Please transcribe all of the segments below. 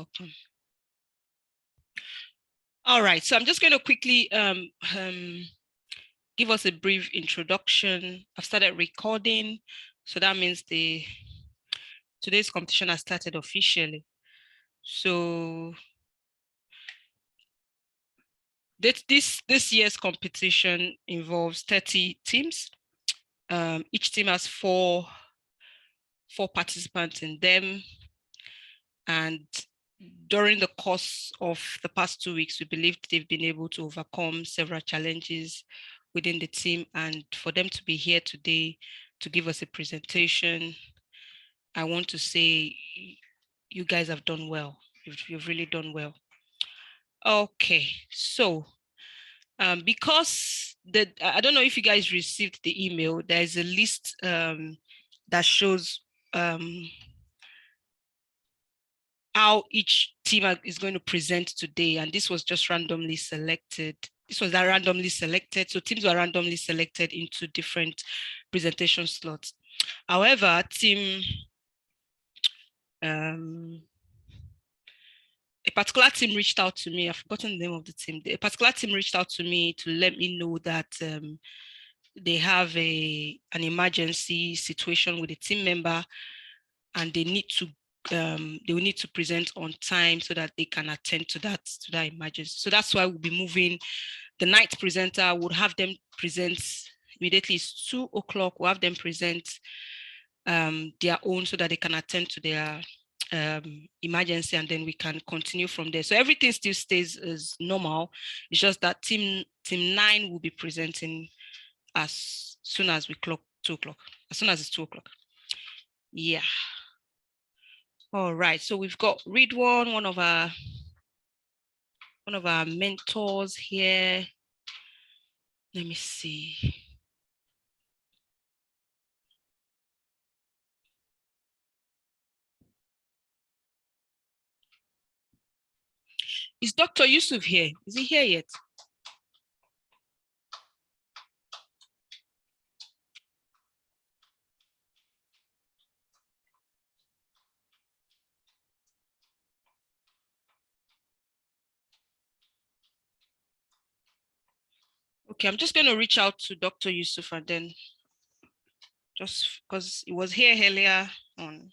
welcome. All right, so I'm just going to quickly give us a brief introduction. I've started recording, so that means today's competition has started officially. So this year's competition involves 30 teams. Each team has four participants in them, and during the course of the past 2 weeks, we believe they've been able to overcome several challenges within the team, and for them to be here today to give us a presentation, I want to say you guys have done well. You've really done well. Okay, so because I don't know if you guys received the email, there's a list that shows how each team is going to present today, and this was just randomly selected. So teams were randomly selected into different presentation slots. However, a particular team reached out to me. I've forgotten the name of the team. A particular team reached out to me to let me know that they have an emergency situation with a team member, and they will need to present on time so that they can attend to that emergency. So that's why we'll be moving. The night presenter would have them present immediately. It's 2 o'clock. We'll have them present their own so that they can attend to their emergency, and then we can continue from there. So everything still stays as normal. It's just that team 9 will be presenting as soon as we clock 2 o'clock, as soon as it's 2 o'clock. Yeah. All right. So we've got Ridwan, one of our mentors here. Let me see. Is Dr. Yusuf here? Is he here yet? Okay, I'm just going to reach out to Dr. Yusuf, and then just because he was here earlier on.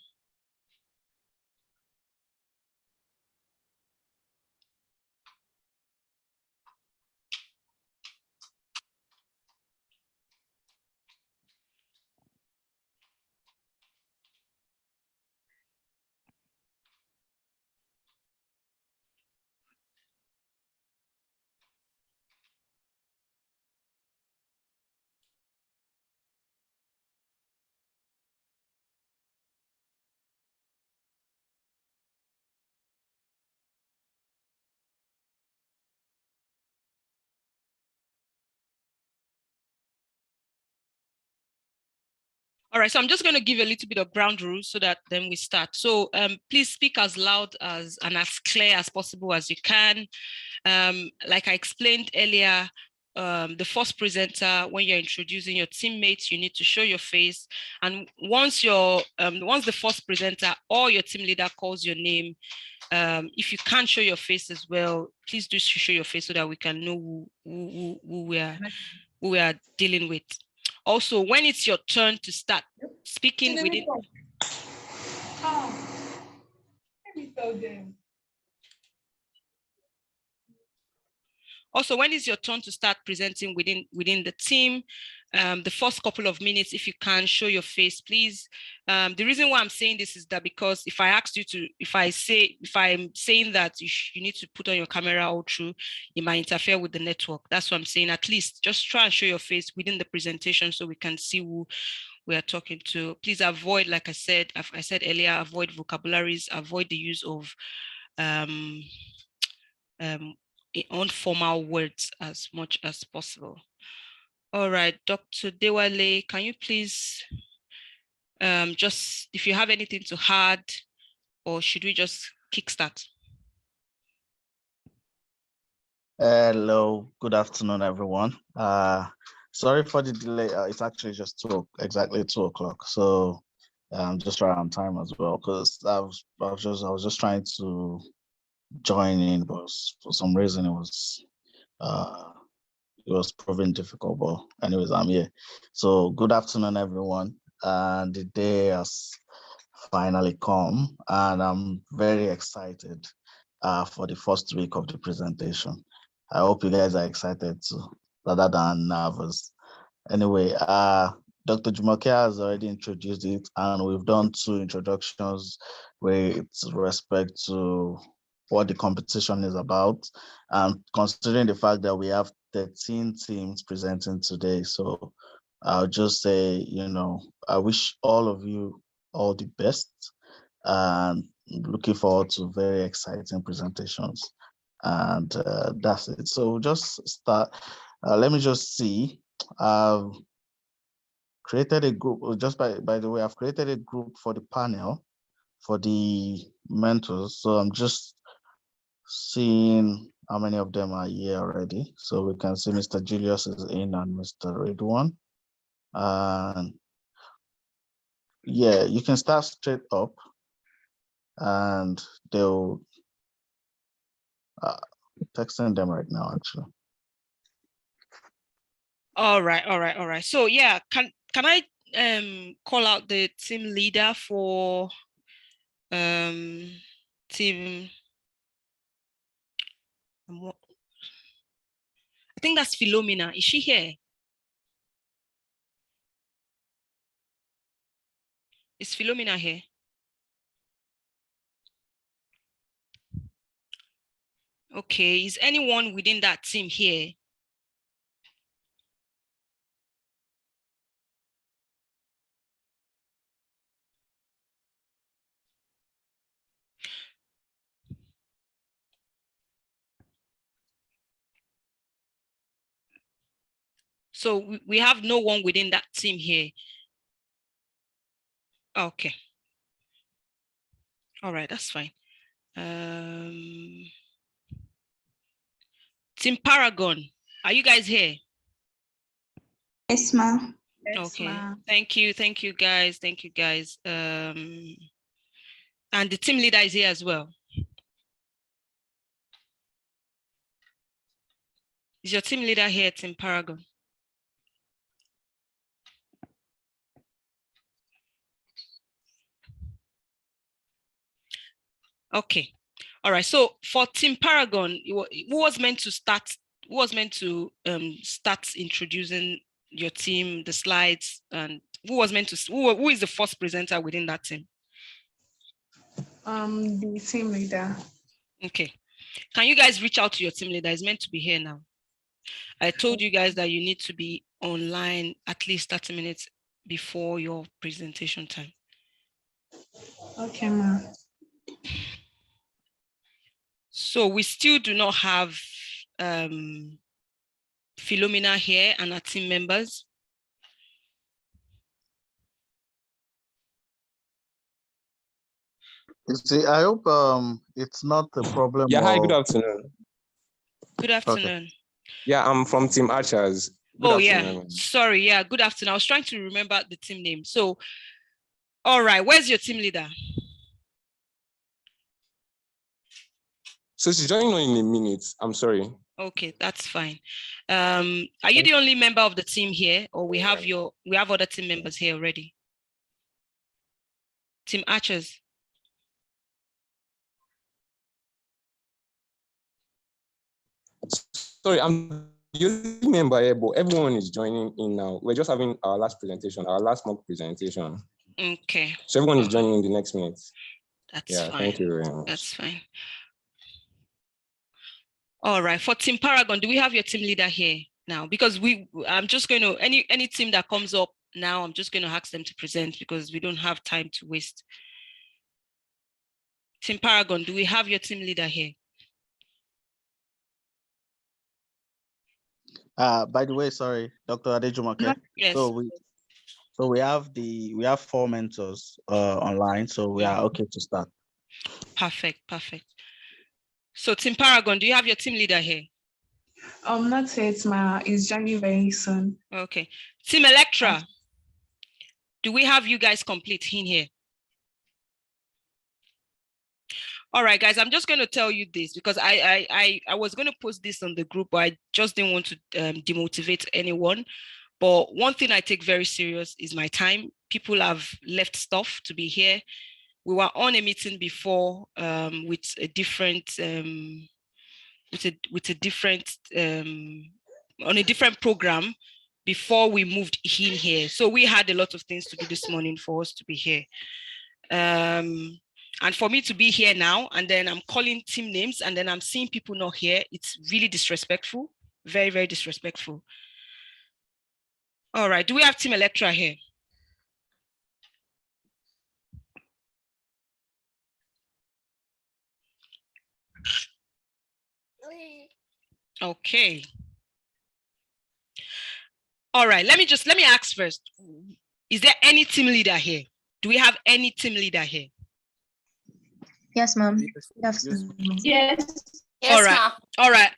All right, so I'm just going to give a little bit of ground rules so that then we start. So please speak as loud and as clear as possible as you can. Like I explained earlier, the first presenter, when you're introducing your teammates, you need to show your face. And once the first presenter or your team leader calls your name, if you can't show your face as well, please do show your face so that we can know who we are dealing with. Also, when it's your turn to start speaking within... Also, when it's your turn to start presenting within the team, the first couple of minutes, if you can show your face, please. The reason why I'm saying this is that because if I ask you to, if I'm saying that you need to put on your camera all through, it might interfere with the network. That's what I'm saying. At least just try and show your face within the presentation so we can see who we are talking to. Please avoid, like I said earlier, avoid vocabularies, avoid the use of informal words as much as possible. All right, Dr. Dewale, can you please just, if you have anything to add, or should we just kickstart? Hello, good afternoon, everyone. Sorry for the delay. It's actually just exactly 2 o'clock. So just right on time as well, because I was just trying to join in, but for some reason it was proving difficult. But anyways, I'm here. So good afternoon, everyone. And the day has finally come, and I'm very excited for the first week of the presentation. I hope you guys are excited too, rather than nervous. Anyway, Dr. Jumoke has already introduced it, and we've done 2 introductions with respect to what the competition is about, and considering the fact that we have 13 teams presenting today. So I'll just say, I wish all of you all the best, and looking forward to very exciting presentations. And that's it. So just start. Let me just see. I've created a group. Just by the way, I've created a group for the panel for the mentors. So I'm just seeing how many of them are here already. So we can see Mr. Julius is in and Mr. Redwan. And yeah, you can start straight up, and they'll texting them right now, actually. All right. So yeah, can I call out the team leader for team? I think that's Philomena. Is she here? Is Philomena here? Okay, is anyone within that team here? So we have no one within that team here. Okay. All right, that's fine. Team Paragon, are you guys here? Yes, ma'am. Okay. Thank you, guys. Thank you, guys. And the team leader is here as well. Is your team leader here, Team Paragon? Okay. All right. So for Team Paragon, who was meant to start? Who was meant to start introducing your team, the slides, and who was meant to? Who is the first presenter within that team? The team leader. Okay. Can you guys reach out to your team leader? It's meant to be here now. I told you guys that you need to be online at least 30 minutes before your presentation time. Okay, ma'am. So we still do not have Philomena here and our team members. You see, I hope it's not a problem. Yeah, hi, good afternoon. Good afternoon. Okay. Yeah, I'm from Team Archers. Good afternoon. Yeah, sorry. Yeah, good afternoon. I was trying to remember the team name. So, all right, where's your team leader? So she's joining on in a minute. I'm sorry. Okay, that's fine. Are you the only member of the team here, or we have other team members here already? Team Archers. Sorry, I'm the only member here, but everyone is joining in now. We're just having our last presentation, our last mock presentation. Okay. So everyone is joining in the next minute. That's fine. Thank you very much. That's fine. All right. For Team Paragon, do we have your team leader here now? Because I'm just going to, any team that comes up now, I'm just going to ask them to present because we don't have time to waste. Team Paragon, do we have your team leader here? By the way, sorry, Dr. Adejumake. Yes. So we have 4 mentors online, so we are okay to start. Perfect. So Team Paragon, do you have your team leader here? Not yet, ma. It's joining very soon. Okay. Team Electra, do we have you guys complete in here? All right, guys, I'm just going to tell you this because I was going to post this on the group, but I just didn't want to demotivate anyone. But one thing I take very serious is my time. People have left stuff to be here. We were on a meeting before with a different on a different program before we moved in here. So we had a lot of things to do this morning for us to be here. And for me to be here now, and then I'm calling team names, and then I'm seeing people not here, it's really disrespectful. Very, very disrespectful. All right, do we have Team Electra here? Okay. All right, let me ask first. Is there any team leader here? Do we have any team leader here? Yes, ma'am. Yes. All right. All right.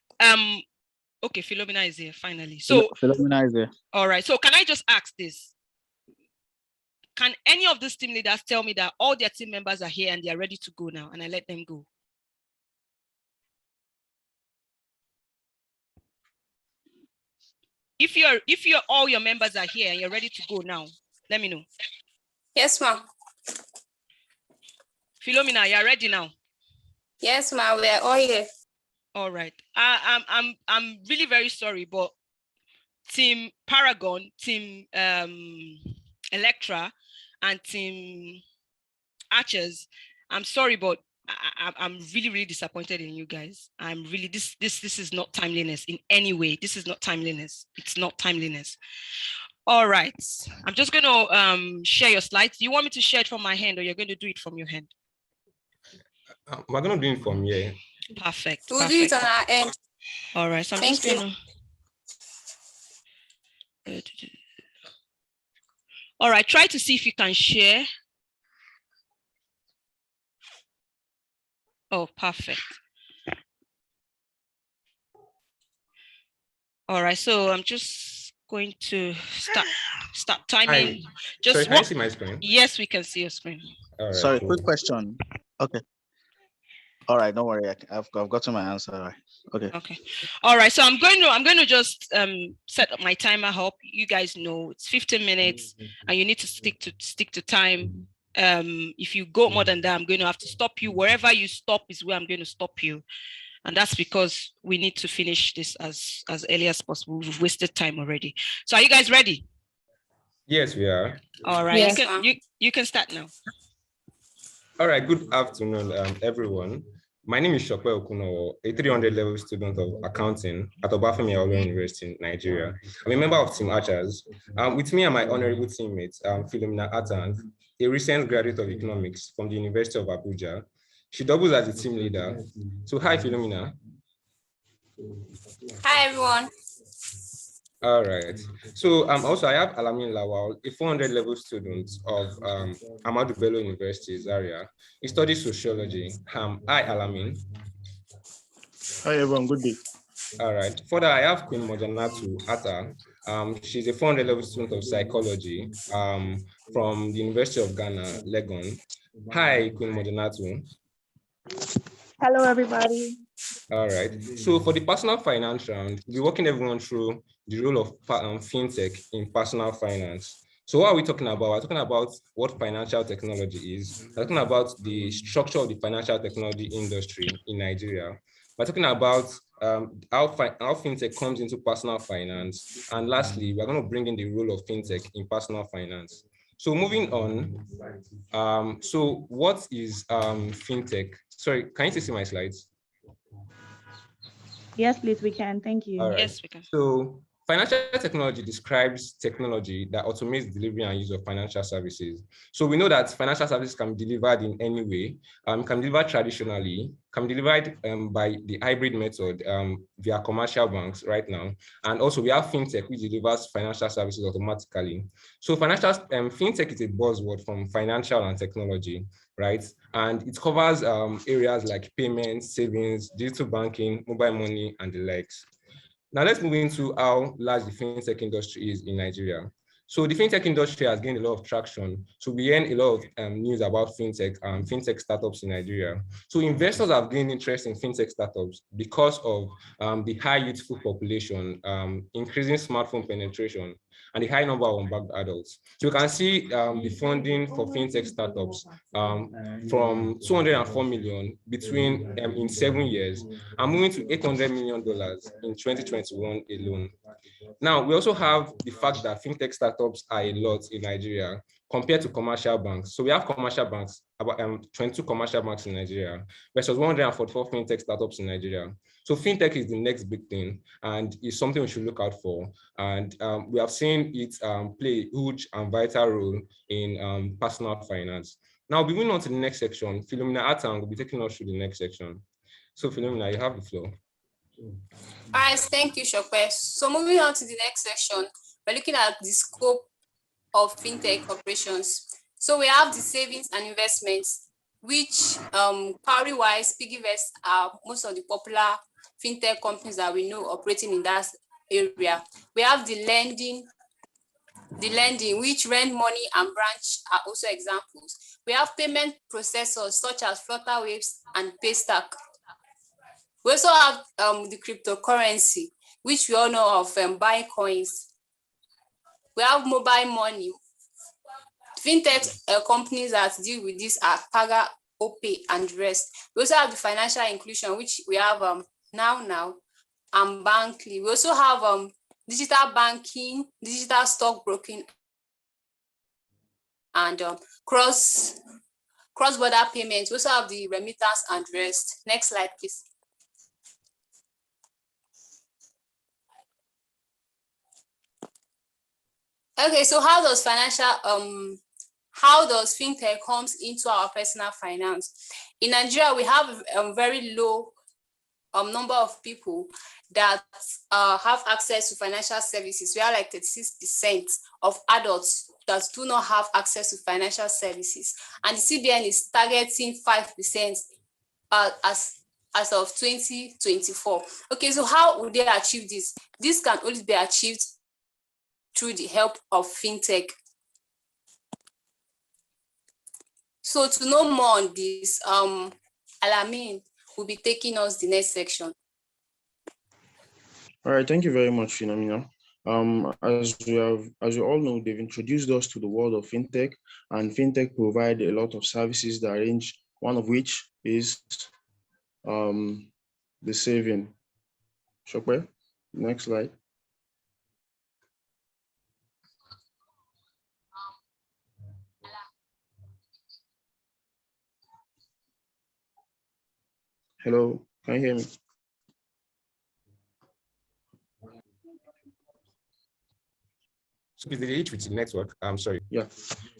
Okay, Philomena is here finally. So Philomena is here. all right. So can I just ask this? Can any of these team leaders tell me that all their team members are here and they are ready to go now, and I let them go? If all your members are here and you're ready to go now, let me know. Yes, ma'am. Philomena, you're ready now? Yes, ma'am. We are all here. All right. I'm really very sorry, but Team Paragon, Team Electra, and Team Archers, I'm sorry, but I'm really, really disappointed in you guys. I'm really, this is not timeliness in any way. This is not timeliness. It's not timeliness. All right. I'm just going to share your slides. Do you want me to share it from my hand, or you're going to do it from your hand? We're going to do it from here. Perfect. We'll do it on our end. All right. So I'm just going to... All right. Try to see if you can share. Oh, perfect. All right, so I'm just going to start timing. Hi. Just sorry, can you see my screen? Yes, we can see your screen. All right, Sorry, cool. quick question. Okay. All right, don't worry. I've gotten my answer. All right. Okay. Okay. All right. So I'm going to just set up my timer up. You guys know it's 15 minutes, and you need to stick to time. If you go more than that, I'm going to have to stop you. Wherever you stop is where I'm going to stop you. And that's because we need to finish this as early as possible. We've wasted time already. So are you guys ready? Yes, we are. All right. Yes, you can start now. All right, good afternoon, everyone. My name is Shokwe Okuno, a 300 level student of accounting at Obafemi Awolowo University in Nigeria. I'm a member of Team Archers. With me and my honorable teammate, Philomena Atan, a recent graduate of economics from the University of Abuja. She doubles as a team leader. So hi, Philomena. Hi, everyone. All right. So also I have Alamin Lawal, a 400 level student of Ahmadu Bello University, Zaria. He studies sociology. Hi, Alamin. Hi, everyone. Good day. All right. Further, I have Queen Mojanatu Atta. She's a 400 level student of psychology from the University of Ghana, Legon. Hi, Queen Mojanatu. Hello, everybody. All right. So for the personal finance round, we're walking everyone through the role of fintech in personal finance. So what are we talking about? We're talking about what financial technology is. We're talking about the structure of the financial technology industry in Nigeria. We're talking about how fintech comes into personal finance. And lastly, we're going to bring in the role of fintech in personal finance. So moving on, so what is fintech? Sorry, can you see my slides? Yes, please, we can. Thank you. All right. Yes, we can. So financial technology describes technology that automates delivery and use of financial services. So we know that financial services can be delivered in any way, can be delivered traditionally, can be delivered by the hybrid method via commercial banks right now. And also we have fintech, which delivers financial services automatically. So fintech is a buzzword from financial and technology, right? And it covers areas like payments, savings, digital banking, mobile money, and the likes. Now let's move into how large the fintech industry is in Nigeria. So the fintech industry has gained a lot of traction. So we hear a lot of news about fintech and fintech startups in Nigeria. So investors have gained interest in fintech startups because of the high youthful population, increasing smartphone penetration, and the high number of unbanked adults. So you can see the funding for fintech startups from 204 million between in 7 years and moving to $800 million in 2021 alone. Now, we also have the fact that fintech startups are a lot in Nigeria compared to commercial banks. So we have commercial banks, about 22 commercial banks in Nigeria versus 144 fintech startups in Nigeria. So fintech is the next big thing and is something we should look out for. And we have seen it play a huge and vital role in personal finance. Now, moving on to the next section, Philomena Atang will be taking us through the next section. So Philomena, you have the floor. All right, thank you, Shokwe. So moving on to the next section, we're looking at the scope of fintech operations. So we have the savings and investments, which Cowrywise, PiggyVest are most of the popular fintech companies that we know operating in that area. We have the lending, which Rent Money and Branch are also examples. We have payment processors such as Flutterwaves and Paystack. We also have the cryptocurrency, which we all know of, buying coins. We have mobile money. Fintech companies that deal with this are Paragon, OPay, and the rest. We also have the financial inclusion, which we have Now, and Bankly. We also have digital banking, digital stockbroking, and cross-border payments. We also have the remittance and the rest. Next slide, please. Okay, so how does fintech comes into our personal finance? In Nigeria, we have a very low number of people that have access to financial services. We are like 36% of adults that do not have access to financial services, and the CBN is targeting 5% as of 2024. Okay, so how would they achieve this? This can only be achieved through the help of fintech. So to know more on this, Alamin will be taking us the next section. All right, thank you very much, Philomena. As you all know, they've introduced us to the world of fintech, and fintech provide a lot of services that range, one of which is the saving. Shokwe, next slide. Hello, can you hear me? So is the glitch with the network? I'm sorry. Yeah.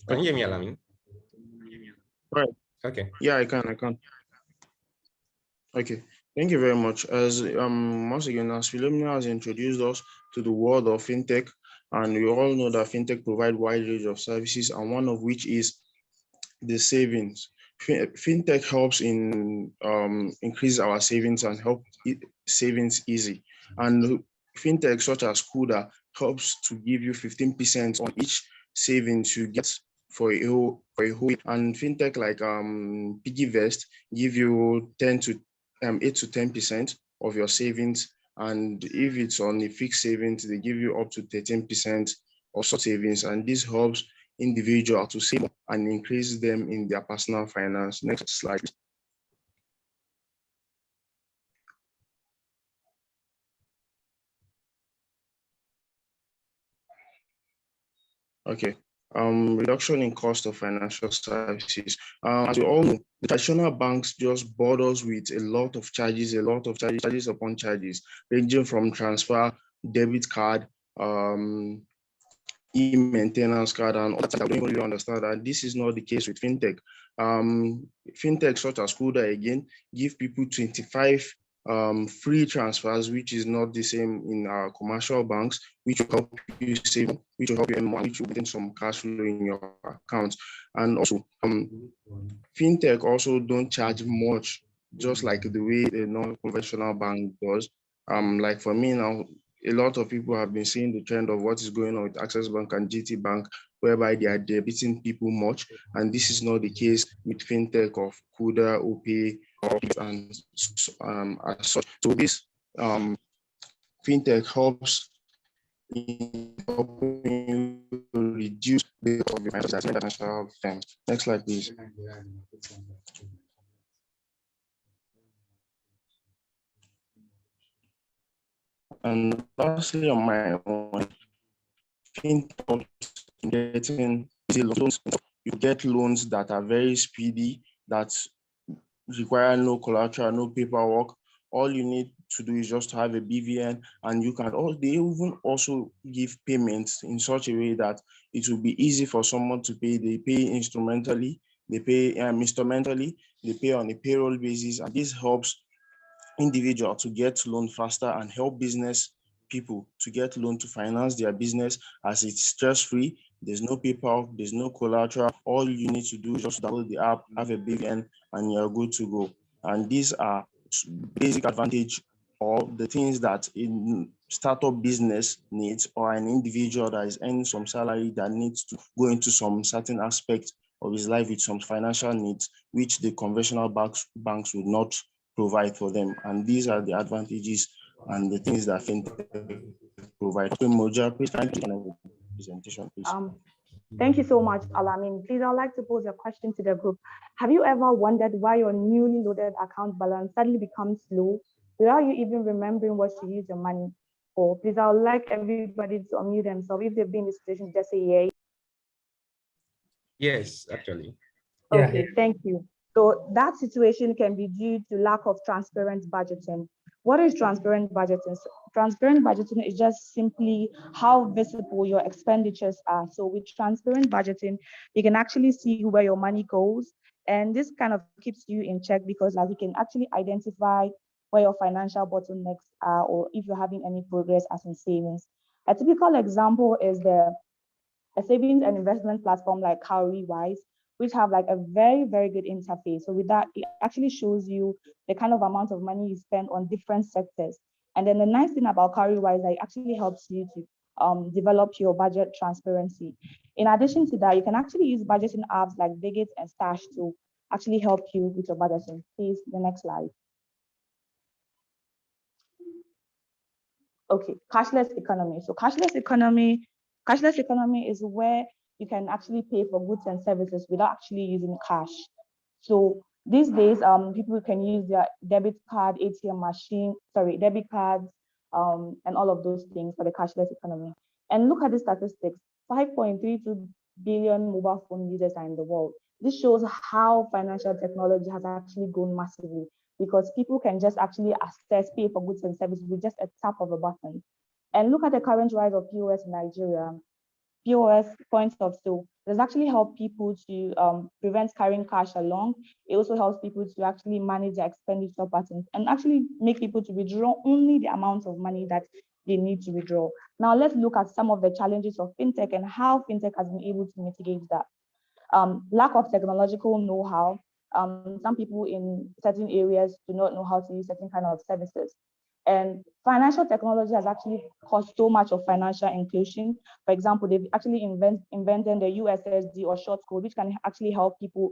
Can you hear me, Alamin? Right. Okay. Yeah, I can. Okay. Thank you very much. As once again, as Philomena has introduced us to the world of fintech, and we all know that fintech provide wide range of services, and one of which is the savings. Fintech helps in increase our savings and help savings easy. And fintech such as Kuda helps to give you 15% on each savings you get for a whole. And fintech like PiggyVest give you 8 to 10% of your savings. And if it's on a fixed savings, they give you up to 13% of savings. And this helps individual to save and increase them in their personal finance. Next slide. Okay. Reduction in cost of financial services. As we all know, the traditional banks just board us with a lot of charges upon charges, ranging from transfer, debit card, e-maintenance card, and all that. I don't really understand that. This is not the case with fintech. Fintech such as Kuda again give people 25 free transfers, which is not the same in our commercial banks, which will help you save, which will help you earn money, which will bring some cash flow in your account. And also, fintech also don't charge much, just like the way a non-conventional bank does. Like for me now, a lot of people have been seeing the trend of what is going on with Access Bank and GT Bank, whereby they are debiting people much. And this is not the case with fintech of Kuda, OP, and as such. So this fintech helps in helping reduce the of your financial firms. Next slide, please. And lastly, on my own, fintech getting loans. You get loans that are very speedy, that require no collateral, no paperwork. All you need to do is just to have a BVN, and you can they even also give payments in such a way that it will be easy for someone to pay. They pay instrumentally, they pay instrumentally, they pay on a payroll basis, and this helps individual to get loan faster and help business people to get loan to finance their business, as it's stress-free. There's no paper, there's no collateral. All you need to do is just download the app, have a BVN, and you're good to go. And these are basic advantage or the things that a startup business needs, or an individual that is earning some salary that needs to go into some certain aspect of his life with some financial needs, which the conventional banks would not provide for them. And these are the advantages and the things that fintech provide. Moja, please presentation, please. Thank you so much, Alamin. Please, I'd like to pose a question to the group. Have you ever wondered why your newly loaded account balance suddenly becomes low without you even remembering what to use your money for? Please, I would like everybody to unmute themselves. If they've been in this situation, just say yay. Yes, actually. Okay, thank you. So that situation can be due to lack of transparent budgeting. What is transparent budgeting? So transparent budgeting is just simply how visible your expenditures are. So with transparent budgeting, you can actually see where your money goes. And this kind of keeps you in check because like you can actually identify where your financial bottlenecks are, or if you're having any progress as in savings. A typical example is a savings and investment platform like Cowrywise, which have like a very, very good interface. So with that, it actually shows you the kind of amount of money you spend on different sectors. And then the nice thing about Cowrywise is that it actually helps you to develop your budget transparency. In addition to that, you can actually use budgeting apps like Digit and Stash to actually help you with your budgeting. Please, the next slide. Okay, cashless economy. So cashless economy is where you can actually pay for goods and services without actually using cash. So these days, people can use their debit card, ATM machine, debit cards, and all of those things for the cashless economy. And look at the statistics: 5.32 billion mobile phone users are in the world. This shows how financial technology has actually grown massively, because people can just actually access, pay for goods and services with just a tap of a button. And look at the current rise of POS in Nigeria. POS, points of sale, does actually help people to prevent carrying cash along. It also helps people to actually manage their expenditure patterns and actually make people to withdraw only the amount of money that they need to withdraw. Now let's look at some of the challenges of fintech and how fintech has been able to mitigate that. Lack of technological know-how. Some people in certain areas do not know how to use certain kind of services. And financial technology has actually caused so much of financial inclusion. For example, they've actually invented the USSD or short code, which can actually help people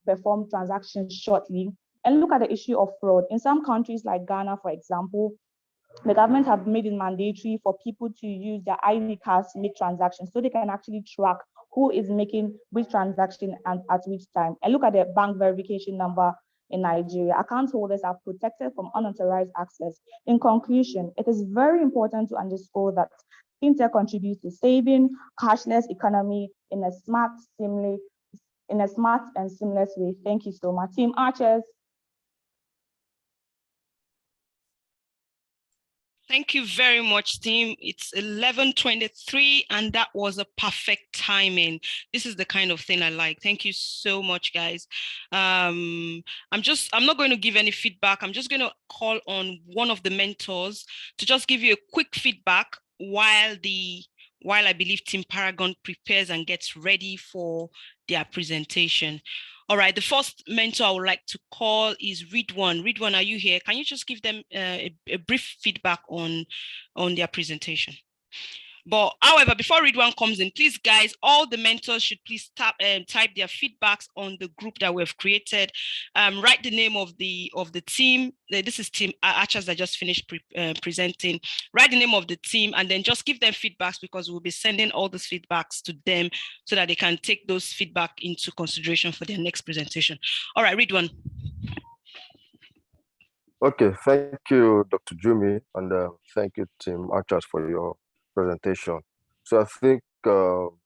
perform transactions shortly. And look at the issue of fraud. In some countries like Ghana, for example, the government have made it mandatory for people to use their ID cards to make transactions, so they can actually track who is making which transaction and at which time. And look at the bank verification number in Nigeria. Account holders are protected from unauthorized access. In conclusion, it is very important to underscore that fintech contributes to saving cashless economy in a smart and seamless way. Thank you so much. Team Archers. Thank you very much, team. It's 11:23, and that was a perfect timing. This is the kind of thing I like. Thank you so much, guys. I'm not going to give any feedback. I'm just going to call on one of the mentors to just give you a quick feedback while I believe Team Paragon prepares and gets ready for their presentation. All right, the first mentor I would like to call is Ridwan. Ridwan, are you here? Can you just give them a brief feedback on their presentation? But however, before Ridwan comes in, please, guys, all the mentors should please type their feedbacks on the group that we've created. Write the name of the team. This is Team Archers that just finished presenting. Write the name of the team and then just give them feedbacks, because we'll be sending all those feedbacks to them so that they can take those feedback into consideration for their next presentation. All right, Ridwan. Okay, thank you, Dr. Jumi, and thank you, Team Archers, for your presentation. So I think, so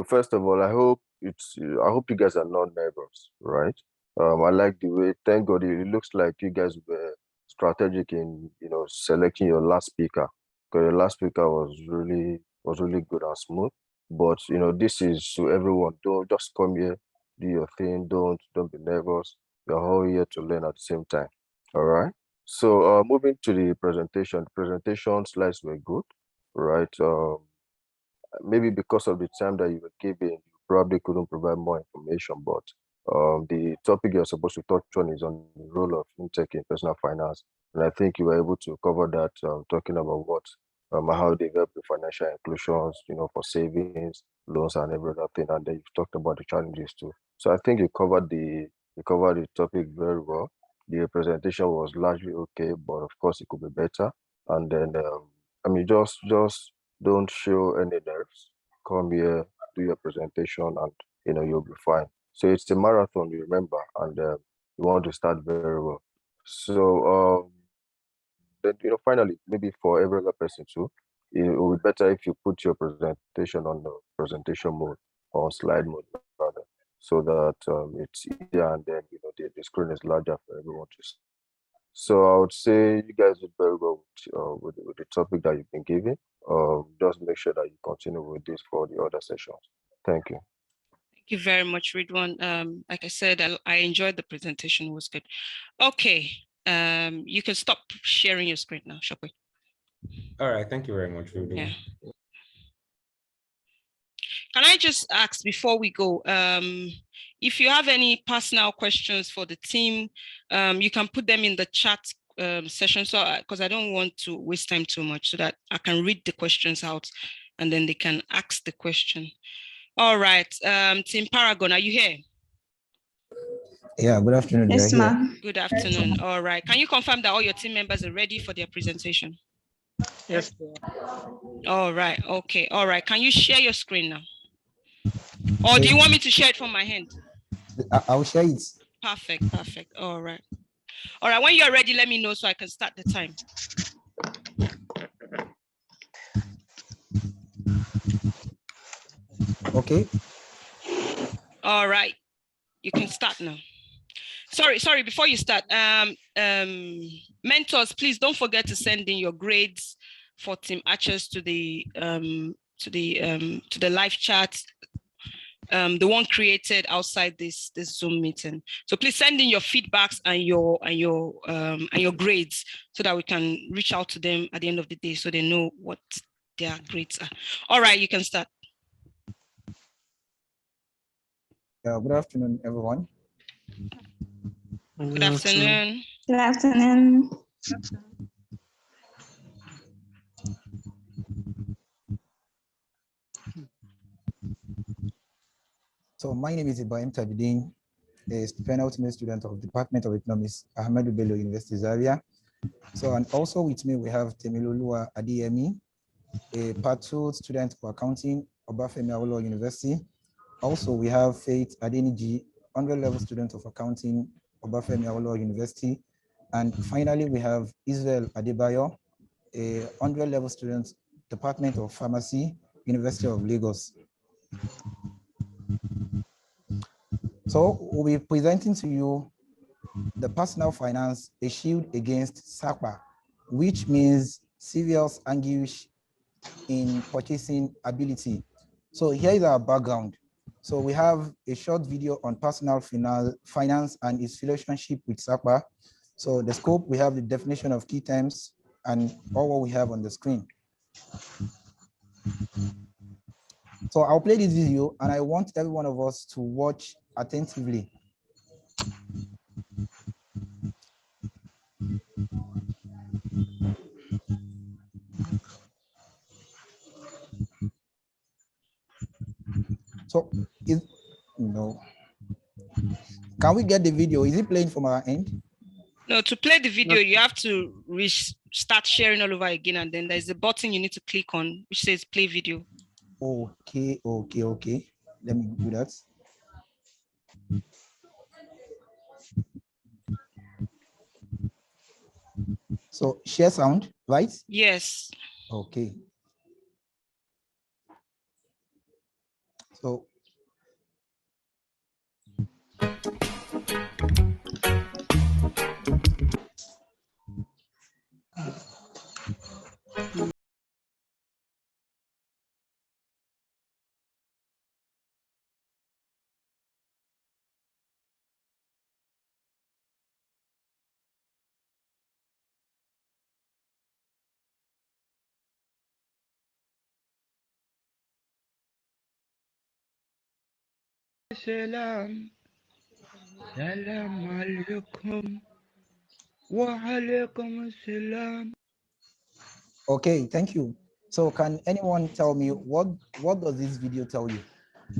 first of all, I hope you guys are not nervous, right? I like the way, thank God, it looks like you guys were strategic in, selecting your last speaker, because your last speaker was really good and smooth. But, this is to everyone. Don't just come here, do your thing. Don't be nervous. You're all here to learn at the same time. All right. So moving to the presentation slides were good, right? Maybe because of the time that you were given, you probably couldn't provide more information, but the topic you're supposed to touch on is on the role of fintech in personal finance. And I think you were able to cover that, talking about how they help with financial inclusions, for savings, loans, and every other thing. And then you've talked about the challenges too. So I think you covered the topic very well. The presentation was largely okay, but of course it could be better. And then, just don't show any nerves. Come here, do your presentation, and you'll be fine. So it's a marathon, you remember, and you want to start very well. So then finally, maybe for every other person too, it would be better if you put your presentation on the presentation mode or slide mode rather, so that it's easier, and then the screen is larger for everyone to see. So I would say you guys did very well with the topic that you've been given. Just make sure that you continue with this for the other sessions. Thank you. Thank you very much, Ridwan. Like I said, I enjoyed the presentation. It was good. Okay, you can stop sharing your screen now, Shopee. All right, thank you very much. Yeah. Can I just ask before we go, if you have any personal questions for the team, you can put them in the chat session. So, because I don't want to waste time too much, so that I can read the questions out and then they can ask the question. All right, Team Paragon, are you here? Yeah, good afternoon. Yes, ma'am. Good afternoon. All right. Can you confirm that all your team members are ready for their presentation? Yes. All right. Okay. All right. Can you share your screen now? Or do you want me to share it from my hand? I'll share it. Perfect. Perfect. All right. All right. When you're ready, let me know so I can start the time. Okay. All right. You can start now. Sorry, before you start, mentors, please don't forget to send in your grades for Team Archers to the live chat, the one created outside this Zoom meeting. So please send in your feedbacks and your grades so that we can reach out to them at the end of the day so they know what their grades are. All right, you can start. Good afternoon, everyone. Good afternoon. Good afternoon. So my name is Ibrahim Tabidin, a penultimate student of Department of Economics, Ahmadu Bello University, Zaria. So, and also with me, we have Temilolua Adiyemi, a Part 2 student of accounting, Obafemi Awolowo University. Also, we have Faith Adeniji, 100-level student of accounting, Obafemi Awolowo University. And finally, we have Israel Adebayo, a 100-level student, Department of Pharmacy, University of Lagos. So we'll be presenting to you the personal finance, a shield against SAPA, which means serious anguish in purchasing ability. So here is our background. So we have a short video on personal finance and its relationship with SAPA. So the scope, we have the definition of key terms and all what we have on the screen. So I'll play this video and I want every one of us to watch attentively. So, no. Can we get the video? Is it playing from our end? No, to play the video, you have to start sharing all over again, and then there's a button you need to click on which says play video. Okay. Let me do that. So share sound, right? Yes. Okay. So Salam alaikum wa alaikum salam. okay, thank you. So can anyone tell me what does this video tell you?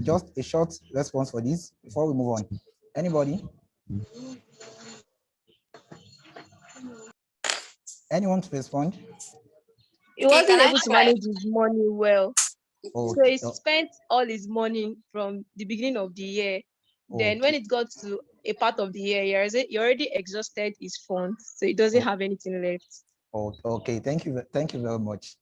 Just a short response for this before we move on. Anybody? Anyone to respond? He wasn't can I able to try? manage his money well. Oh, So he spent all his money from the beginning of the year. Then when it got to a part of the year, he already exhausted his funds. So he doesn't have anything left. oh, okay, thank you very much.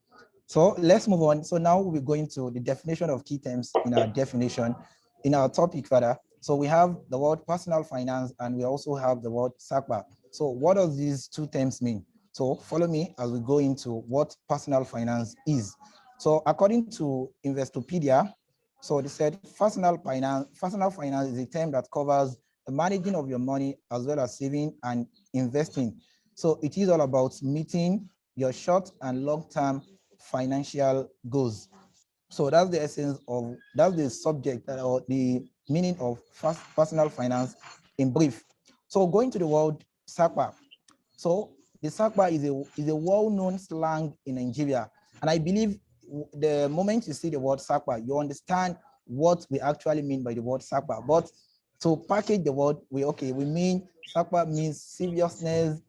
So let's move on. So now we're going to the definition of key terms in our topic rather. So we have the word personal finance and we also have the word SACPA. So what does these two terms mean? So follow me as we go into what personal finance is. So according to Investopedia, so they said personal finance is a term that covers the managing of your money as well as saving and investing. So it is all about meeting your short and long-term financial goals. So that's the essence of, that's the subject or the meaning of personal finance in brief. So going to the word SACPA. So the SACPA is a well-known slang in Nigeria. And I believe the moment you see the word SACPA, you understand what we actually mean by the word SACPA. But to package the word, we mean SACPA means seriousness,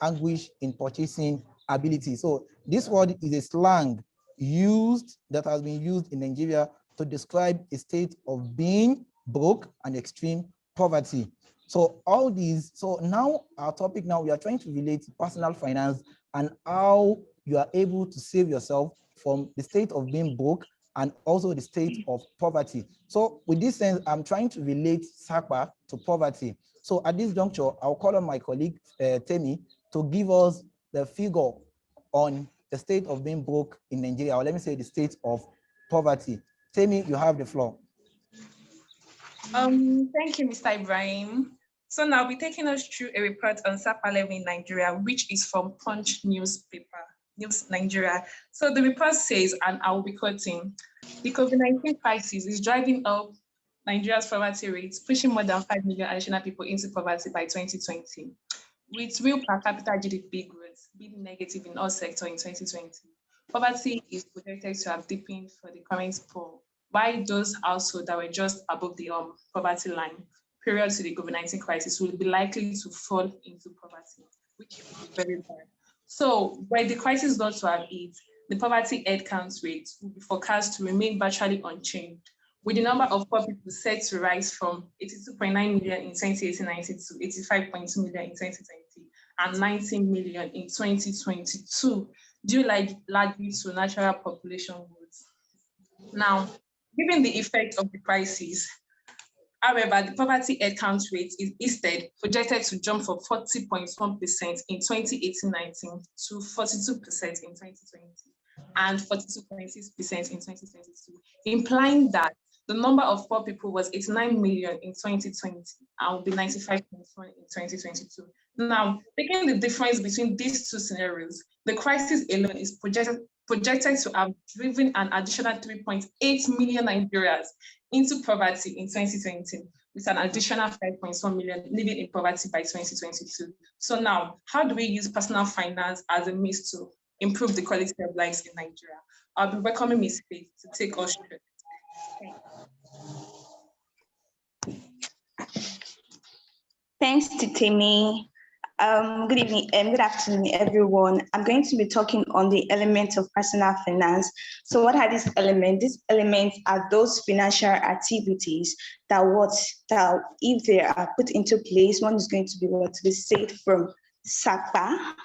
anguish in purchasing ability. So this word is a slang that has been used in Nigeria to describe a state of being broke and extreme poverty. So all these, so now our topic now, we are trying to relate personal finance and how you are able to save yourself from the state of being broke and also the state of poverty. So with this sense, I'm trying to relate SACPA to poverty. So at this juncture, I'll call on my colleague, Temi, to give us the figure on the state of being broke in Nigeria, or let me say the state of poverty. Temi, you have the floor. Thank you, Mr. Ibrahim. So now I'll be taking us through a report on SACPA level in Nigeria, which is from Punch newspaper, News Nigeria. So the report says, and I'll be quoting, the COVID-19 crisis is driving up Nigeria's poverty rates, pushing more than 5 million additional people into poverty by 2020. With real per capita GDP growth being negative in all sectors in 2020, poverty is projected to have deepened for the current poor, while those households that were just above the poverty line prior to the COVID-19 crisis will be likely to fall into poverty, which is very bad. So when the crisis got to have hit, the poverty headcount rate will be forecast to remain virtually unchanged, with the number of poor people set to rise from 82.9 million in 2018-19 to 85.2 million in 2020 and 19 million in 2022, due largely to natural population growth. Now, given the effect of the crisis, however, the poverty headcount rate is instead projected to jump from 40.1% in 2018-19 to 42% in 2020 and 42.6% in 2022, implying that the number of poor people was 89 million in 2020 and will be 95.1 in 2022. Now, taking the difference between these two scenarios, the crisis alone is projected to have driven an additional 3.8 million Nigerians into poverty in 2020, with an additional 5.1 million living in poverty by 2022. So now, how do we use personal finance as a means to improve the quality of lives in Nigeria? I'll be welcoming Ms. Faith to take us through. Thanks to Timmy. Good evening and good afternoon, everyone. I'm going to be talking on the elements of personal finance. So what are these elements? These elements are those financial activities that if they are put into place, one is going to be saved from SAPA.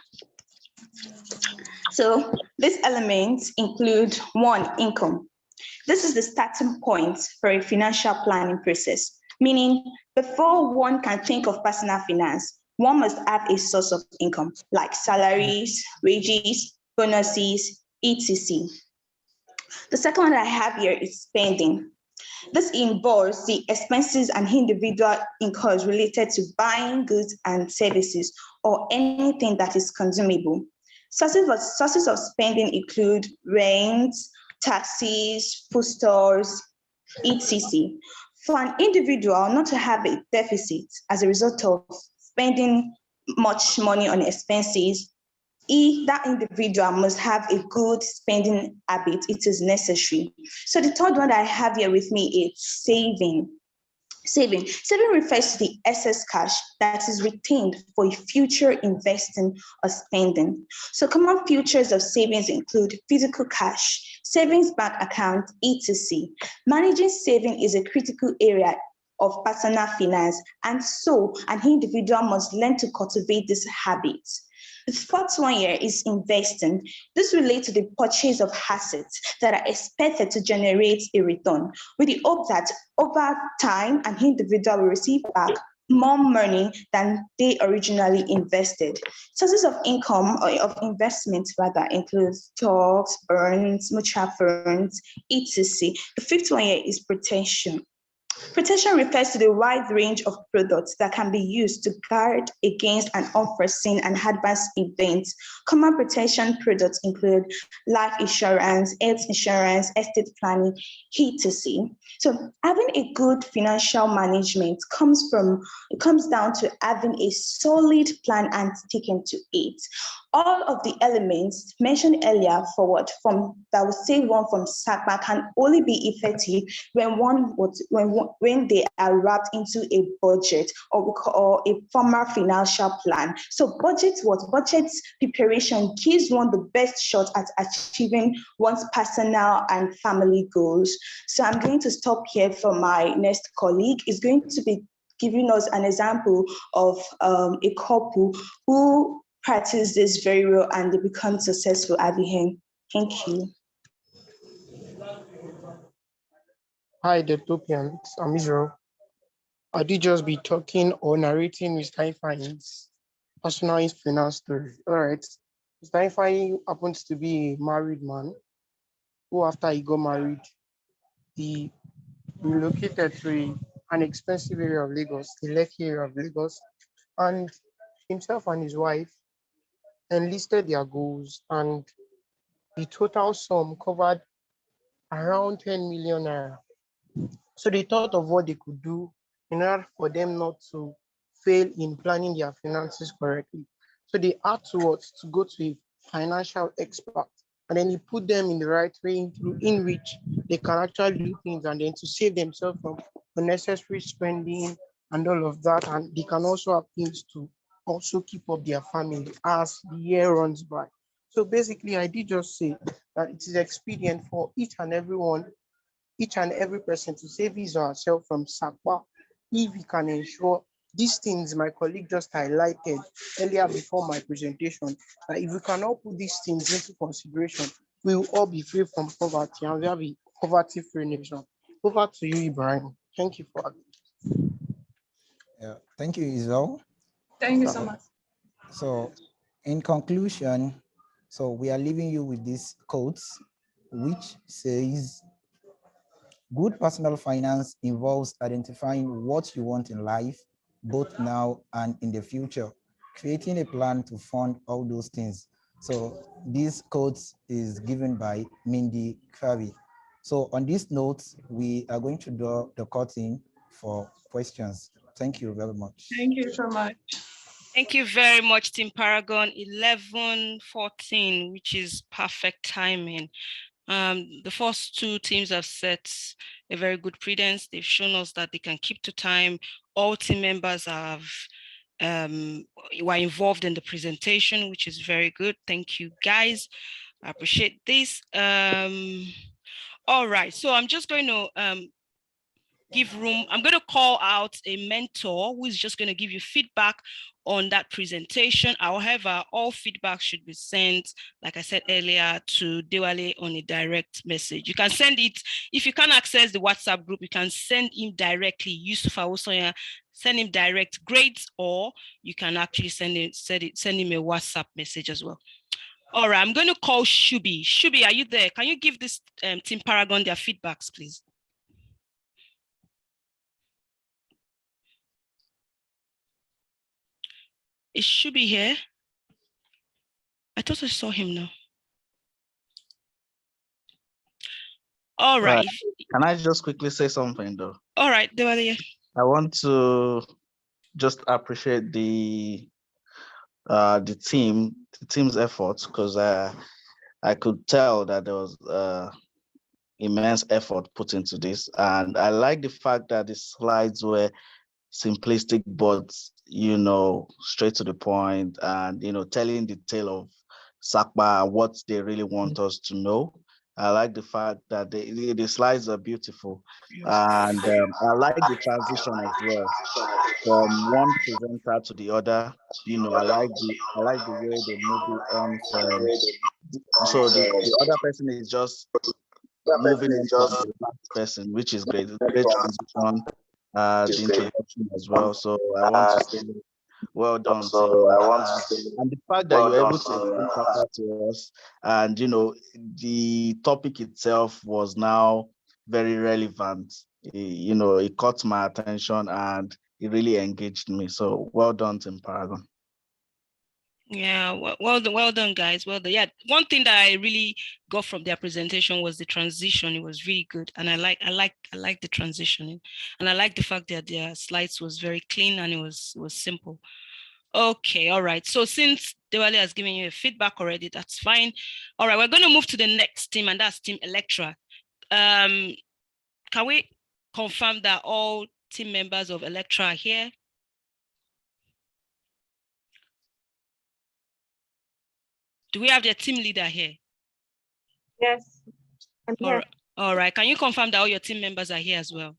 So these elements include one, income. This is the starting point for a financial planning process, meaning before one can think of personal finance, one must have a source of income like salaries, wages, bonuses, etc. The second one I have here is spending. This involves the expenses and individual incomes related to buying goods and services or anything that is consumable. Sources of spending include rent, taxes, food stores, etc. For an individual not to have a deficit as a result of spending much money on expenses, that individual must have a good spending habit. It is necessary. So the third one that I have here with me is saving. Saving refers to the excess cash that is retained for future investing or spending. So common features of savings include physical cash, savings bank account, etc. Managing saving is a critical area of personal finance, and so an individual must learn to cultivate this habit. The fourth one here is investing. This relates to the purchase of assets that are expected to generate a return, with the hope that over time, an individual will receive back more money than they originally invested. Sources of income or of investments rather include stocks, bonds, mutual funds, etc. The fifth one here is protection. Protection refers to the wide range of products that can be used to guard against an unforeseen and adverse event. Common protection products include life insurance, health insurance, estate planning, etc. So having a good financial management comes down to having a solid plan and sticking to it. All of the elements mentioned earlier that would say one from SACPA can only be effective when they are wrapped into a budget or a formal financial plan. So budget preparation gives one the best shot at achieving one's personal and family goals. So I'm going to stop here for my next colleague. Is going to be giving us an example of a couple who practice this very well and they become successful at the end. Thank you. Hi, Daytopians. I'm Israel. I did just be talking or narrating Mr. Ifeanyi's personal finance story. All right. Mr. Ifeanyi happens to be a married man who, after he got married, he relocated to an expensive area of Lagos, the Lekki area of Lagos, and himself and his wife enlisted their goals, and the total sum covered around 10 million naira. So they thought of what they could do in order for them not to fail in planning their finances correctly. So they had to go to a financial expert, and then he put them in the right way in which they can actually do things and then to save themselves from unnecessary spending and all of that. And they can also have things to also keep up their family as the year runs by. So basically, I did just say that it is expedient for each and every person to save his or herself from SACPA if we can ensure these things my colleague just highlighted earlier before my presentation, that if we cannot put these things into consideration, we will all be free from poverty and we have a poverty-free nation. Over to you, Ibrahim. Thank you for having me. Yeah, thank you, Isel. Thank you so much. So in conclusion, so we are leaving you with this quotes, which says, good personal finance involves identifying what you want in life, both now and in the future, creating a plan to fund all those things. So this quote is given by Mindy Krabi. So on this note, we are going to draw the curtain for questions. Thank you very much. Thank you so much. Thank you very much, Team Paragon. 11:14, which is perfect timing. The first two teams have set a very good precedence. They've shown us that they can keep to time. All team members have were involved in the presentation, which is very good. Thank you, guys. I appreciate this. All right, so I'm just going to give room. I'm going to call out a mentor who is just going to give you feedback on that presentation. However, all feedback should be sent, like I said earlier, to Dewale on a direct message. You can send it, if you can't access the WhatsApp group, you can send him directly, Yusuf Awosoya, send him direct grades, or you can actually send him a WhatsApp message as well. All right, I'm going to call Shubi. Shubi, are you there? Can you give this Team Paragon their feedbacks, please? It should be here. I thought I saw him now. All right. Can I just quickly say something though? All right, Dewale. I want to just appreciate the team's efforts, because I could tell that there was immense effort put into this, and I like the fact that the slides were simplistic, but straight to the point, and telling the tale of SACPA, what they really want us to know. I like the fact that the slides are beautiful, and I like the transition as well from one presenter to the other. I like the way they move it on from. So the other person is just moving on from the last person, which is great. Great transition. The introduction as well. So I want to say well done. And the fact that you're able to explain that to us, and the topic itself was now very relevant. It caught my attention and it really engaged me. So well done, Team Paragon. Yeah, well done, guys. Well done. Yeah, one thing that I really got from their presentation was the transition. It was really good, and I like the transitioning, and I like the fact that their slides was very clean and it was simple. Okay, all right. So since Dewale has given you a feedback already, that's fine. All right, we're going to move to the next team, and that's Team Electra. Can we confirm that all team members of Electra are here? Do we have their team leader here? Yes, I'm here. All right. Can you confirm that all your team members are here as well?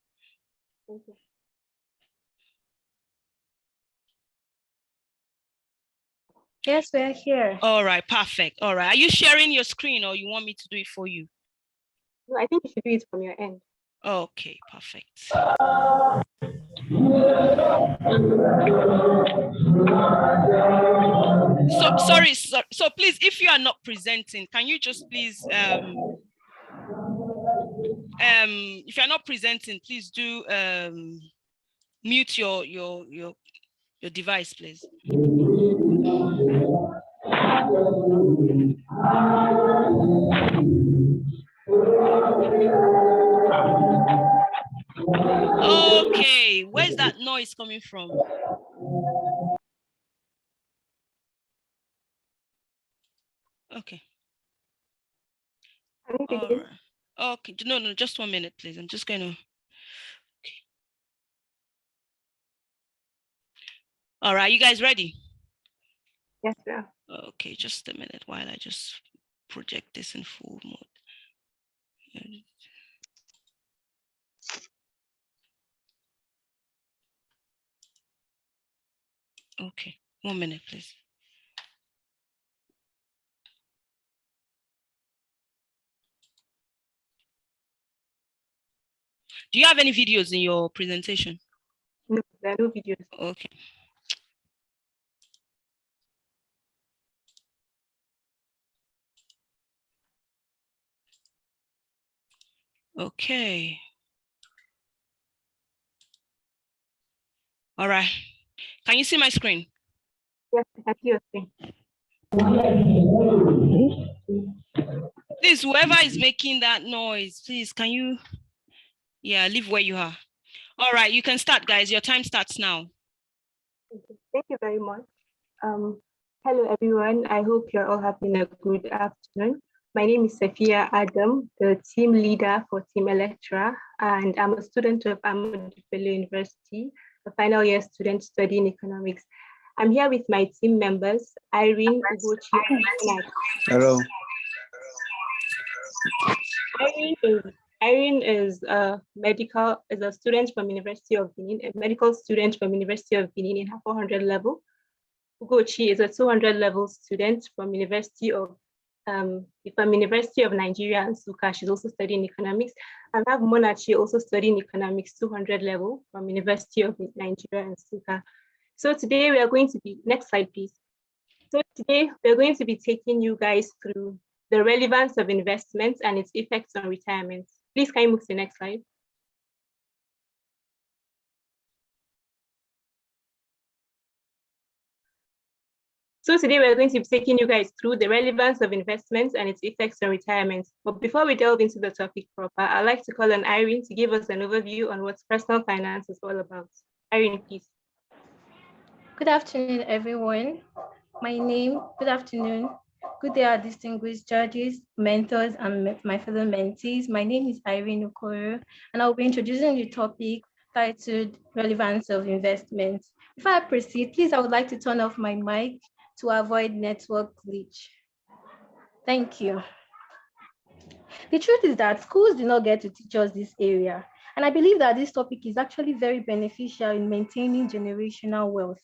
Thank you. Yes, we're here. All right, perfect. All right. Are you sharing your screen or you want me to do it for you? No, I think you should do it from your end. Okay, perfect. So please, if you are not presenting, can you just please if you're not presenting, please do mute your device, please. Okay, where's that noise coming from? Okay. All right. Okay, no, just 1 minute, please. I'm just gonna. Okay. All right, you guys ready? Yes, sir. Okay, just a minute while I just project this in full mode. Okay, 1 minute, please. Do you have any videos in your presentation? No, there are no videos. Okay. Okay. All right. Can you see my screen? Yes, I see your screen. Please, whoever is making that noise, please, can you, leave where you are. All right, you can start, guys. Your time starts now. Thank you very much. Hello, everyone. I hope you're all having a good afternoon. My name is Sophia Adam, the team leader for Team Electra, and I'm a student of Ahmadu Bello University, a final year student studying economics. I'm here with my team members, Irene, Ugochi, and Monash. Hello. Irene is a student from University of Benin, a medical student from University of Benin in her 400 level. Ugochi is a 200 level student from University of Nigeria, Nsukka. She's also studying economics. And I have Monachi also studying economics 200 level from University of Nigeria, Nsukka. So today we are going to be, next slide, please. So today we're going to be taking you guys through the relevance of investments and its effects on retirement. Please can you move to the next slide? So today we're going to be taking you guys through the relevance of investments and its effects on retirement. But before we delve into the topic proper, I'd like to call on Irene to give us an overview on what personal finance is all about. Irene, please. Good afternoon, everyone. Good afternoon. Good day, our distinguished judges, mentors, and my fellow mentees. My name is Irene Okoro, and I'll be introducing the topic titled Relevance of Investments. Before I proceed, please, I would like to turn off my mic to avoid network glitch. Thank you. The truth is that schools do not get to teach us this area, and I believe that this topic is actually very beneficial in maintaining generational wealth.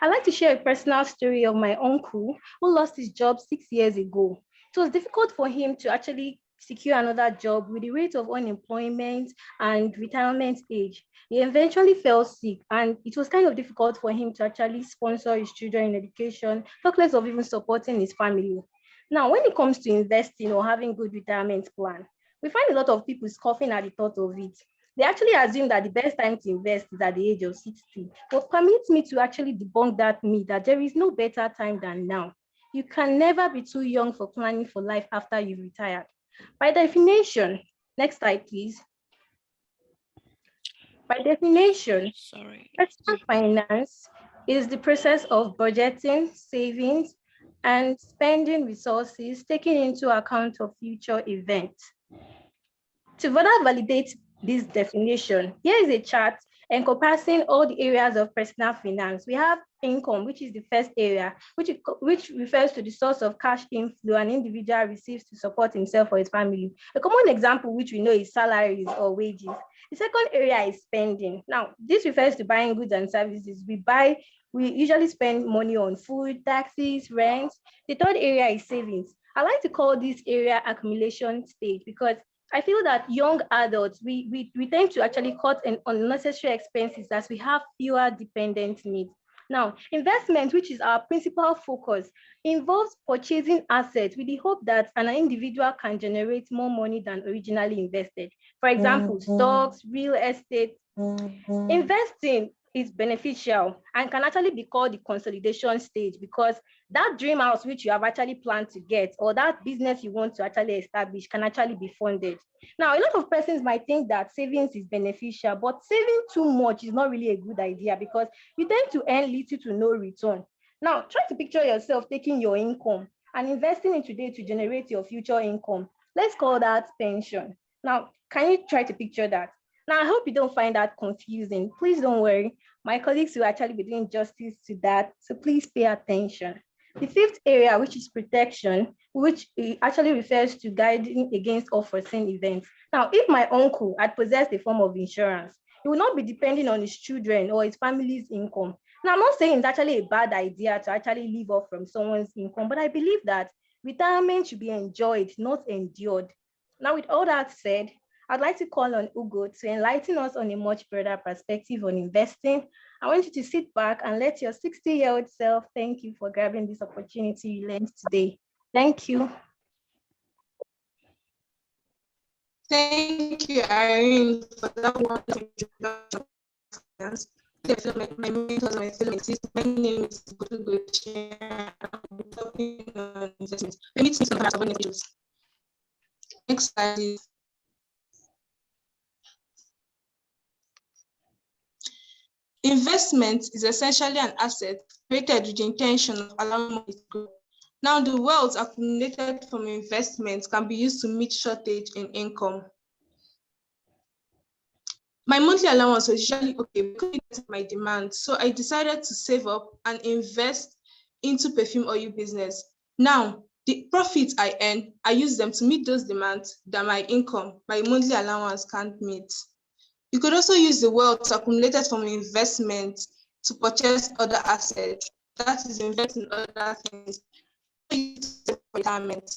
I'd like to share a personal story of my uncle who lost his job 6 years ago. It was difficult for him to actually secure another job with the rate of unemployment and retirement age. He eventually fell sick, and it was kind of difficult for him to actually sponsor his children in education, talk less of even supporting his family. Now, when it comes to investing or having good retirement plan, we find a lot of people scoffing at the thought of it. They actually assume that the best time to invest is at the age of 60. But permit me to actually debunk that myth that there is no better time than now. You can never be too young for planning for life after you've retired. By definition, next slide, please. By definition, personal finance is the process of budgeting, savings, and spending resources taking into account of future events. To further validate this definition, here is a chart encompassing all the areas of personal finance. We have income, which is the first area, which refers to the source of cash inflow an individual receives to support himself or his family. A common example, which we know, is salaries or wages. The second area is spending. Now, this refers to buying goods and services. We usually spend money on food, taxes, rent. The third area is savings. I like to call this area accumulation stage because I feel that young adults, we tend to actually cut on unnecessary expenses as we have fewer dependent needs. Now, investment, which is our principal focus, involves purchasing assets with the hope that an individual can generate more money than originally invested. For example, stocks, real estate. Investing is beneficial and can actually be called the consolidation stage because that dream house which you have actually planned to get or that business you want to actually establish can actually be funded. Now, a lot of persons might think that savings is beneficial, but saving too much is not really a good idea because you tend to earn little to no return. Now, try to picture yourself taking your income and investing it today to generate your future income. Let's call that pension. Now, can you try to picture that? Now, I hope you don't find that confusing. Please don't worry. My colleagues will actually be doing justice to that, so please pay attention. The fifth area, which is protection, which actually refers to guiding against unforeseen events. Now, if my uncle had possessed a form of insurance, he will not be depending on his children or his family's income. Now, I'm not saying it's actually a bad idea to actually live off from someone's income, but I believe that retirement should be enjoyed, not endured. Now, with all that said, I'd like to call on Ugo to enlighten us on a much broader perspective on investing. I want you to sit back and let your 60-year-old self thank you for grabbing this opportunity you learned today. Thank you. Thank you, Irene, for that wonderful introduction. My mentors, my fellow mentees, my name is Goodwill. I'm talking on investments. Let me take some financial. Next slide, please. Investment is essentially an asset created with the intention of allowing money to grow. Now, the wealth accumulated from investments can be used to meet shortage in income. My monthly allowance was usually okay because of my demand, so I decided to save up and invest into perfume oil business. Now, the profits I earn, I use them to meet those demands that my income, my monthly allowance can't meet. You could also use the wealth accumulated from investment to purchase other assets, that is, invest in other things, retirement.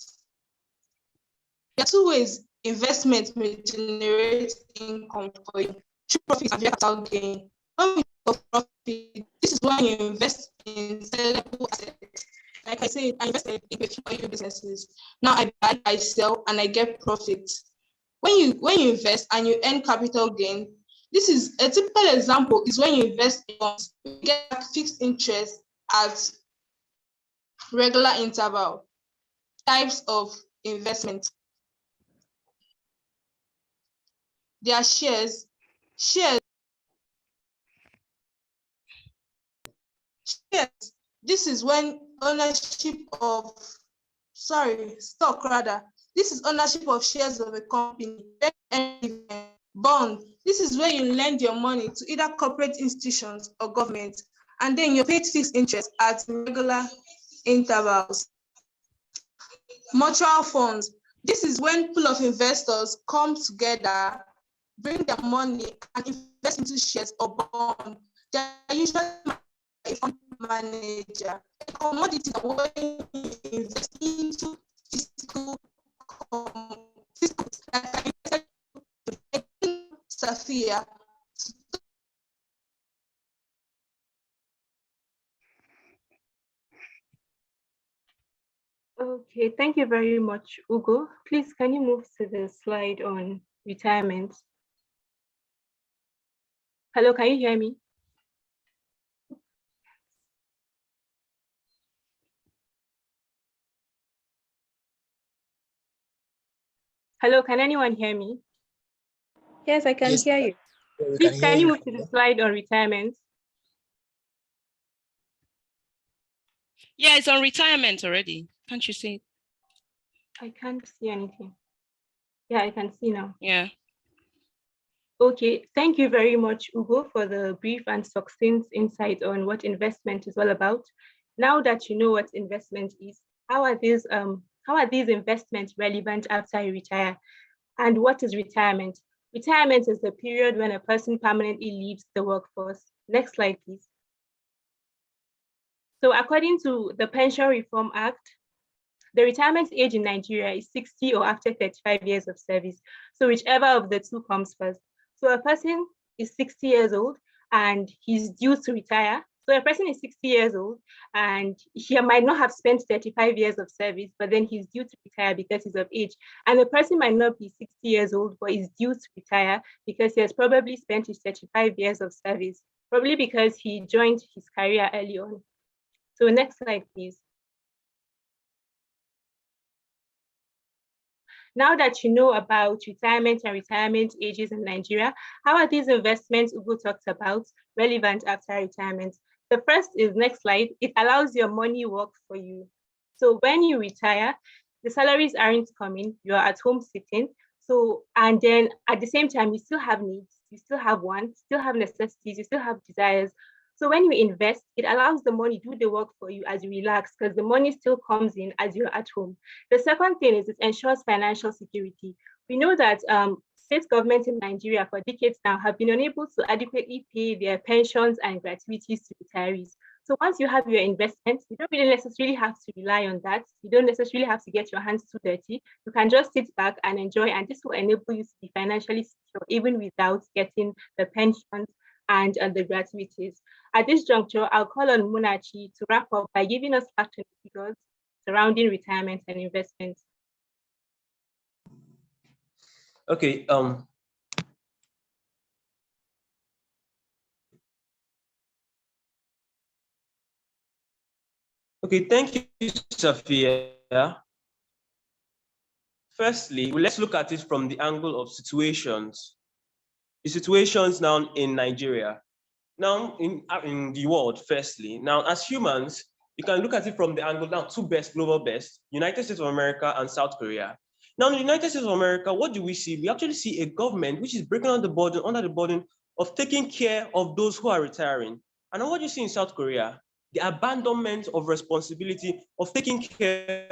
There are two ways investment may generate income for you: through profit and capital gain. When we talk of profit, this is when you invest in sellable assets. Like I said, I invested in perfume businesses. Now I buy, I sell, and I get profit. When you invest and you earn capital gain, this is a typical example is when you invest in bonds, you get fixed interest at regular interval. Types of investment. There are shares. This is when ownership of, stock rather. This is ownership of shares of a company. Bond. This is where you lend your money to either corporate institutions or government, and then you're paid fixed interest at regular intervals. Mutual funds. This is when pool of investors come together, bring their money and invest into shares or bonds. They are usually a fund manager. A commodity when you invest into physical Sophia. Okay, thank you very much, Ugo. Please, can you move to the slide on retirement? Hello, can you hear me? Hello, can anyone hear me? Yes, I can hear you. Please, can you move to the slide on retirement? Yeah, it's on retirement already. Can't you see? I can't see anything. Yeah, I can see now. Yeah. Okay, thank you very much, Ugo, for the brief and succinct insight on what investment is all about. Now that you know what investment is, how are these investments relevant after you retire? And what is retirement? Retirement is the period when a person permanently leaves the workforce. Next slide, please. So according to the Pension Reform Act, the retirement age in Nigeria is 60 or after 35 years of service. So whichever of the two comes first. So a person is 60 years old and he's due to retire. So a person is 60 years old and he might not have spent 35 years of service, but then he's due to retire because he's of age. And the person might not be 60 years old, but is due to retire because he has probably spent his 35 years of service, probably because he joined his career early on. So next slide, please. Now that you know about retirement and retirement ages in Nigeria, how are these investments Ugo talked about relevant after retirement? The first is, next slide, it allows your money work for you. So when you retire, the salaries aren't coming, you're at home sitting. So, and then at the same time, you still have needs, you still have wants, still have necessities, you still have desires. So when you invest, it allows the money to do the work for you as you relax, because the money still comes in as you're at home. The second thing is it ensures financial security. We know that state governments in Nigeria for decades now have been unable to adequately pay their pensions and gratuities to retirees. So once you have your investment, you don't really necessarily have to rely on that. You don't necessarily have to get your hands too dirty. You can just sit back and enjoy, and this will enable you to be financially secure even without getting the pensions and the gratuities. At this juncture, I'll call on Munachi to wrap up by giving us facts and figures surrounding retirement and investments. Okay. Okay, thank you, Sophia. Firstly, let's look at it from the angle of situations. The situations now in Nigeria. Now, in the world, firstly, now as humans, you can look at it from the angle now, two best, global best, United States of America and South Korea. Now, in the United States of America, what do we see? We actually see a government which is breaking on the burden, under the burden of taking care of those who are retiring. And what do you see in South Korea? The abandonment of responsibility of taking care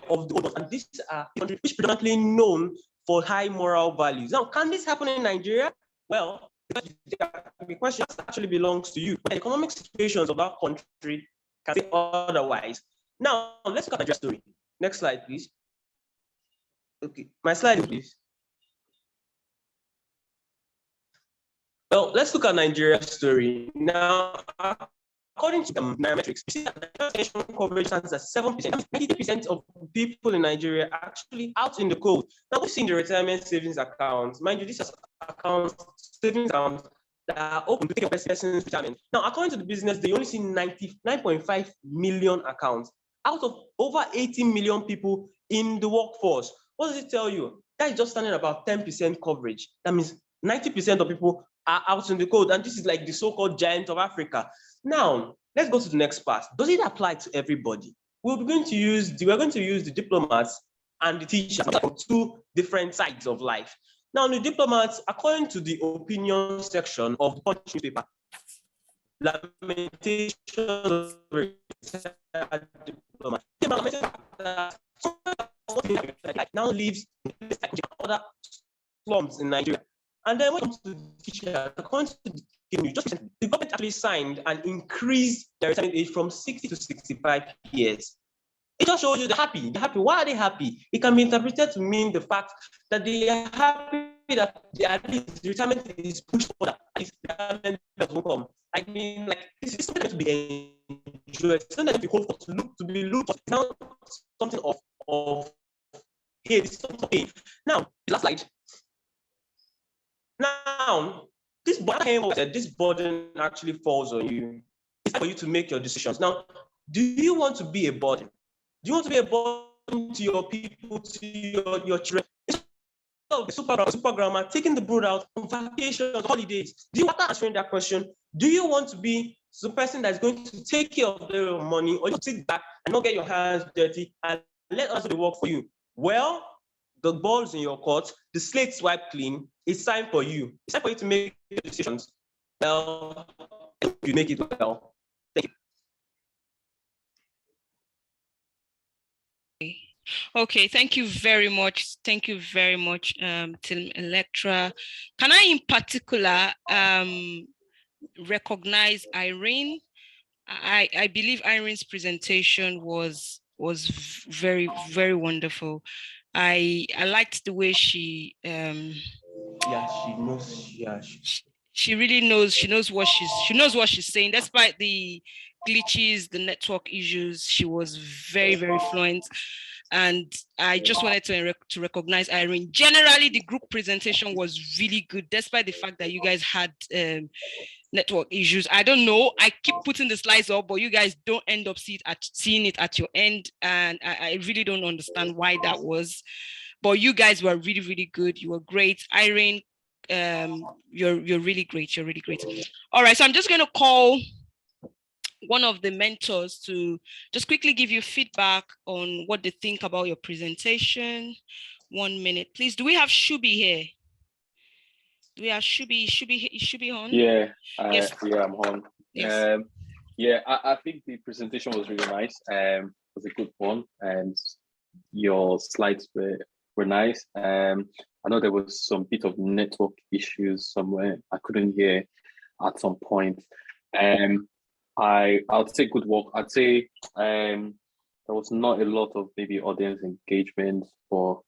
of the old. And these are countries which are predominantly known for high moral values. Now, can this happen in Nigeria? Well, the question actually belongs to you. The economic situations of that country can say otherwise. Now, let's look at the story. Next slide, please. Okay, my slide, please. Well, let's look at Nigeria's story. Now, according to the nairametrics, we see that the national coverage stands at 7%. 90% of people in Nigeria are actually out in the cold. Now, we've seen the retirement savings accounts. Mind you, these are accounts, savings accounts that are open to take a person's retirement. Now, according to the business, they only see 99.5 million accounts out of over 80 million people in the workforce. What does it tell you? That is just standing about 10% coverage. That means 90% of people are out in the cold, and this is like the so-called giant of Africa. Now, let's go to the next part. Does it apply to everybody? We're going to use the diplomats and the teachers from two different sides of life. Now, the diplomats, according to the opinion section of the Punch newspaper, lamentation now lives in other slums in Nigeria. And then when it comes to the teacher, according to the government actually signed and increased the retirement age from 60 to 65 years. It just shows you they're happy. They're happy. Why are they happy? It can be interpreted to mean the fact that they are happy that at least the retirement is pushed forward. At least the retirement doesn't come. I mean, like, this is something to be enjoyed. It's something to be hopeful, to be looked for. It's not something of hey, this is something of pain. Now, last slide. Now, this burden actually falls on you. It's for you to make your decisions. Now, do you want to be a burden? Do you want to be a burden to your people, to your children? Super grammar, taking the brood out on vacation, on holidays. Do you want to answer that question? Do you want to be the person that's going to take care of their money, or you sit back and not get your hands dirty and let us do the work for you? Well, the ball's in your court, the slate's wiped clean. It's time for you. It's time for you to make decisions. Well, you make it well. Thank you. Okay, thank you very much. Thank you very much, Team Electra. Can I in particular recognize Irene? I believe Irene's presentation was very, very wonderful. I liked the way she she really knows, she knows what she's saying, despite the glitches, the network issues. She was very, very fluent. And I just wanted to recognize Irene. Generally, the group presentation was really good, despite the fact that you guys had network issues. I don't know. I keep putting the slides up, but you guys don't end up seeing it at your end. And I really don't understand why that was. But you guys were really, really good. You were great. Irene, you're really great. You're really great. All right, so I'm just going to call one of the mentors to just quickly give you feedback on what they think about your presentation. 1 minute, please. Do we have Shubi here? Do we have Shubi? Shubi on? Yeah, yes. Yeah, I'm on. Yes. Yeah, I think the presentation was really nice. It was a good one, and your slides were nice. I know there was some bit of network issues somewhere. I couldn't hear at some point. I'd say good work. I'd say there was not a lot of maybe audience engagement, but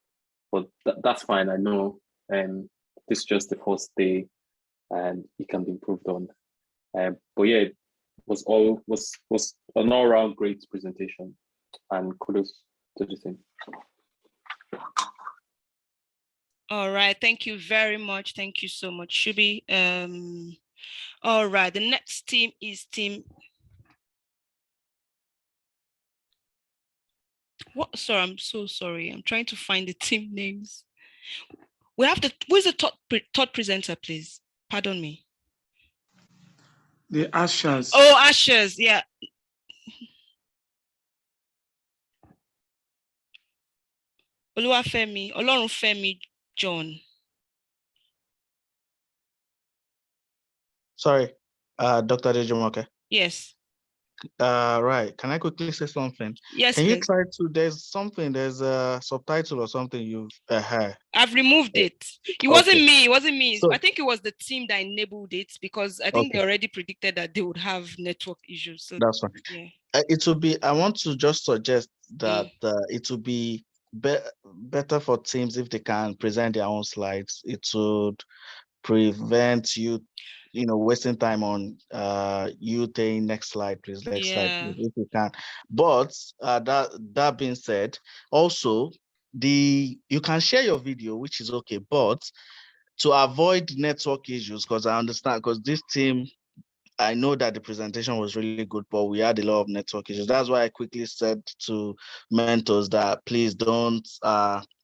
that's fine. I know, this is just the first day, and it can be improved on. But yeah, it was an all-round great presentation, and kudos to the team. All right, thank you very much. Thank you so much, Shubi. All right, the next team is team. What? Sorry, I'm so sorry. I'm trying to find the team names. We have who's the third presenter, please? Pardon me. The Ashers. Oh, Ashers, yeah. Olorunfemi John. Sorry, Dr. Dejumoke. Yes. Right. Can I quickly say something? Yes, Can you please. try to, there's a subtitle or something you've had. I've removed it. It wasn't Okay. me. It wasn't me. So, I think it was the team that enabled it because I think they already predicted that they would have network issues. So that's fine. yeah. It will be, I want to just suggest that it will be better for teams if they can present their own slides. It would prevent you wasting time on you saying next slide, please, next slide, please, if you can. But that being said, also you can share your video, which is okay, but to avoid network issues, because I understand, because this team, I know that the presentation was really good, but we had a lot of network issues. That's why I quickly said to mentors that please don't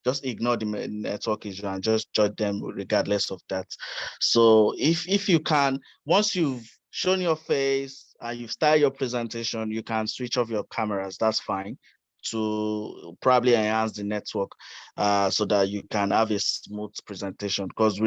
just ignore the network issue and just judge them regardless of that. So if you can, once you've shown your face and you've started your presentation, you can switch off your cameras. That's fine, to probably enhance the network so that you can have a smooth presentation, because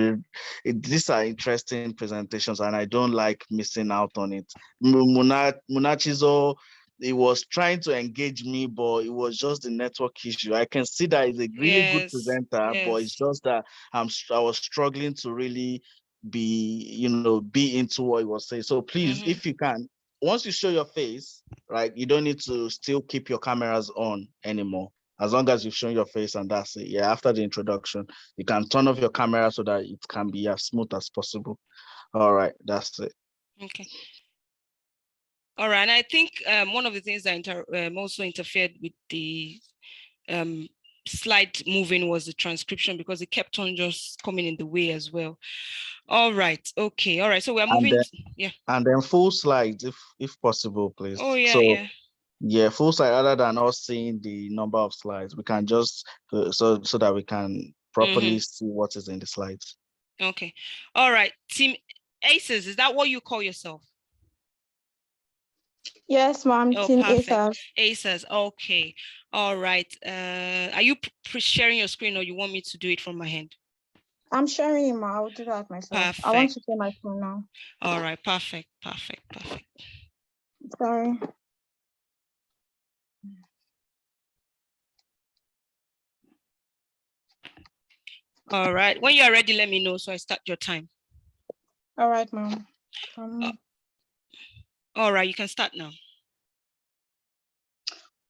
these are interesting presentations and I don't like missing out on it. Munachizo, he was trying to engage me, but it was just the network issue. I can see that he's a really good presenter, but it's just that I was struggling to really be into what he was saying. So please, if you can, once you show your face, right, you don't need to still keep your cameras on anymore. As long as you've shown your face and that's it. Yeah, after the introduction, you can turn off your camera so that it can be as smooth as possible. All right, that's it. Okay. All right, and I think one of the things that also interfered with the slide moving was the transcription, because it kept on just coming in the way as well. All right, okay, all right, so we're moving. And then full slides, if possible, please. Oh yeah, so, yeah. Yeah, full slide, other than us seeing the number of slides, we can just so that we can properly see what is in the slides. Okay, all right, Team Aces, is that what you call yourself? Yes, ma'am. Oh, Team perfect. Aces. Aces, okay, all right. Are you sharing your screen, or you want me to do it from my hand? I'm sharing it, ma. I'll do that myself. Perfect. I want to share my phone now. All right, perfect. Sorry. All right, when you are ready, let me know so I start your time. All right, ma'am. All right, you can start now.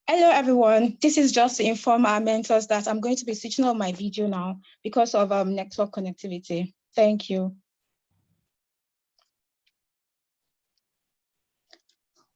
Hello, everyone. This is just to inform our mentors that I'm going to be switching off my video now because of network connectivity. Thank you.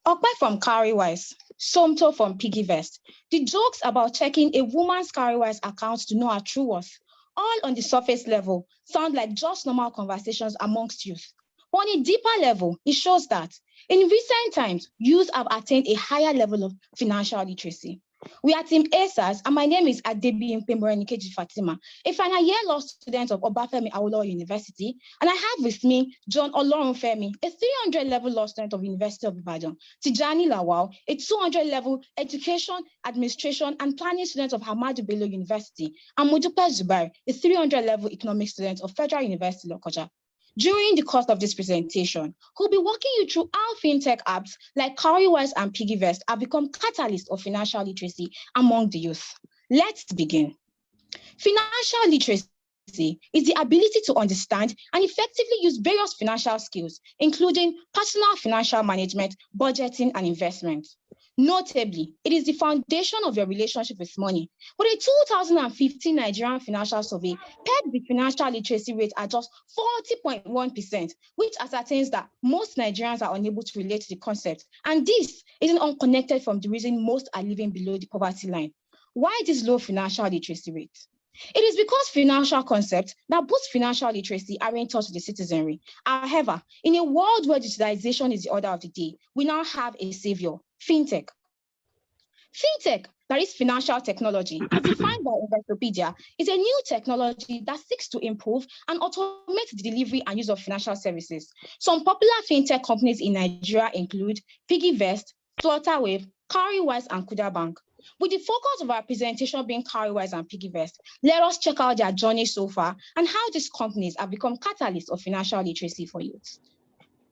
Okpa from Cowrywise, Somto from Piggyvest. The jokes about checking a woman's Cowrywise account to know her true worth, all on the surface level, sound like just normal conversations amongst youth. But on a deeper level, it shows that in recent times, youth have attained a higher level of financial literacy. We are Team ASAS, and my name is Adebi Mpemborenikeji Fatima, a final year law student of Obafemi Awolowo University, and I have with me John Olorunfemi, a 300 level law student of University of Ibadan, Tijani Lawal, a 200 level education, administration, and planning student of Ahmadu Bello University, and Modupe Zubair, a 300 level economics student of Federal University Lokoja. During the course of this presentation, we'll be walking you through how fintech apps like Cowrywise and Piggyvest have become catalysts of financial literacy among the youth. Let's begin. Financial literacy is the ability to understand and effectively use various financial skills, including personal financial management, budgeting, and investment. Notably, it is the foundation of your relationship with money. But a 2015 Nigerian financial survey pegged the financial literacy rate at just 40.1%, which ascertains that most Nigerians are unable to relate to the concept. And this isn't unconnected from the reason most are living below the poverty line. Why this low financial literacy rate? It is because financial concepts that boost financial literacy aren't taught to the citizenry. However, in a world where digitalization is the order of the day, we now have a savior, fintech. Fintech that is financial technology, as defined by Daytopia, is a new technology that seeks to improve and automate the delivery and use of financial services. Some popular fintech companies in Nigeria include PiggyVest, Flutterwave, Cowrywise, and Kuda Bank. With the focus of our presentation being Cowrywise and PiggyVest, let us check out their journey so far and how these companies have become catalysts of financial literacy for youth.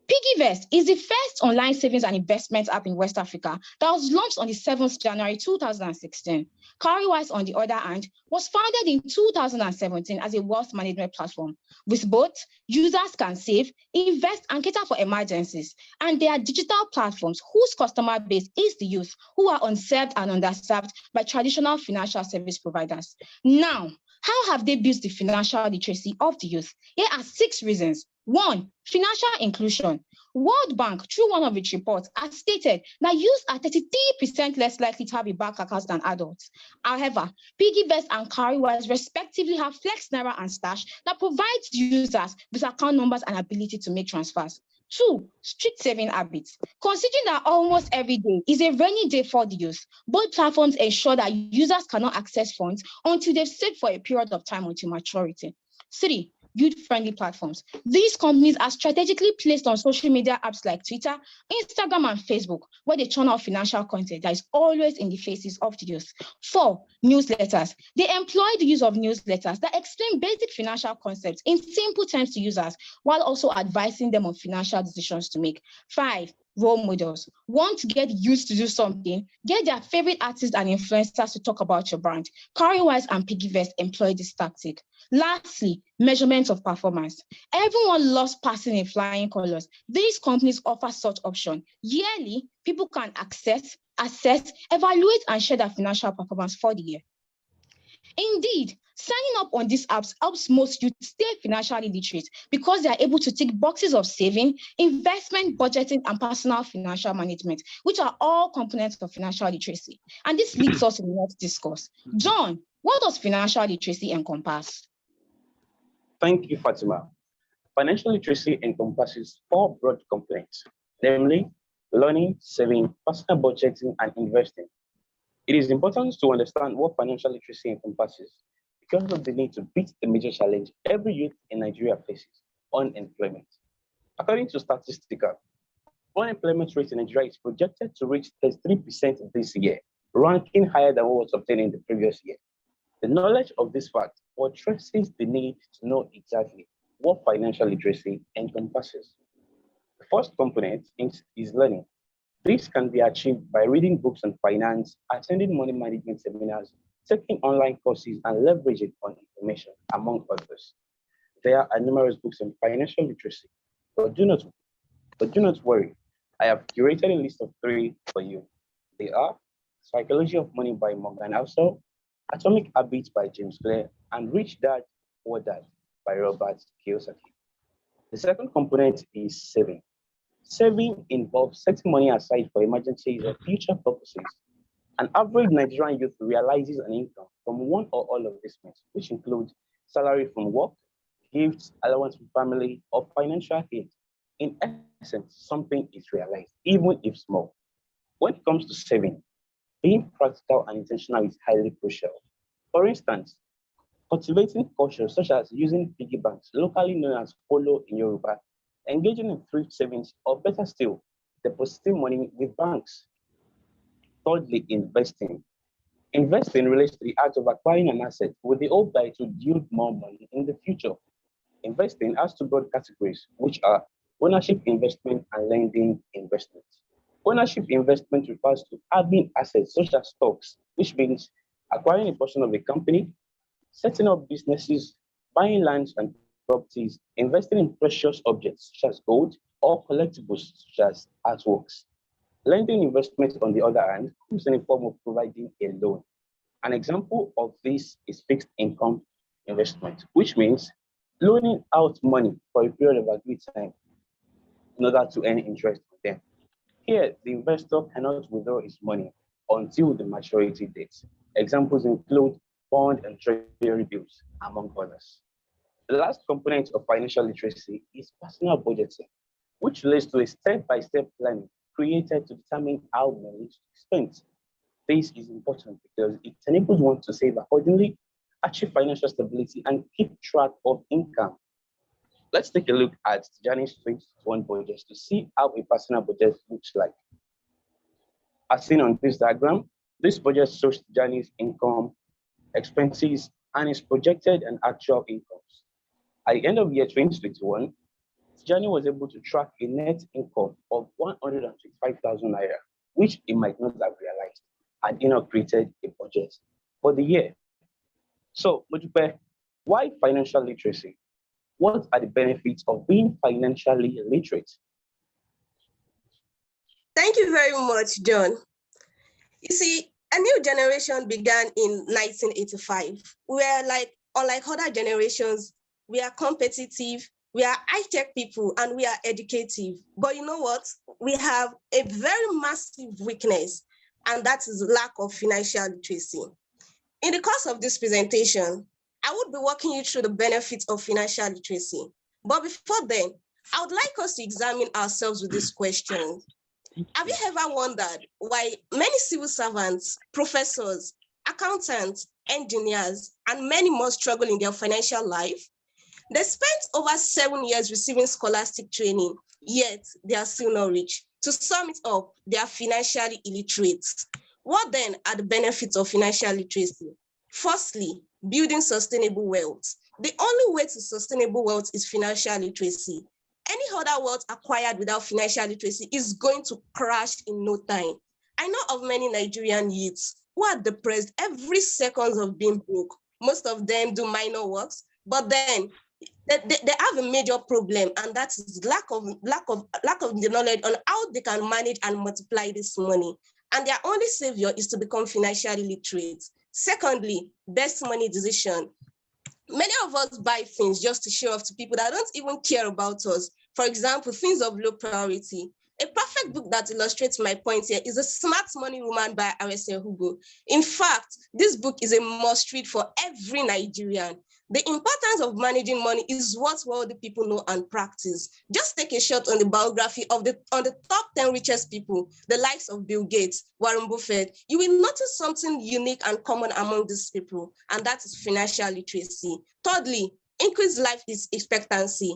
PiggyVest is the first online savings and investment app in West Africa that was launched on the 7th January 2016. Cowrywise, on the other hand, was founded in 2017 as a wealth management platform. With both, users can save, invest, and cater for emergencies. And they are digital platforms whose customer base is the youth who are unserved and underserved by traditional financial service providers. Now, how have they built the financial literacy of the youth? Here are 6 reasons. 1, financial inclusion. World Bank, through one of its reports, has stated that youth are 33% less likely to have a bank account than adults. However, PiggyVest and Cowrywise respectively have Flex Naira and Stash that provides users with account numbers and ability to make transfers. 2, strict saving habits. Considering that almost every day is a rainy day for the youth, both platforms ensure that users cannot access funds until they've saved for a period of time until maturity. 3, youth-friendly platforms. These companies are strategically placed on social media apps like Twitter, Instagram, and Facebook, where they churn out financial content that is always in the faces of the youth. 4, newsletters. They employ the use of newsletters that explain basic financial concepts in simple terms to users, while also advising them on financial decisions to make. 5, role models. Want to get used to do something? Get their favorite artists and influencers to talk about your brand. Cowrywise and PiggyVest employ this tactic. Lastly, measurement of performance. Everyone loves passing in flying colors. These companies offer such option. Yearly, people can access, assess, evaluate, and share their financial performance for the year. Indeed, signing up on these apps helps most youth stay financially literate because they are able to tick boxes of saving, investment, budgeting, and personal financial management, which are all components of financial literacy. And this leads us to the next discourse. John, what does financial literacy encompass? Thank you, Fatima. Financial literacy encompasses 4 broad components, namely learning, saving, personal budgeting, and investing. It is important to understand what financial literacy encompasses because of the need to beat the major challenge every youth in Nigeria faces, unemployment. According to Statistica, unemployment rate in Nigeria is projected to reach 33% this year, ranking higher than what was obtained in the previous year. The knowledge of this fact addresses the need to know exactly what financial literacy encompasses. The first component is learning. This can be achieved by reading books on finance, attending money management seminars, taking online courses, and leveraging on information, among others. There are numerous books on financial literacy, but do not worry. I have curated a list of 3 for you. They are Psychology of Money by Morgan Housel, Atomic Habits by James Clear, and Rich Dad, Poor Dad by Robert Kiyosaki. The second component is saving. Saving involves setting money aside for emergencies or future purposes. An average Nigerian youth realizes an income from one or all of these means, which include salary from work, gifts, allowance from family, or financial aid. In essence, something is realized, even if small. When it comes to saving, being practical and intentional is highly crucial. For instance, cultivating cultures such as using piggy banks, locally known as polo in Yoruba, engaging in thrift savings, or better still, depositing money with banks. Thirdly, investing. Investing relates to the act of acquiring an asset with the hope that it will yield more money in the future. Investing has 2 broad categories, which are ownership investment and lending investment. Ownership investment refers to having assets such as stocks, which means acquiring a portion of a company, setting up businesses, buying lands and properties, investing in precious objects such as gold or collectibles such as artworks. Lending investment, on the other hand, comes in the form of providing a loan. An example of this is fixed income investment, which means loaning out money for a period of agreed time in order to earn interest on them. Here, the investor cannot withdraw his money until the maturity date. Examples include bond and treasury bills, among others. The last component of financial literacy is personal budgeting, which relates to a step-by-step plan created to determine how money is spent. This is important because it enables one to save accordingly, achieve financial stability, and keep track of income. Let's take a look at Tijani's 2021 budget to see how a personal budget looks like. As seen on this diagram, this budget shows Tijani's income, expenses, and his projected and actual incomes. At the end of year 2021, Tijani was able to track a net income of 125,000 naira, which he might not have realized had he not created a budget for the year. So, Modupe, why financial literacy? What are the benefits of being financially literate? Thank you very much, John. You see, a new generation began in 1985. Unlike other generations, we are competitive, we are high-tech people, and we are educative. But you know what? We have a very massive weakness, and that is lack of financial literacy. In the course of this presentation, I would be walking you through the benefits of financial literacy. But before then, I would like us to examine ourselves with this question. Have you ever wondered why many civil servants, professors, accountants, engineers, and many more struggle in their financial life? They spent over 7 years receiving scholastic training, yet they are still not rich. To sum it up, they are financially illiterate. What then are the benefits of financial literacy? Firstly, building sustainable wealth. The only way to sustainable wealth is financial literacy. Any other wealth acquired without financial literacy is going to crash in no time. I know of many Nigerian youths who are depressed every second of being broke. Most of them do minor works, but then they have a major problem, and that is lack of the knowledge on how they can manage and multiply this money. And their only savior is to become financially literate. Secondly, best money decision. Many of us buy things just to show off to people that don't even care about us. For example, things of low priority. A perfect book that illustrates my point here is A Smart Money Woman by R.S.A. Hugo. In fact, this book is a must read for every Nigerian. The importance of managing money is what wealthy people know and practice. Just take a shot on the biography of the top 10 richest people, the likes of Bill Gates, Warren Buffett. You will notice something unique and common among these people, and that is financial literacy. Thirdly, increased life expectancy.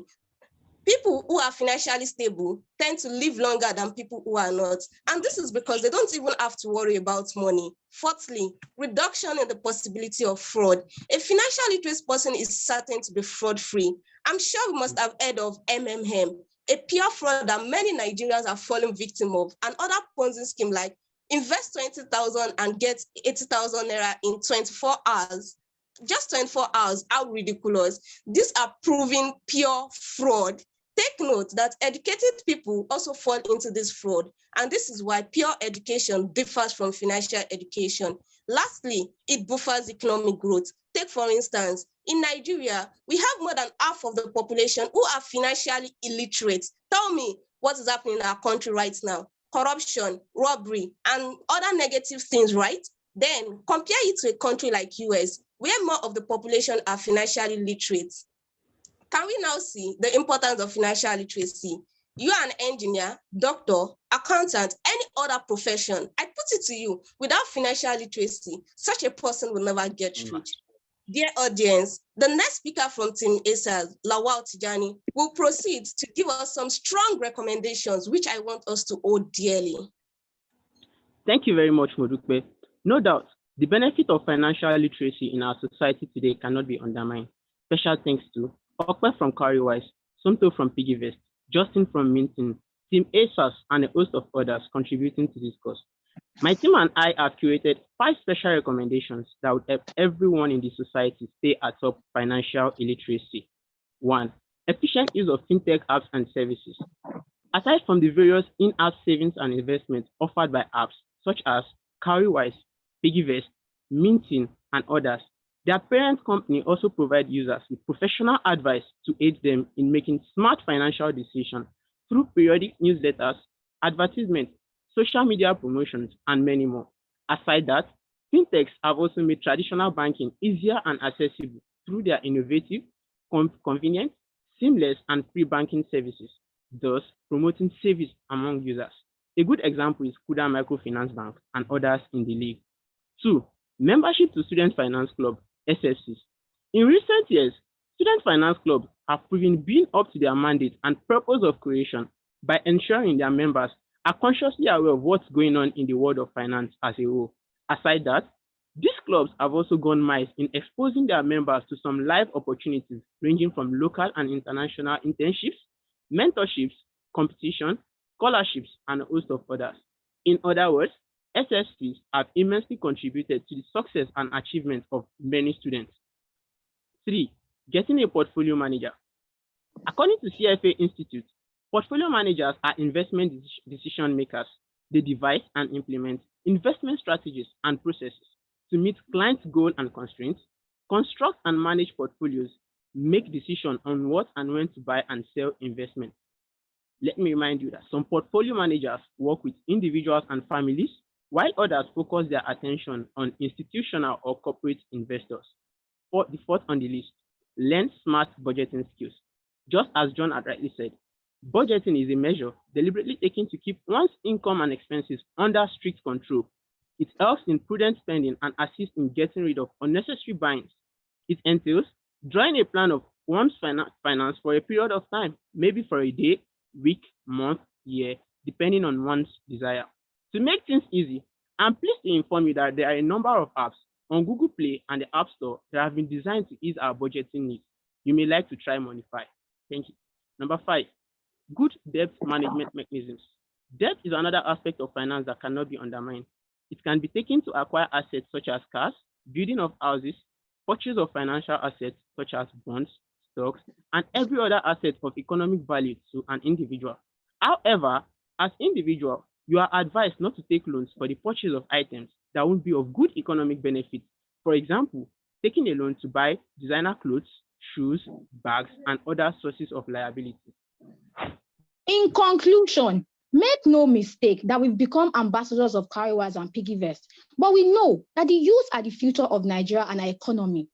People who are financially stable tend to live longer than people who are not. And this is because they don't even have to worry about money. Fourthly, reduction in the possibility of fraud. A financially literate person is certain to be fraud-free. I'm sure we must have heard of MMM, a pure fraud that many Nigerians are falling victim of, and other Ponzi scheme like invest 20,000 and get 80,000 naira in 24 hours. Just 24 hours, how ridiculous. These are proven pure fraud. Take note that educated people also fall into this fraud, and this is why pure education differs from financial education. Lastly, it buffers economic growth. Take, for instance, in Nigeria, we have more than half of the population who are financially illiterate. Tell me what is happening in our country right now. Corruption, robbery, and other negative things, right? Then compare it to a country like US, where more of the population are financially literate. Can we now see the importance of financial literacy? You are an engineer, doctor, accountant, any other profession. I put it to you, without financial literacy, such a person will never get rich. Dear audience, the next speaker from Team ASAS, Lawal Tijani, will proceed to give us some strong recommendations, which I want us to hold dearly. Thank you very much, Modupe. No doubt, the benefit of financial literacy in our society today cannot be undermined. Special thanks to Okwe from Cowrywise, Somto from Piggyvest, Justin from Minton, Team ASAS, and a host of others contributing to this course. My team and I have curated 5 special recommendations that would help everyone in the society stay atop financial illiteracy. 1. Efficient use of fintech apps and services. Aside from the various in-app savings and investments offered by apps such as Cowrywise, Piggyvest, Minton, and others, their parent company also provides users with professional advice to aid them in making smart financial decisions through periodic newsletters, advertisements, social media promotions, and many more. Aside that, fintechs have also made traditional banking easier and accessible through their innovative, convenient, seamless, and free banking services, thus promoting savings among users. A good example is Kuda Microfinance Bank and others in the league. 2. Membership to Student Finance Club, SFCs. In recent years, Student Finance Clubs have proven being up to their mandate and purpose of creation by ensuring their members are consciously aware of what's going on in the world of finance as a whole. Aside that, these clubs have also gone miles in exposing their members to some live opportunities ranging from local and international internships, mentorships, competition, scholarships, and a host of others. In other words, SSCs have immensely contributed to the success and achievement of many students. 3. Getting a portfolio manager. According to CFA Institute, portfolio managers are investment decision makers. They devise and implement investment strategies and processes to meet clients' goals and constraints, construct and manage portfolios, make decisions on what and when to buy and sell investments. Let me remind you that some portfolio managers work with individuals and families, while others focus their attention on institutional or corporate investors. For the fourth on the list, learn smart budgeting skills. Just as John had rightly said, budgeting is a measure deliberately taken to keep one's income and expenses under strict control. It helps in prudent spending and assists in getting rid of unnecessary buyings. It entails drawing a plan of one's finance for a period of time, maybe for a day, week, month, year, depending on one's desire. To make things easy, I'm pleased to inform you that there are a number of apps on Google Play and the App Store that have been designed to ease our budgeting needs. You may like to try Monify. Thank you. Number 5, good debt management mechanisms. Debt is another aspect of finance that cannot be undermined. It can be taken to acquire assets such as cars, building of houses, purchase of financial assets such as bonds, stocks, and every other asset of economic value to an individual. However, as individual, you are advised not to take loans for the purchase of items that won't be of good economic benefit. For example, taking a loan to buy designer clothes, shoes, bags, and other sources of liability. In conclusion, make no mistake that we've become ambassadors of Kariwas and Piggyvest, but we know that the youth are the future of Nigeria and our economy.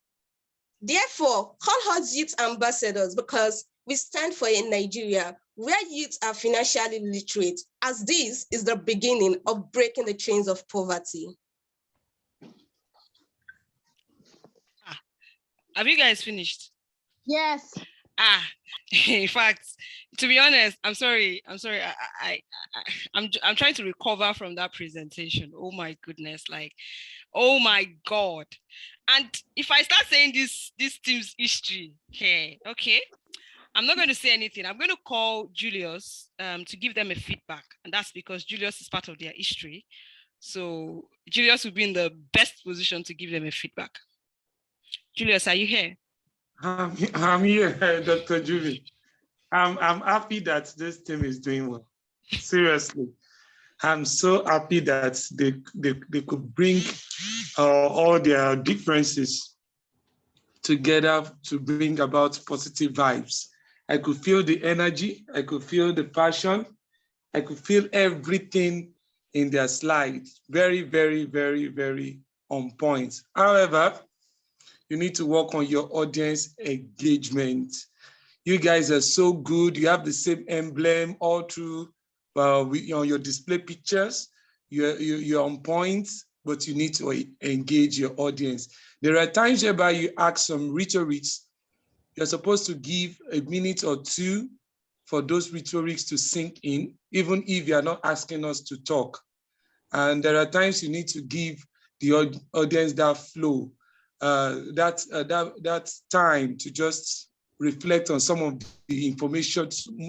Therefore, call us youth ambassadors because we stand for a Nigeria where youth are financially literate, as this is the beginning of breaking the chains of poverty. Have you guys finished? Yes. In fact, to be honest, I'm sorry. I'm trying to recover from that presentation. Oh my goodness, like, oh my God. And if I start saying this team's history here, okay, I'm not going to say anything. I'm going to call Julius to give them a feedback. And that's because Julius is part of their history. So Julius will be in the best position to give them a feedback. Julius, are you here? I'm here, Dr. Julie. I'm happy that this team is doing well. Seriously. I'm so happy that they could bring all their differences together to bring about positive vibes. I could feel the energy, I could feel the passion, I could feel everything in their slides. Very, very, very, very on point. However, you need to work on your audience engagement. You guys are so good. You have the same emblem all through your display pictures. You're on point, but you need to engage your audience. There are times whereby you ask some rhetorics. You're supposed to give a minute or two for those rhetorics to sink in, even if you're not asking us to talk. And there are times you need to give the audience that flow, that time to just reflect on some of the information,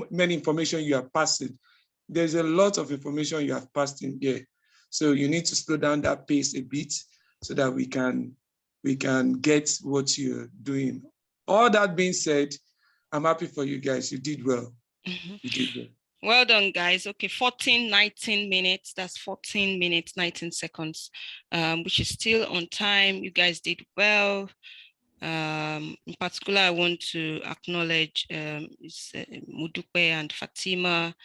many information you have passed in. There's a lot of information you have passed in here. So you need to slow down that pace a bit so that we can get what you're doing. All that being said, I'm happy for you guys. You did well. You did well. Well done, guys. Okay, 19 minutes. That's 14 minutes, 19 seconds, which is still on time. You guys did well. In particular, I want to acknowledge Mudupe and Fatima.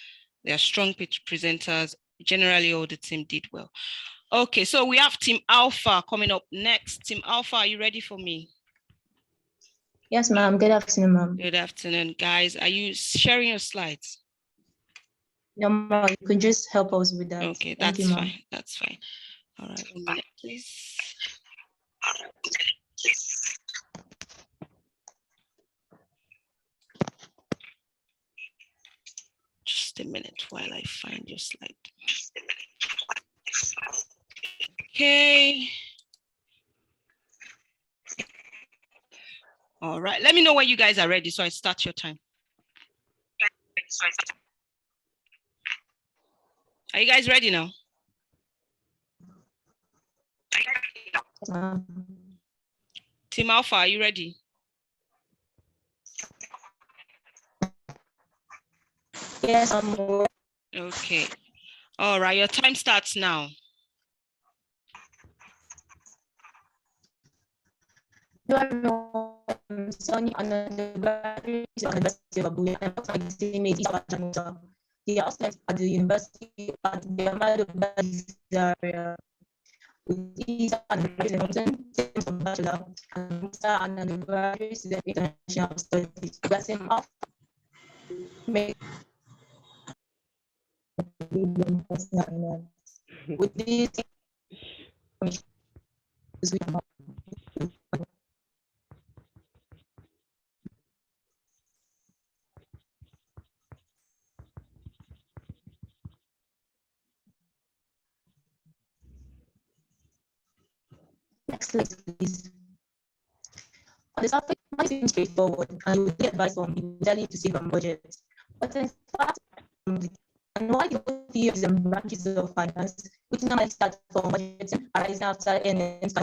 They are strong pitch presenters. Generally, all the team did well. Okay, so we have Team Alpha coming up next. Team Alpha, are you ready for me? Yes, ma'am. Good afternoon, ma'am. Good afternoon, guys. Are you sharing your slides? No, you could just help us with that. Okay, Thank that's you, ma'am. fine. That's fine. All right, 1 minute, please. Just a minute while I find your slide. Okay. All right, let me know when you guys are ready so I start your time. Are you guys ready now? Team Alpha, are you ready? Yes, I'm ready. Okay. All right, your time starts now. Sony on the University of Abuja and my teammate is Abajamusa. They are students at the University at the Amado area. With these and bachelor and master and undergraduate student international studies. Blessing off. With these next slide, please. On the surface, it seems straightforward, and you would get advice from immediately to save on budget. But in fact, and why the theories and branches of finance, which normally start from budgeting, arising after earnings,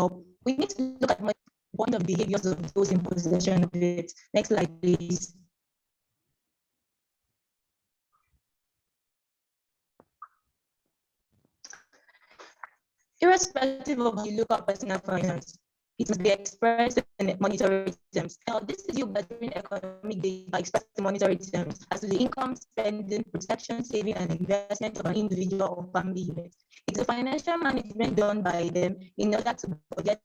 we need to look at the point of behaviors of those in possession of it. Next slide, please. Irrespective of how you look at personal finance, it must be expressed in monetary terms. Now, this is you gathering economic data by expressing monetary terms as to the income, spending, protection, saving, and investment of an individual or family unit. It's a financial management done by them in order to budget,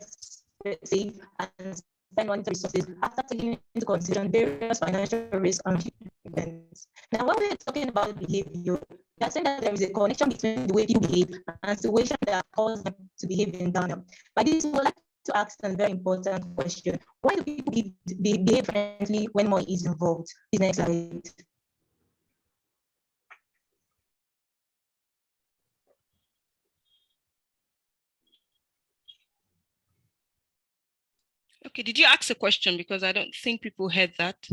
save, and spend monetary resources after taking into consideration various financial risks and events. Now, when we're talking about behavior, we are saying that there is a connection between the way people behave and situations that cause them to behave in manner. By this, we would like to ask a very important question. Why do people behave differently when money is involved? This next slide. Okay, did you ask a question? Because I don't think people heard that.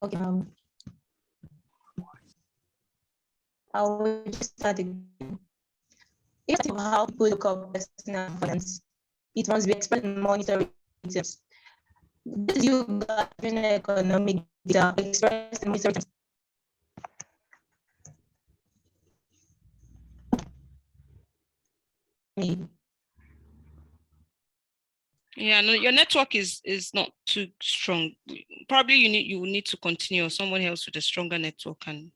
Okay, I will just start again. Irrespective of how people look up personal finance, it must be expressed in monetary terms. This you got in economic data expressed in monetary terms. Yeah, no, your network is not too strong. Probably you will need to continue, or someone else with a stronger network. And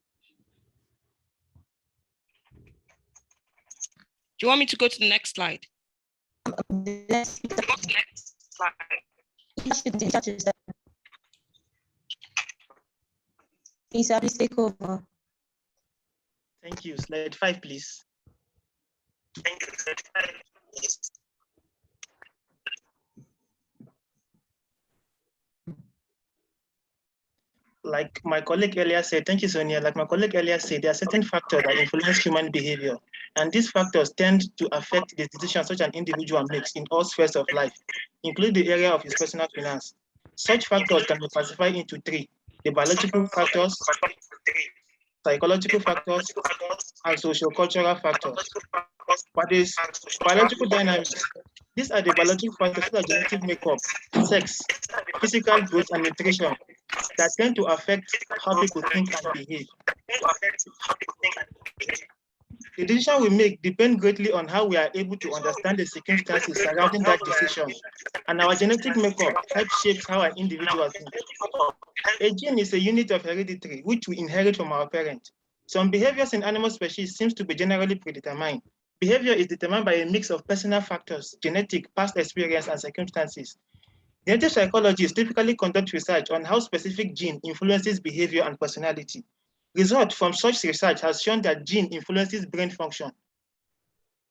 do you want me to go to the next slide? Please take over. Thank you. Slide 5, please. Thank you. Slide 5, please. Like my colleague earlier said, thank you, Sonia. Like my colleague earlier said, there are certain factors that influence human behavior, and these factors tend to affect the decisions such an individual makes in all spheres of life, including the area of his personal finance. Such factors can be classified into 3: the biological factors, psychological factors, and socio-cultural factors. But these biological dynamics, these are the biological factors such as genetic makeup, sex, physical growth, and nutrition that tend to affect how people think and behave. The decision we make depends greatly on how we are able to understand the circumstances surrounding that decision, and our genetic makeup helps shape how an individual thinks. A gene is a unit of heredity which we inherit from our parents. Some behaviors in animal species seems to be generally predetermined. Behavior is determined by a mix of personal factors, genetic, past experience, and circumstances. Genetic psychologists typically conduct research on how specific gene influences behavior and personality. Result from such research has shown that gene influences brain function,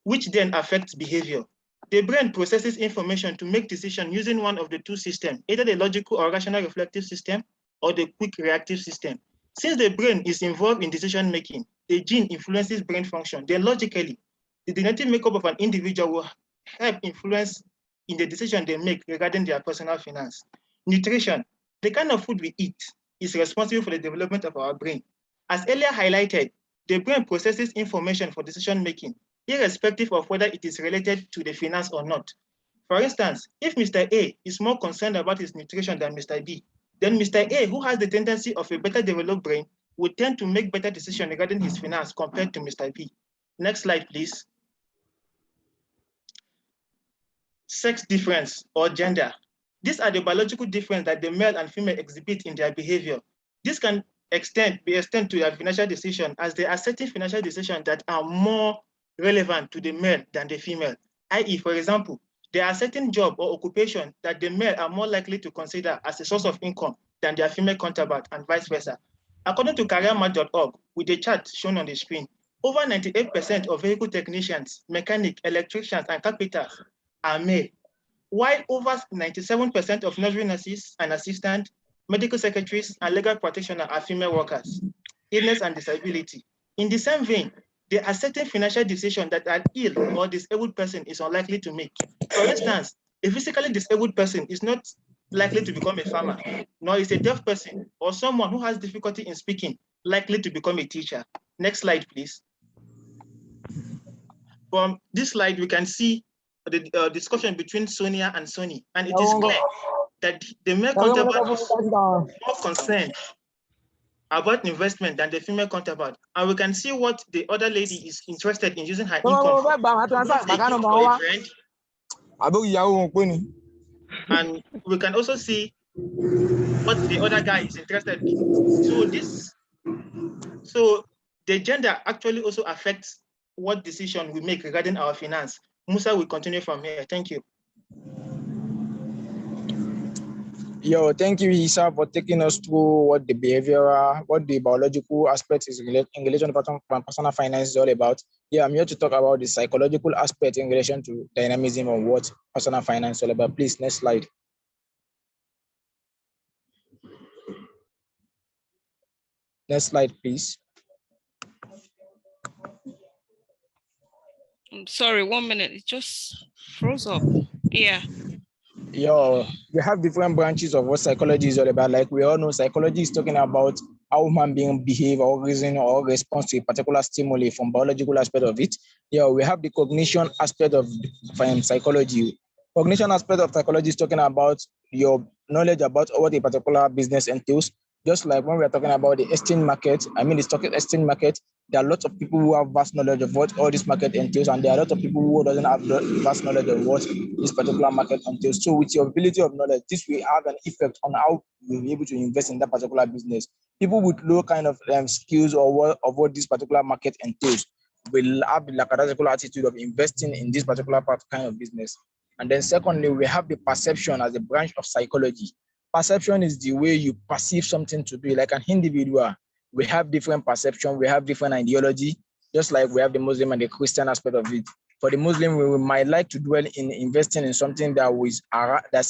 which then affects behavior. The brain processes information to make decisions using one of the two systems, either the logical or rational reflective system or the quick reactive system. Since the brain is involved in decision making, the gene influences brain function. Then logically, the genetic makeup of an individual will help influence in the decision they make regarding their personal finance. Nutrition, the kind of food we eat is responsible for the development of our brain. As earlier highlighted, the brain processes information for decision making, irrespective of whether it is related to the finance or not. For instance, if Mr. A is more concerned about his nutrition than Mr. B, then Mr. A, who has the tendency of a better developed brain, would tend to make better decisions regarding his finance compared to Mr. B. Next slide, please. Sex difference or gender. These are the biological difference that the male and female exhibit in their behavior. This can be extended to their financial decision, as there are certain financial decisions that are more relevant to the male than the female. I.e., for example, there are certain job or occupation that the male are more likely to consider as a source of income than their female counterpart, and vice versa. According to careermat.org, with the chart shown on the screen, over 98% of vehicle technicians, mechanics, electricians, and carpenters are male, while over 97% of nursery nurses and assistants, medical secretaries, and legal practitioners are female workers. Illness and disability. In the same vein, there are certain financial decisions that an ill or disabled person is unlikely to make. For instance, a physically disabled person is not likely to become a farmer, nor is a deaf person or someone who has difficulty in speaking likely to become a teacher. Next slide, please. From this slide, we can see the discussion between Sonia and Sonny, and it is clear that the male counterpart is more concerned about investment than the female counterpart. And we can see what the other lady is interested in using her income for. A friend. And we can also see what the other guy is interested in. So the gender actually also affects what decision we make regarding our finance. Musa will continue from here. Thank you. Yo, thank you, Isa, for taking us through what the behavioral, what the biological aspect is in relation to personal finance is all about. Yeah, I'm here to talk about the psychological aspect in relation to dynamism of what personal finance is all about. Please, next slide. Next slide, please. I'm sorry, 1 minute. It just froze up. Yeah. Yo, we have different branches of what psychology is all about. Like we all know, psychology is talking about how human beings behave or reason or respond to a particular stimuli from biological aspect of it. Yeah, we have the cognition aspect of psychology. Cognition aspect of psychology is talking about your knowledge about what a particular business entails. Just like when we're talking about the exchange market, the stock exchange market, there are lots of people who have vast knowledge of what all this market entails, and there are lots of people who doesn't have vast knowledge of what this particular market entails. So with your ability of knowledge, this will have an effect on how you'll be able to invest in that particular business. People with low kind of skills or what this particular market entails will have the lackadaisical attitude of investing in this particular kind of business. And then secondly, we have the perception as a branch of psychology. Perception is the way you perceive something to be. Like an individual, we have different perception, we have different ideology, just like we have the Muslim and the Christian aspect of it. For the Muslim, we might like to dwell in investing in something that's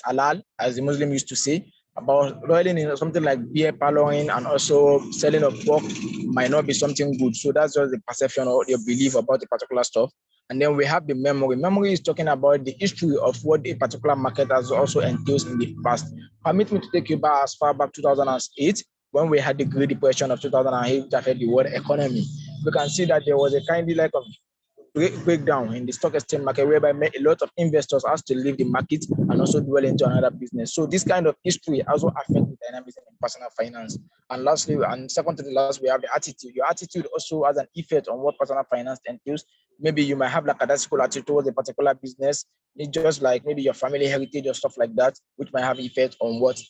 halal, as the Muslim used to say. About dwelling in something like beer parloring and also selling of pork might not be something good. So that's just the perception or your belief about the particular stuff. And then we have the memory. Memory is talking about the history of what a particular market has also entails in the past. Permit me to take you back as far back 2008, when we had the Great Depression of 2008, which affected the world economy. We can see that there was a kind of like of breakdown in the stock exchange market, whereby a lot of investors has to leave the market and also dwell into another business. So this kind of history also affects the dynamism in personal finance. And lastly, and second to the last, we have the attitude. Your attitude also has an effect on what personal finance entails. Maybe you might have like a lackadaisical attitude towards a particular business. It's just like maybe your family heritage or stuff like that, which might have effect on what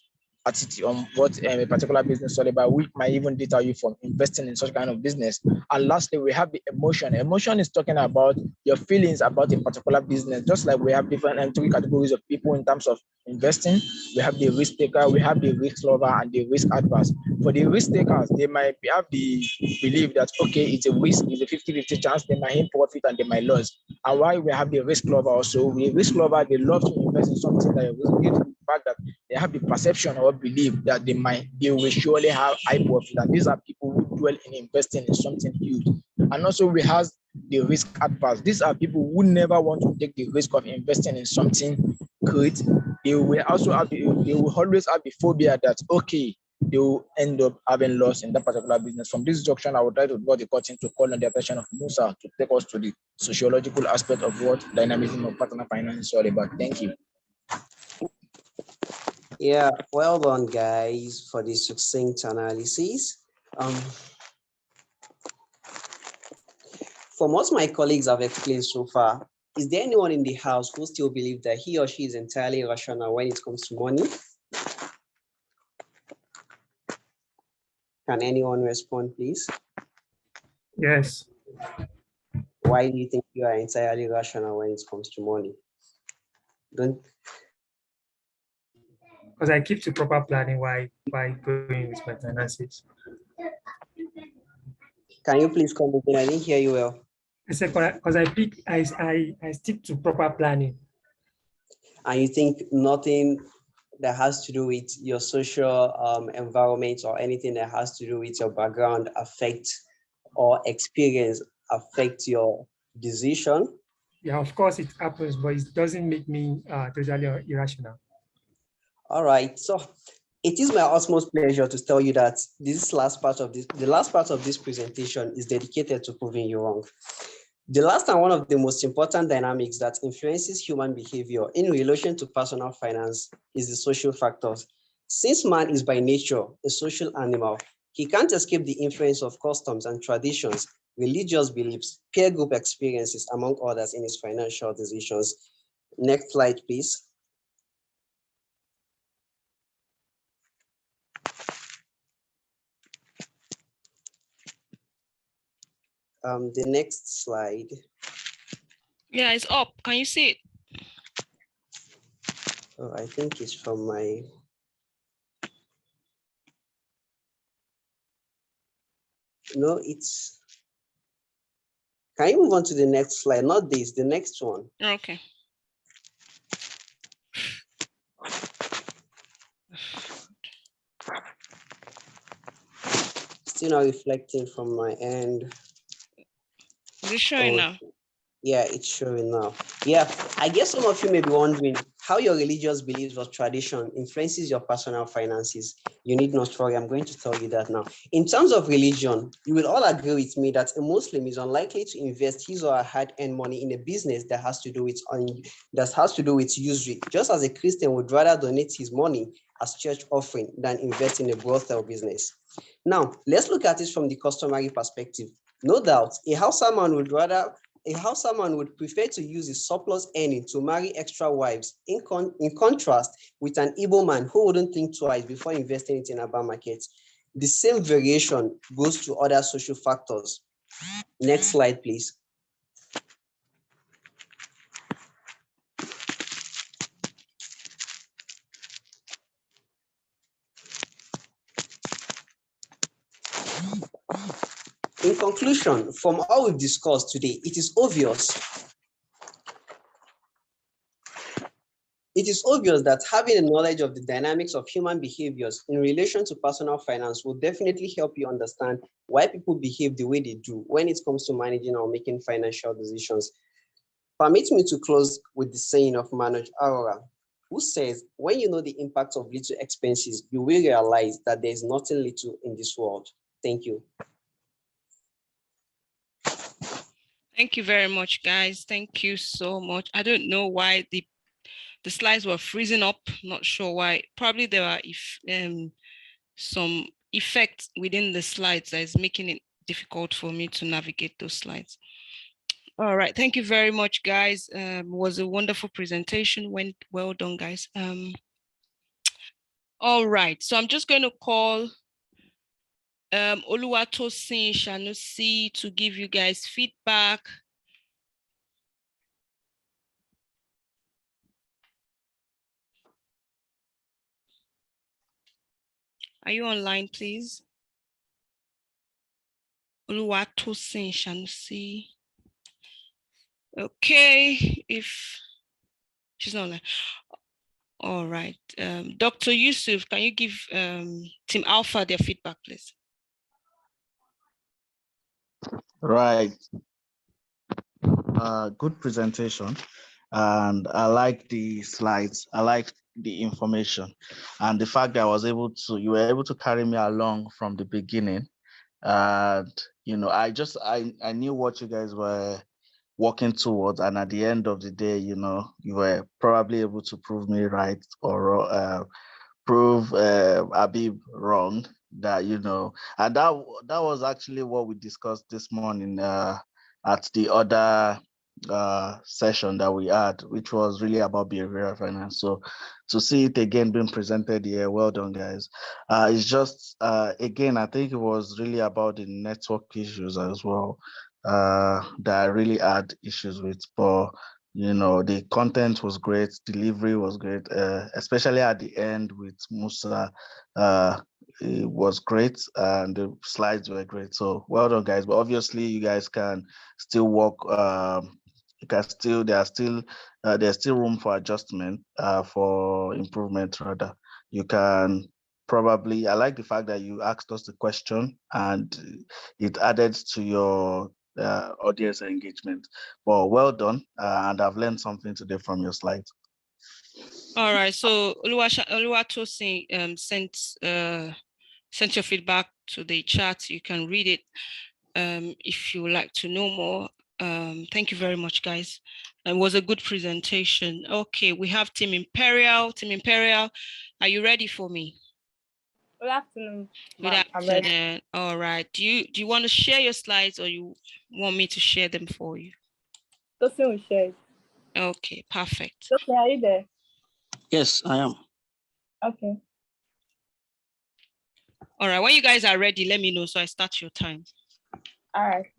attitude on what a particular business is all about, which might even deter you from investing in such kind of business. And lastly, we have the emotion. Emotion is talking about your feelings about a particular business. Just like we have different three categories of people in terms of investing. We have the risk taker, we have the risk lover, and the risk adverse. For the risk takers, they might have the belief that, okay, it's a risk, it's a 50-50 chance, they might profit and they might lose. And why we have the risk lover also, the risk lover, they love to invest in something that is risky, due to the fact that they have the perception or belief that they will surely have high profit. And these are people who dwell in investing in something huge. And also we have the risk adverse. These are people who never want to take the risk of investing in something great. They will also have they will always have the phobia that, okay, they will end up having loss in that particular business. From this junction, I would try to draw the curtain to call on the attention of Musa to take us to the sociological aspect of what dynamism of partner finance is all about. Thank you. Yeah, well done, guys, for this succinct analysis. From what my colleagues have explained so far, is there anyone in the house who still believes that he or she is entirely rational when it comes to money? Can anyone respond, please? Yes. Why do you think you are entirely rational when it comes to money? Because I keep to proper planning while going with my finances. Can you please come again? I didn't hear you well. I said because I stick to proper planning. And you think nothing that has to do with your social environment or anything that has to do with your background affect or experience affect your decision? Yeah, of course it happens, but it doesn't make me totally irrational. All right, so it is my utmost pleasure to tell you that the last part of this presentation is dedicated to proving you wrong. The last and one of the most important dynamics that influences human behavior in relation to personal finance is the social factors. Since man is by nature a social animal, he can't escape the influence of customs and traditions, religious beliefs, peer group experiences, among others, in his financial decisions. Next slide, please. The next slide. Yeah, it's up. Can you see it? Oh, I think it's from my. No, it's. Can you move on to the next slide? Not this, the next one. Okay. Still not reflecting from my end. Is it showing now? Yeah, it's showing now. Yeah, I guess some of you may be wondering how your religious beliefs or tradition influences your personal finances. You need not worry, I'm going to tell you that now. In terms of religion, you will all agree with me that a Muslim is unlikely to invest his or her hard-earned money in a business that has to do with usury, just as a Christian would rather donate his money as church offering than invest in a brothel business. Now, let's look at it from the customary perspective. No doubt, a Hausa man would prefer to use his surplus earning to marry extra wives, in contrast with an Igbo man who wouldn't think twice before investing it in a bar market. The same variation goes to other social factors. Next slide, please. In conclusion, from all we've discussed today, it is obvious that having a knowledge of the dynamics of human behaviors in relation to personal finance will definitely help you understand why people behave the way they do when it comes to managing or making financial decisions. Permit me to close with the saying of Manoj Arora, who says, when you know the impact of little expenses, you will realize that there is nothing little in this world. Thank you. Thank you very much, guys. Thank you so much. I don't know why the slides were freezing up. Not sure why. Probably there are some effects within the slides that is making it difficult for me to navigate those slides. All right. Thank you very much, guys. It was a wonderful presentation. Went well done, guys. All right, so I'm just going to call Oluwatosin Shanusi to give you guys feedback. Are you online, please? Oluwatosin Shanusi. Okay, if she's not online. All right, Dr. Yusuf, can you give Team Alpha their feedback, please? Right. Good presentation, and I like the slides. I like the information, and the fact that you were able to carry me along from the beginning. And I knew what you guys were working towards, and at the end of the day, you were probably able to prove me right, or prove Abib wrong. And that was actually what we discussed this morning at the other session that we had, which was really about behavioral finance. So to see it again being presented here, well done, guys. It's just again, I think it was really about the network issues as well that I really had issues with. But the content was great, delivery was great, especially at the end with Musa. It was great, and the slides were great. So well done, guys. But obviously, you guys can still work. There's still room for adjustment, for improvement rather. You can probably. I like the fact that you asked us the question and it added to your audience engagement. Well, well done, and I've learned something today from your slides. All right, so Oluwatosin sent your feedback to the chat. You can read it if you would like to know more. Thank you very much, guys. It was a good presentation. Okay, we have Team Imperial. Team Imperial, are you ready for me? Good afternoon. Good afternoon. All right. Do you want to share your slides, or you want me to share them for you? Tosin will share it. Okay, perfect. Tosin, are you there? Yes, I am. Okay. All right. When you guys are ready, let me know so I start your time. All right.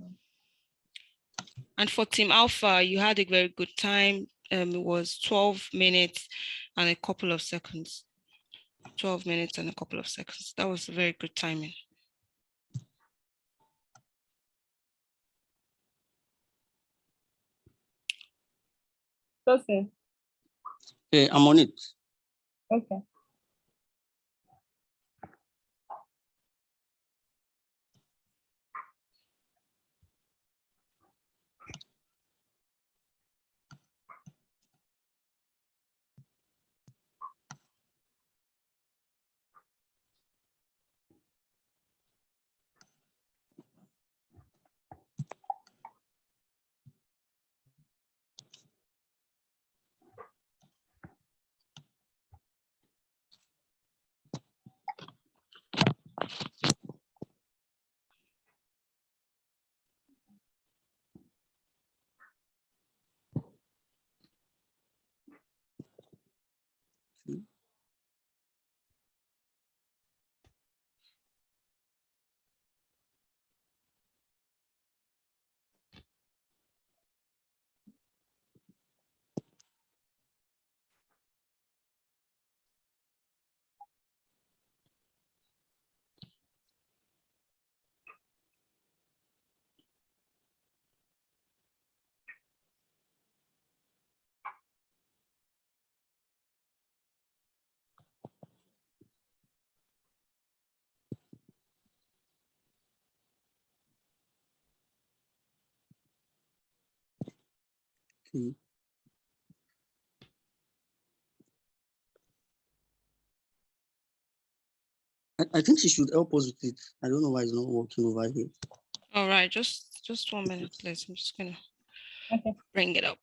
And for Team Alpha, you had a very good time. It was 12 minutes and a couple of seconds. 12 minutes and a couple of seconds. That was a very good timing. Tosin. Hey, I'm on it. Okay. Okay. I think she should help us with it. I don't know why it's not working over here. All right, just 1 minute, please. I'm just gonna bring it up.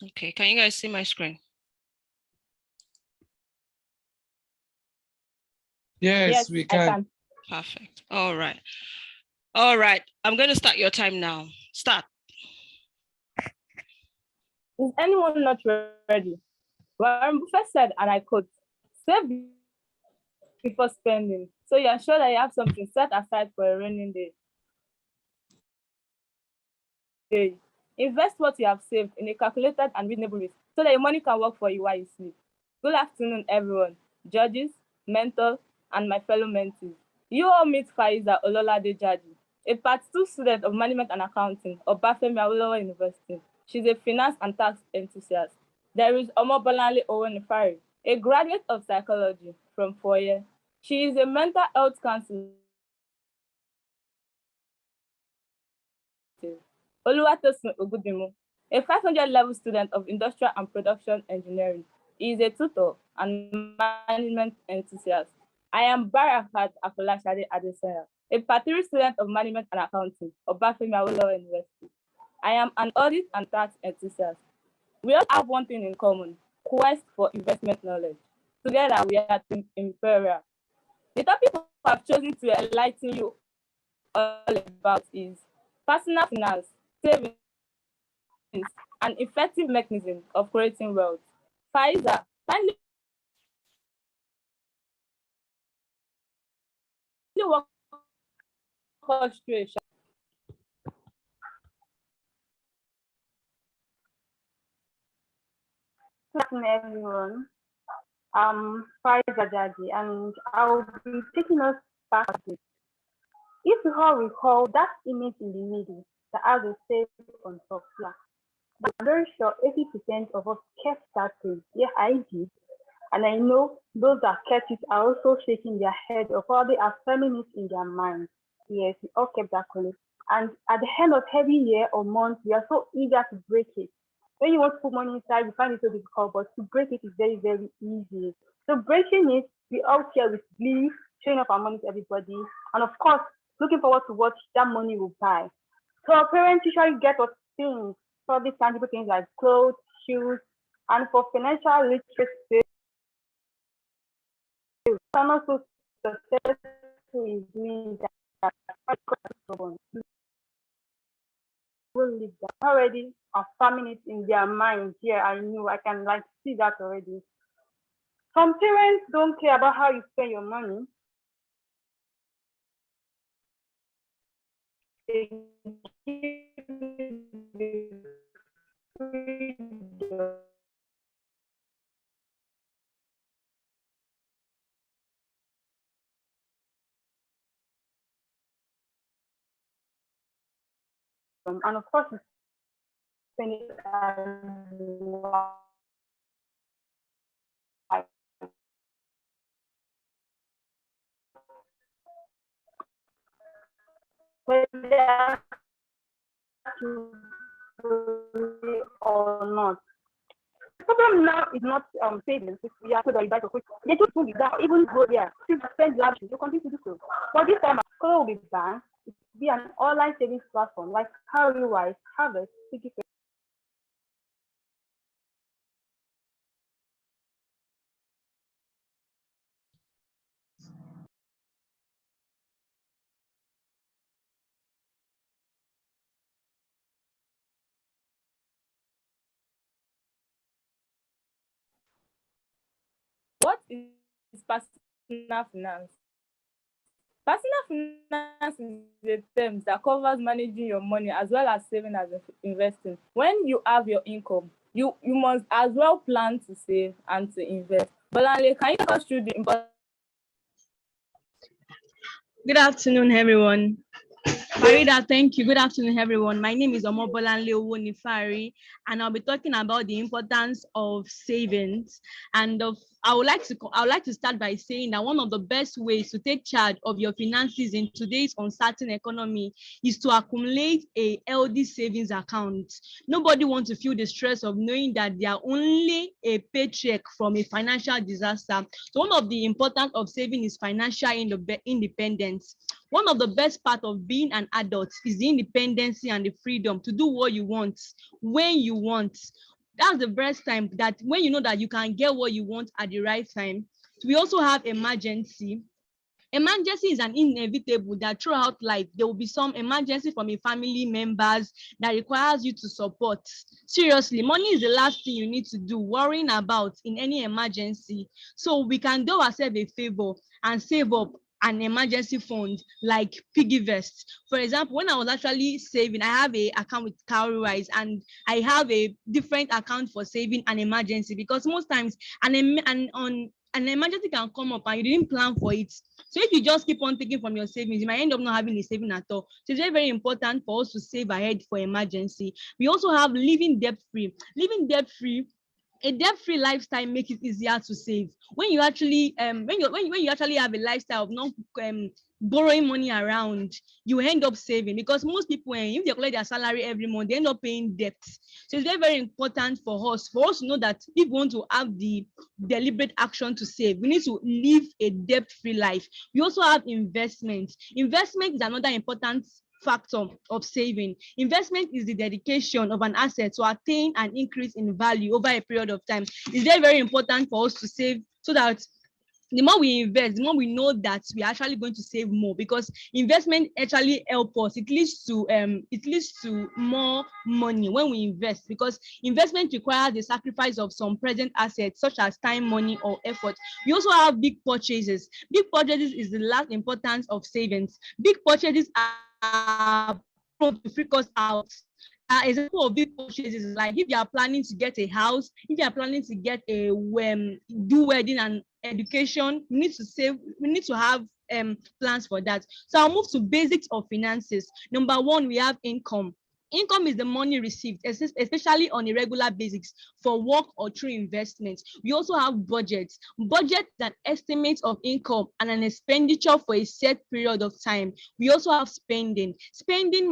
Okay, can you guys see my screen? Yes, we can. Perfect. All right. All right, I'm going to start your time now. Start. Is anyone not ready? Warren Buffett said, and I quote, "Save before spending, so you're sure that you have something set aside for a rainy day. Invest what you have saved in a calculated and reasonable risk so that your money can work for you while you sleep." Good afternoon, everyone. Judges, mentors, and my fellow mentees. You all meet Faiza Ololade Jaji, a Part 2 student of Management and Accounting of Bafemi Awolowo University. She's a finance and tax enthusiast. There is Omobolanle Owenifari, a graduate of psychology from Foye. She is a mental health counselor. Oluwatosin Ogudimu, a 500 level student of Industrial and Production Engineering. He is a tutor and management enthusiast. I am Barakat Afolashade Adesanya, a Part 3 student of Management and Accounting of Bafemi Awolowo University. I am an audit and tax enthusiast. We all have one thing in common: quest for investment knowledge. Together, we are Team Imperial. The topic I've chosen to enlighten you all about is personal finance, savings, and effective mechanism of creating wealth. Faiza, kindly walk us through a short. Good afternoon, everyone. I'm Faiza Jaji, and I'll be taking us back a bit. If you all recall that image in the middle that has a save on top, yeah, I'm very sure 80% of us kept that thing. Yeah, I did. And I know those that kept it are also shaking their head or probably affirming it in their minds. Yes, we all kept that color. And at the end of every year or month, we are so eager to break it. When you want to put money inside, you find it so difficult, but to break it is very, very easy. So breaking it, we all share with glee, showing off our money to everybody, and of course, looking forward to what that money will buy. So our parents usually get us things, probably tangible things like clothes, shoes, and for financial literacy, and also successful in doing that. Will live that already affirming it in their mind. Yeah, I knew I can like see that already. Some parents don't care about how you spend your money. They give you freedom. And of course, you spend it as well. Whether to or not. The problem now is not savings. If we are told that they just do that, even go there, still spend lavishly, you continue to do so. But this time, Color will be banned. It will be an online savings platform like Cowrywise, Harvest, Piggy. What is personal finance? Personal finance is a term that covers managing your money as well as saving and investing. When you have your income, you must as well plan to save and to invest. Bolanle, can you take us through the important? Good afternoon, everyone. Farida, thank you. Good afternoon, everyone. My name is Omobolanle Owonifari, and I'll be talking about the importance of savings. And I would like to start by saying that one of the best ways to take charge of your finances in today's uncertain economy is to accumulate a healthy savings account. Nobody wants to feel the stress of knowing that they are only a paycheck from a financial disaster. So one of the importance of saving is financial independence. One of the best part of being an adult is the independence and the freedom to do what you want, when you want. That's the best time, that when you know that you can get what you want at the right time. We also have emergency. Emergency is an inevitable that throughout life, there will be some emergency from a family members that requires you to support. Seriously, money is the last thing you need to do, worrying about in any emergency. So we can do ourselves a favor and save up an emergency fund like piggy vest. For example, when I was actually saving, I have a account with Cowrywise and I have a different account for saving an emergency, because most times an emergency can come up and you didn't plan for it. So if you just keep on taking from your savings, you might end up not having a saving at all. So it's very, very important for us to save ahead for emergency. We also have living debt-free. Living debt-free, a debt-free lifestyle makes it easier to save. When you actually when you actually have a lifestyle of not borrowing money around, you end up saving, because most people, if they collect their salary every month, they end up paying debt. So it's very, very important for us to know that if we want to have the deliberate action to save, we need to live a debt-free life. We also have investment. Investment is another important factor of saving. Investment is the dedication of an asset to attain an increase in value over a period of time. It's very, very important for us to save, so that the more we invest, the more we know that we are actually going to save more, because investment actually helps us. It leads to more money when we invest, because investment requires the sacrifice of some present assets such as time, money, or effort. We also have big purchases. Big purchases is the last importance of savings. Big purchases are to freak us out. Example of big purchases is like if you are planning to get a house, if you are planning to get a do wedding and education, we need to save. We need to have plans for that. So I'll move to basics of finances. Number one, we have income. Income is the money received, especially on a regular basis for work or through investments. We also have budgets. Budget is an estimate of income and an expenditure for a set period of time. We also have spending. Spending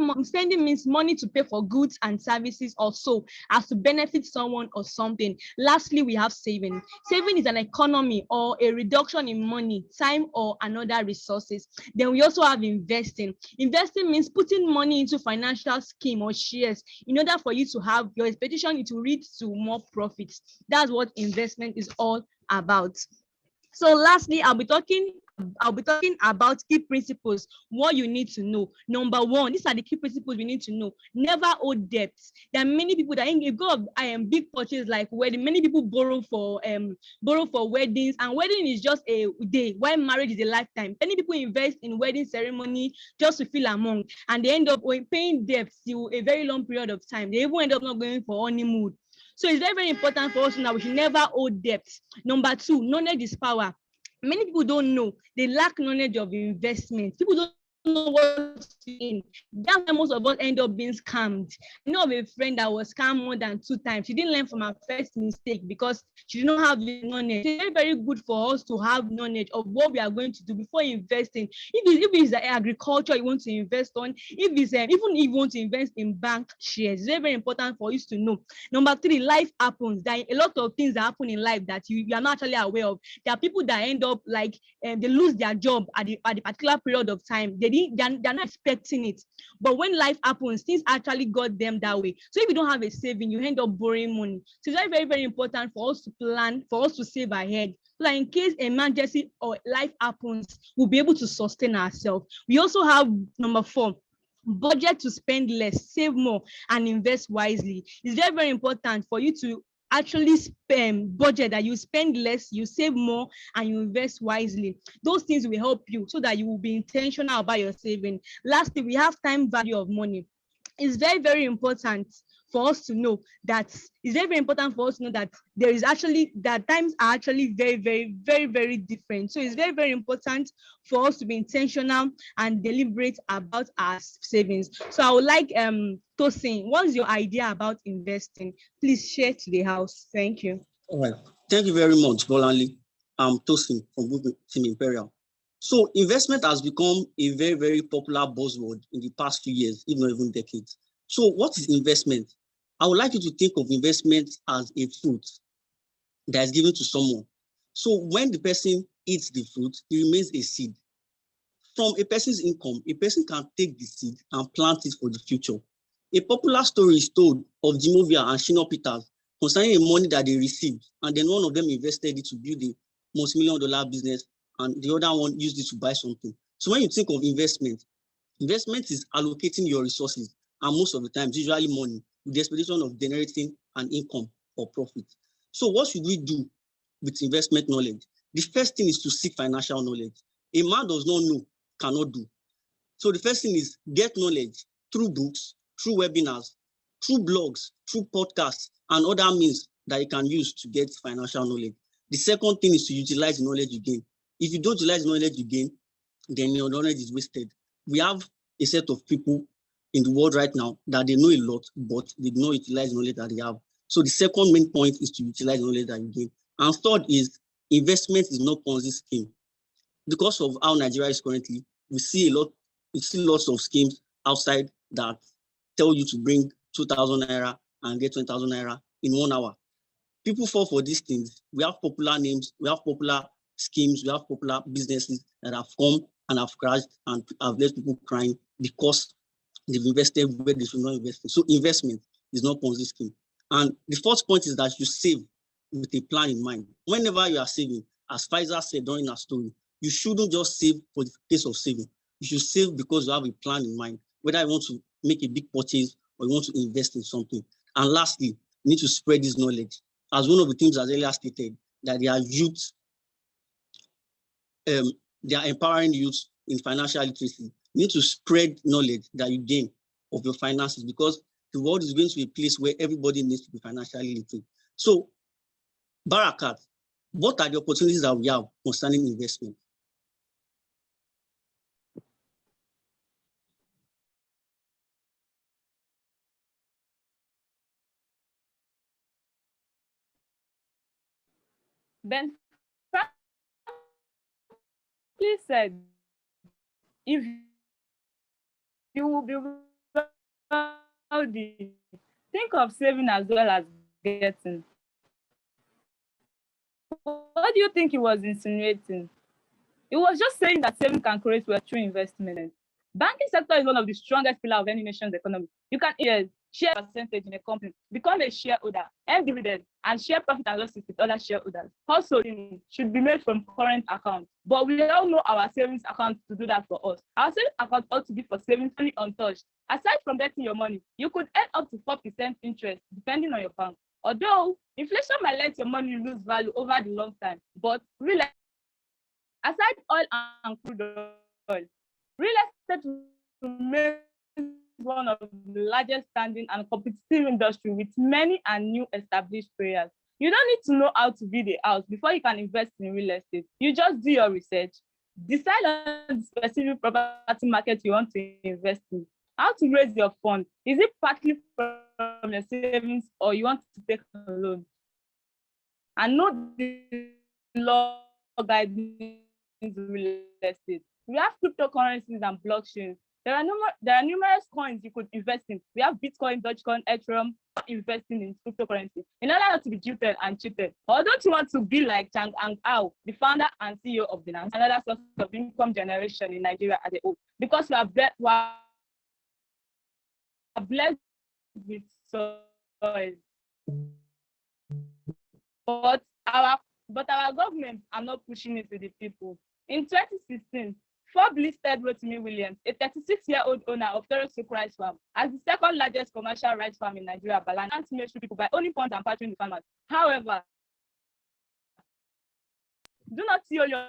means money to pay for goods and services or so as to benefit someone or something. Lastly, we have saving. Saving is an economy or a reduction in money, time, or another resources. Then we also have investing. Investing means putting money into financial scheme or shares in order for you to have your expectation to lead to more profits. That's what investment is all about. So lastly, I'll be talking about key principles, what you need to know. Number one, these are the key principles we need to know. Never owe debts. There are many people that I am big purchase like wedding. Many people borrow for weddings, and wedding is just a day, while marriage is a lifetime. Many people invest in wedding ceremony just to feel among, and they end up paying debts till a very long period of time. They even end up not going for honeymoon. So it's very, very important for us to know we should never owe debts. Number two, knowledge is power. Many people don't know. They lack knowledge of investment. People don't know what to in. That's why most of us end up being scammed. I know of a friend that was scammed more than 2 times. She didn't learn from her first mistake because she did not have the knowledge. It's very, very good for us to have knowledge of what we are going to do before investing. If it's agriculture you want to invest on, if it's even if you want to invest in bank shares, it's very, very important for you to know. Number 3, life happens. There are a lot of things that happen in life that you are not actually aware of. There are people that end up like they lose their job at the particular period of time. They're not expecting it, but when life happens, things actually got them that way. So if you don't have a saving, you end up borrowing money. So it's very, very, very important for us to plan, for us to save ahead, so that in case emergency or life happens, we'll be able to sustain ourselves. We also have number 4, budget to spend less, save more, and invest wisely. It's very, very important for you to actually spend budget, that you spend less, you save more, and you invest wisely. Those things will help you so that you will be intentional about your saving. Lastly, we have time value of money. It's very, very important for us to know that there is actually that times are actually very, very, very, very different. So it's very, very important for us to be intentional and deliberate about our savings. So I would like Tosin, what's your idea about investing? Please share to the house. Thank you. All right. Thank you very much, Bolanle. I'm Tosin from Team Imperial. So investment has become a very, very popular buzzword in the past few years, if not even decades. So what is investment? I would like you to think of investment as a fruit that is given to someone. So when the person eats the fruit, it remains a seed. From a person's income, a person can take the seed and plant it for the future. A popular story is told of Jimovia and Shino Peters concerning the money that they received, and then one of them invested it to build a multi-million-dollar business and the other one used it to buy something. So when you think of investment is allocating your resources, and most of the time, usually money, with the expectation of generating an income or profit. So what should we do with investment knowledge? The first thing is to seek financial knowledge. A man does not know, cannot do. So the first thing is get knowledge through books, through webinars, through blogs, through podcasts, and other means that you can use to get financial knowledge. The second thing is to utilize the knowledge you gain. If you don't utilize the knowledge you gain, then your knowledge is wasted. We have a set of people in the world right now that they know a lot, but they do not utilize the knowledge that they have. So the second main point is to utilize the knowledge that you gain. And third is investment is not Ponzi scheme. Because of how Nigeria is currently, we see lots of schemes outside that tell you to bring 2,000 naira and get 20,000 naira in 1 hour. People fall for these things. We have popular names, we have popular schemes, we have popular businesses that have come and have crashed and have left people crying because they've invested where they should not invest. So investment is not Ponzi scheme. And the fourth point is that you save with a plan in mind. Whenever you are saving, as Pfizer said during her story, you shouldn't just save for the case of saving. You should save because you have a plan in mind, whether you want to make a big purchase or you want to invest in something. And lastly, you need to spread this knowledge. As one of the things as earlier stated, that they are youth, they are empowering youth in financial literacy. You need to spread knowledge that you gain of your finances, because the world is going to be a place where everybody needs to be financially literate. So, Barakat, what are the opportunities that we have concerning investment? Ben, please said, if you will be wealthy, think of saving as well as getting. What do you think he was insinuating? He was just saying that saving can create wealth through investment. Banking sector is one of the strongest pillars of any nation's economy. You can share percentage in a company, become a shareholder, earn dividends, and share profit and losses with other shareholders. Also, should be made from current accounts. But we all know our savings account to do that for us. Our savings account ought to be for savings only untouched. Aside from betting your money, you could earn up to 4% interest depending on your bank. Although inflation might let your money lose value over the long time, but real aside oil and crude oil, real estate remains one of the largest standing and competitive industry with many and new established players. You don't need to know how to build a house before you can invest in real estate. You just do your research, decide on the specific property market you want to invest in, how to raise your fund. Is it partly from your savings or you want to take a loan? And know the law guiding real estate. We have cryptocurrencies and blockchains. There are numerous coins you could invest in. We have Bitcoin, Dogecoin, Ethereum, investing in cryptocurrency in order not to be jilted and cheated. Or don't you want to be like Chang Ang Ao, the founder and CEO of Binance, another source of income generation in Nigeria as a whole? Because we are blessed with soil. But our government are not pushing it to the people. In 2016, Forbes listed Rotimi Williams, a 36-year-old owner of Toro Silk Rice Farm, as the second largest commercial rice farm in Nigeria, balanced mainstream people by owning funds and partnering the farmers. However, do not see all your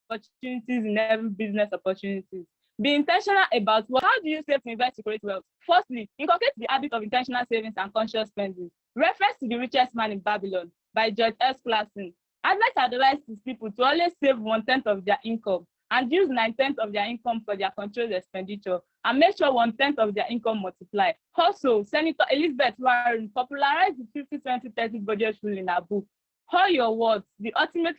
opportunities in every business opportunities. Be intentional about how do you save to invest to create wealth. Firstly, inculcate the habit of intentional savings and conscious spending. Reference to The Richest Man in Babylon by George S. Clason. Advice advises people to always save 1/10 of their income and use 9/10 of their income for their controlled expenditure, and make sure 1/10 of their income multiply. Also, Senator Elizabeth Warren popularized the 50-20-30 budget rule in her book, All Your Words, The Ultimate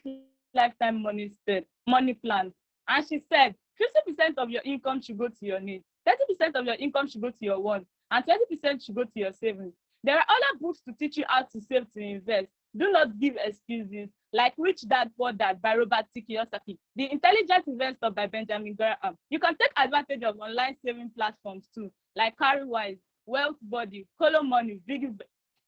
Lifetime Money Plan. And she said, 50% of your income should go to your needs, 30% of your income should go to your wants, and 20% should go to your savings. There are other books to teach you how to save to invest. Do not give excuses, like Rich Dad Poor Dad by Robert T. Kiyosaki, The Intelligent Investor by Benjamin Graham. You can take advantage of online saving platforms too, like CarryWise, Wealth Body, Colo Money,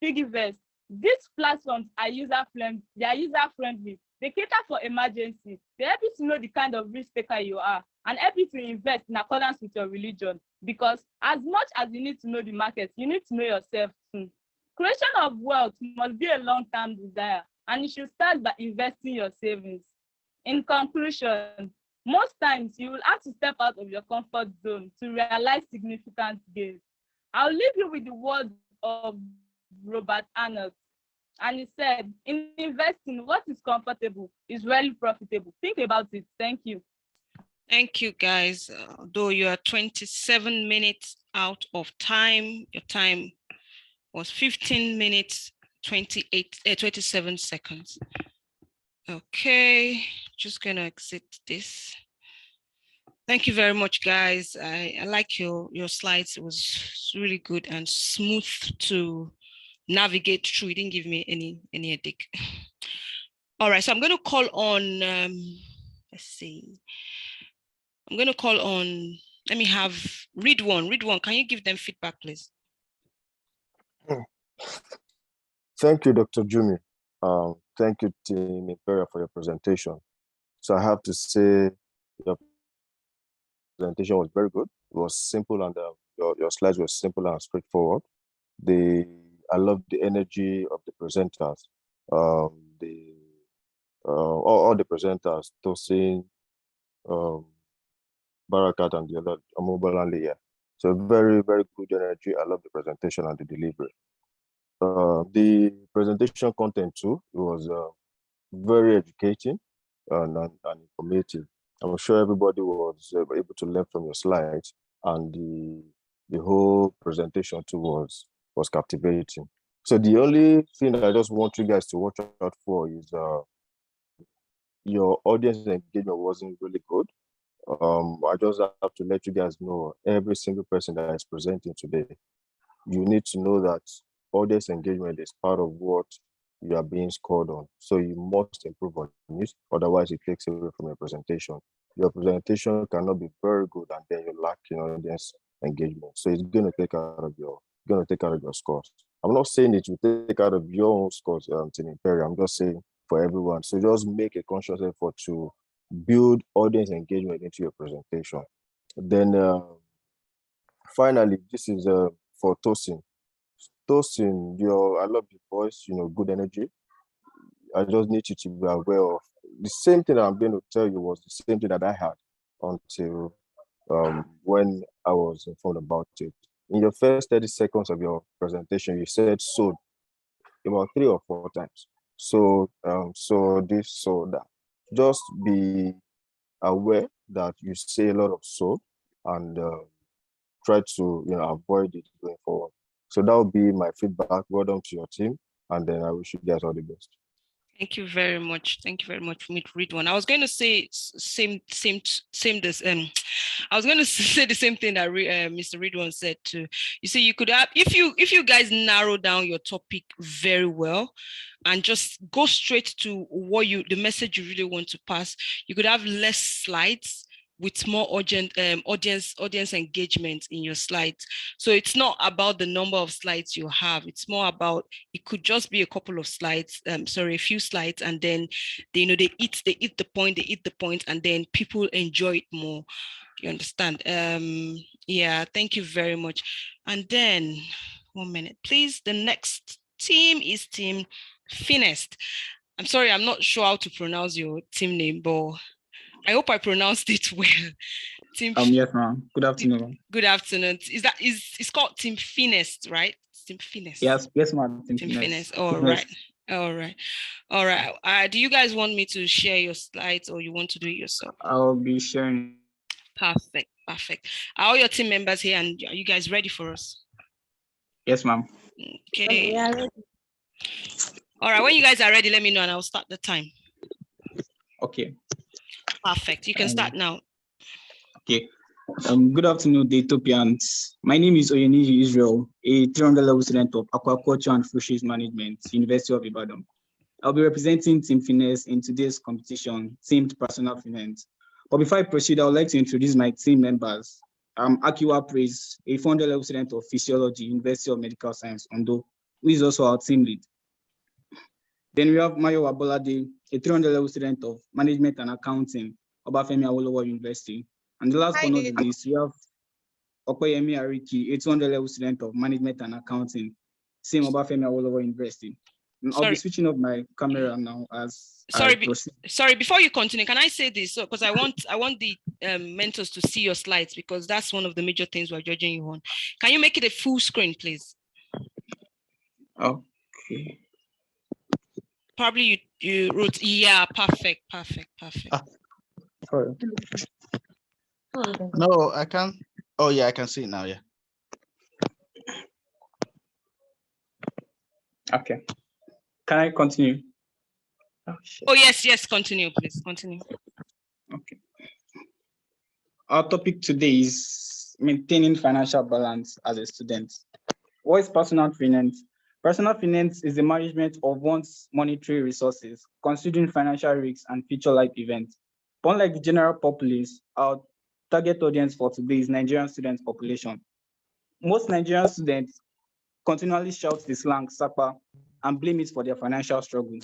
Piggyvest. These platforms are user-friendly. They cater for emergencies. They help you to know the kind of risk taker you are and help you to invest in accordance with your religion. Because as much as you need to know the market, you need to know yourself too. Creation of wealth must be a long-term desire, and you should start by investing your savings. In conclusion, most times you will have to step out of your comfort zone to realize significant gains. I'll leave you with the words of Robert Arnold. And he said, in investing, what is comfortable is really profitable. Think about it. Thank you. Thank you, guys. Though you are 27 minutes out of time, your time was 15 minutes, 27 seconds. Okay, just gonna exit this. Thank you very much, guys. I like your slides. It was really good and smooth to navigate through. It didn't give me any headache. All right, so I'm going to call on, let's see. I'm going to call on, let me have Ridwan. Ridwan, can you give them feedback, please? Thank you, Dr. Jumi. Thank you, Team Imperial, for your presentation. So I have to say your presentation was very good. It was simple, and your slides were simple and straightforward. I love the energy of the presenters. All the presenters, Tosin, Barakat, and the other Amobalanli here. So very, very good energy. I love the presentation and the delivery. The presentation content too, it was very educating and informative. I'm sure everybody was able to learn from your slides, and the whole presentation too was captivating. So the only thing that I just want you guys to watch out for is your audience engagement wasn't really good. I just have to let you guys know, every single person that is presenting today, you need to know that audience engagement is part of what you are being scored on. So you must improve on it, otherwise it takes away from your presentation. Your presentation cannot be very good and then you lack audience engagement. So it's going to take out of your scores. I'm not saying it will take out of your own scores, Team Imperial. I'm just saying for everyone. So just make a conscious effort to build audience engagement into your presentation. Then finally, this is for Tosin. Tosin, I love your voice, good energy. I just need you to be aware of the same thing that I'm going to tell you was the same thing that I had until when I was informed about it. In your first 30 seconds of your presentation, you said sold about 3 or 4 times. So this, so that. Just be aware that you say a lot of so and try to avoid it going forward. So that would be my feedback. Well done to your team, and then I wish you guys all the best. Thank you very much. Thank you very much for me to read one. I was going to say same this. I was going to say the same thing that Mr. Ridwan said too. You see, you could have, if you guys narrow down your topic very well and just go straight to the message you really want to pass, you could have less slides with more urgent audience engagement in your slides. So it's not about the number of slides you have. It's more about, it could just be a couple of slides, a few slides, and then they eat the point, and then people enjoy it more. You understand? Yeah, thank you very much. And then 1 minute, please. The next team is Team Finest. I'm sorry, I'm not sure how to pronounce your team name, but I hope I pronounced it well. Team. Yes, ma'am. Good afternoon. Good afternoon. It's called Team Finest, right? Team Finest. Yes, ma'am. Team Finest. All right. Do you guys want me to share your slides, or you want to do it yourself? I'll be sharing. Perfect. Are all your team members here, and are you guys ready for us? Yes, ma'am. Okay. We are ready. All right. When you guys are ready, let me know, and I'll start the time. Okay. Perfect. You can start now. Okay. Good afternoon, Daytopians. My name is Oyeniji Israel, a 300 level student of Aquaculture and Fisheries Management, University of Ibadan. I'll be representing Team Finesse in today's competition, themed personal finance. But before I proceed, I would like to introduce my team members. I'm Akiwa Praise, a 400 level student of Physiology, University of Medical Science, Ondo, who is also our team lead. Then we have Mayo Abolade, a 300 level student of management and accounting, Obafemi Awolowo University. And the last but not the least, we have Okoyemi Ariki, a 200 level student of management and accounting, same Obafemi Awolowo University. And I'll be switching off my camera now as I proceed. Sorry, before you continue, can I say this? Because I want the mentors to see your slides, because that's one of the major things we're judging you on. Can you make it a full screen, please? Okay. Probably you wrote, yeah, perfect. Sorry. No, I can't. Oh yeah, I can see it now. Yeah. Okay. Can I continue? Oh yes, continue, please. Continue. Okay. Our topic today is maintaining financial balance as a student. What is personal finance? Personal finance is the management of one's monetary resources, considering financial risks and future life events. Unlike the general populace, our target audience for today is Nigerian student population. Most Nigerian students continually shout the slang SAPA and blame it for their financial struggle.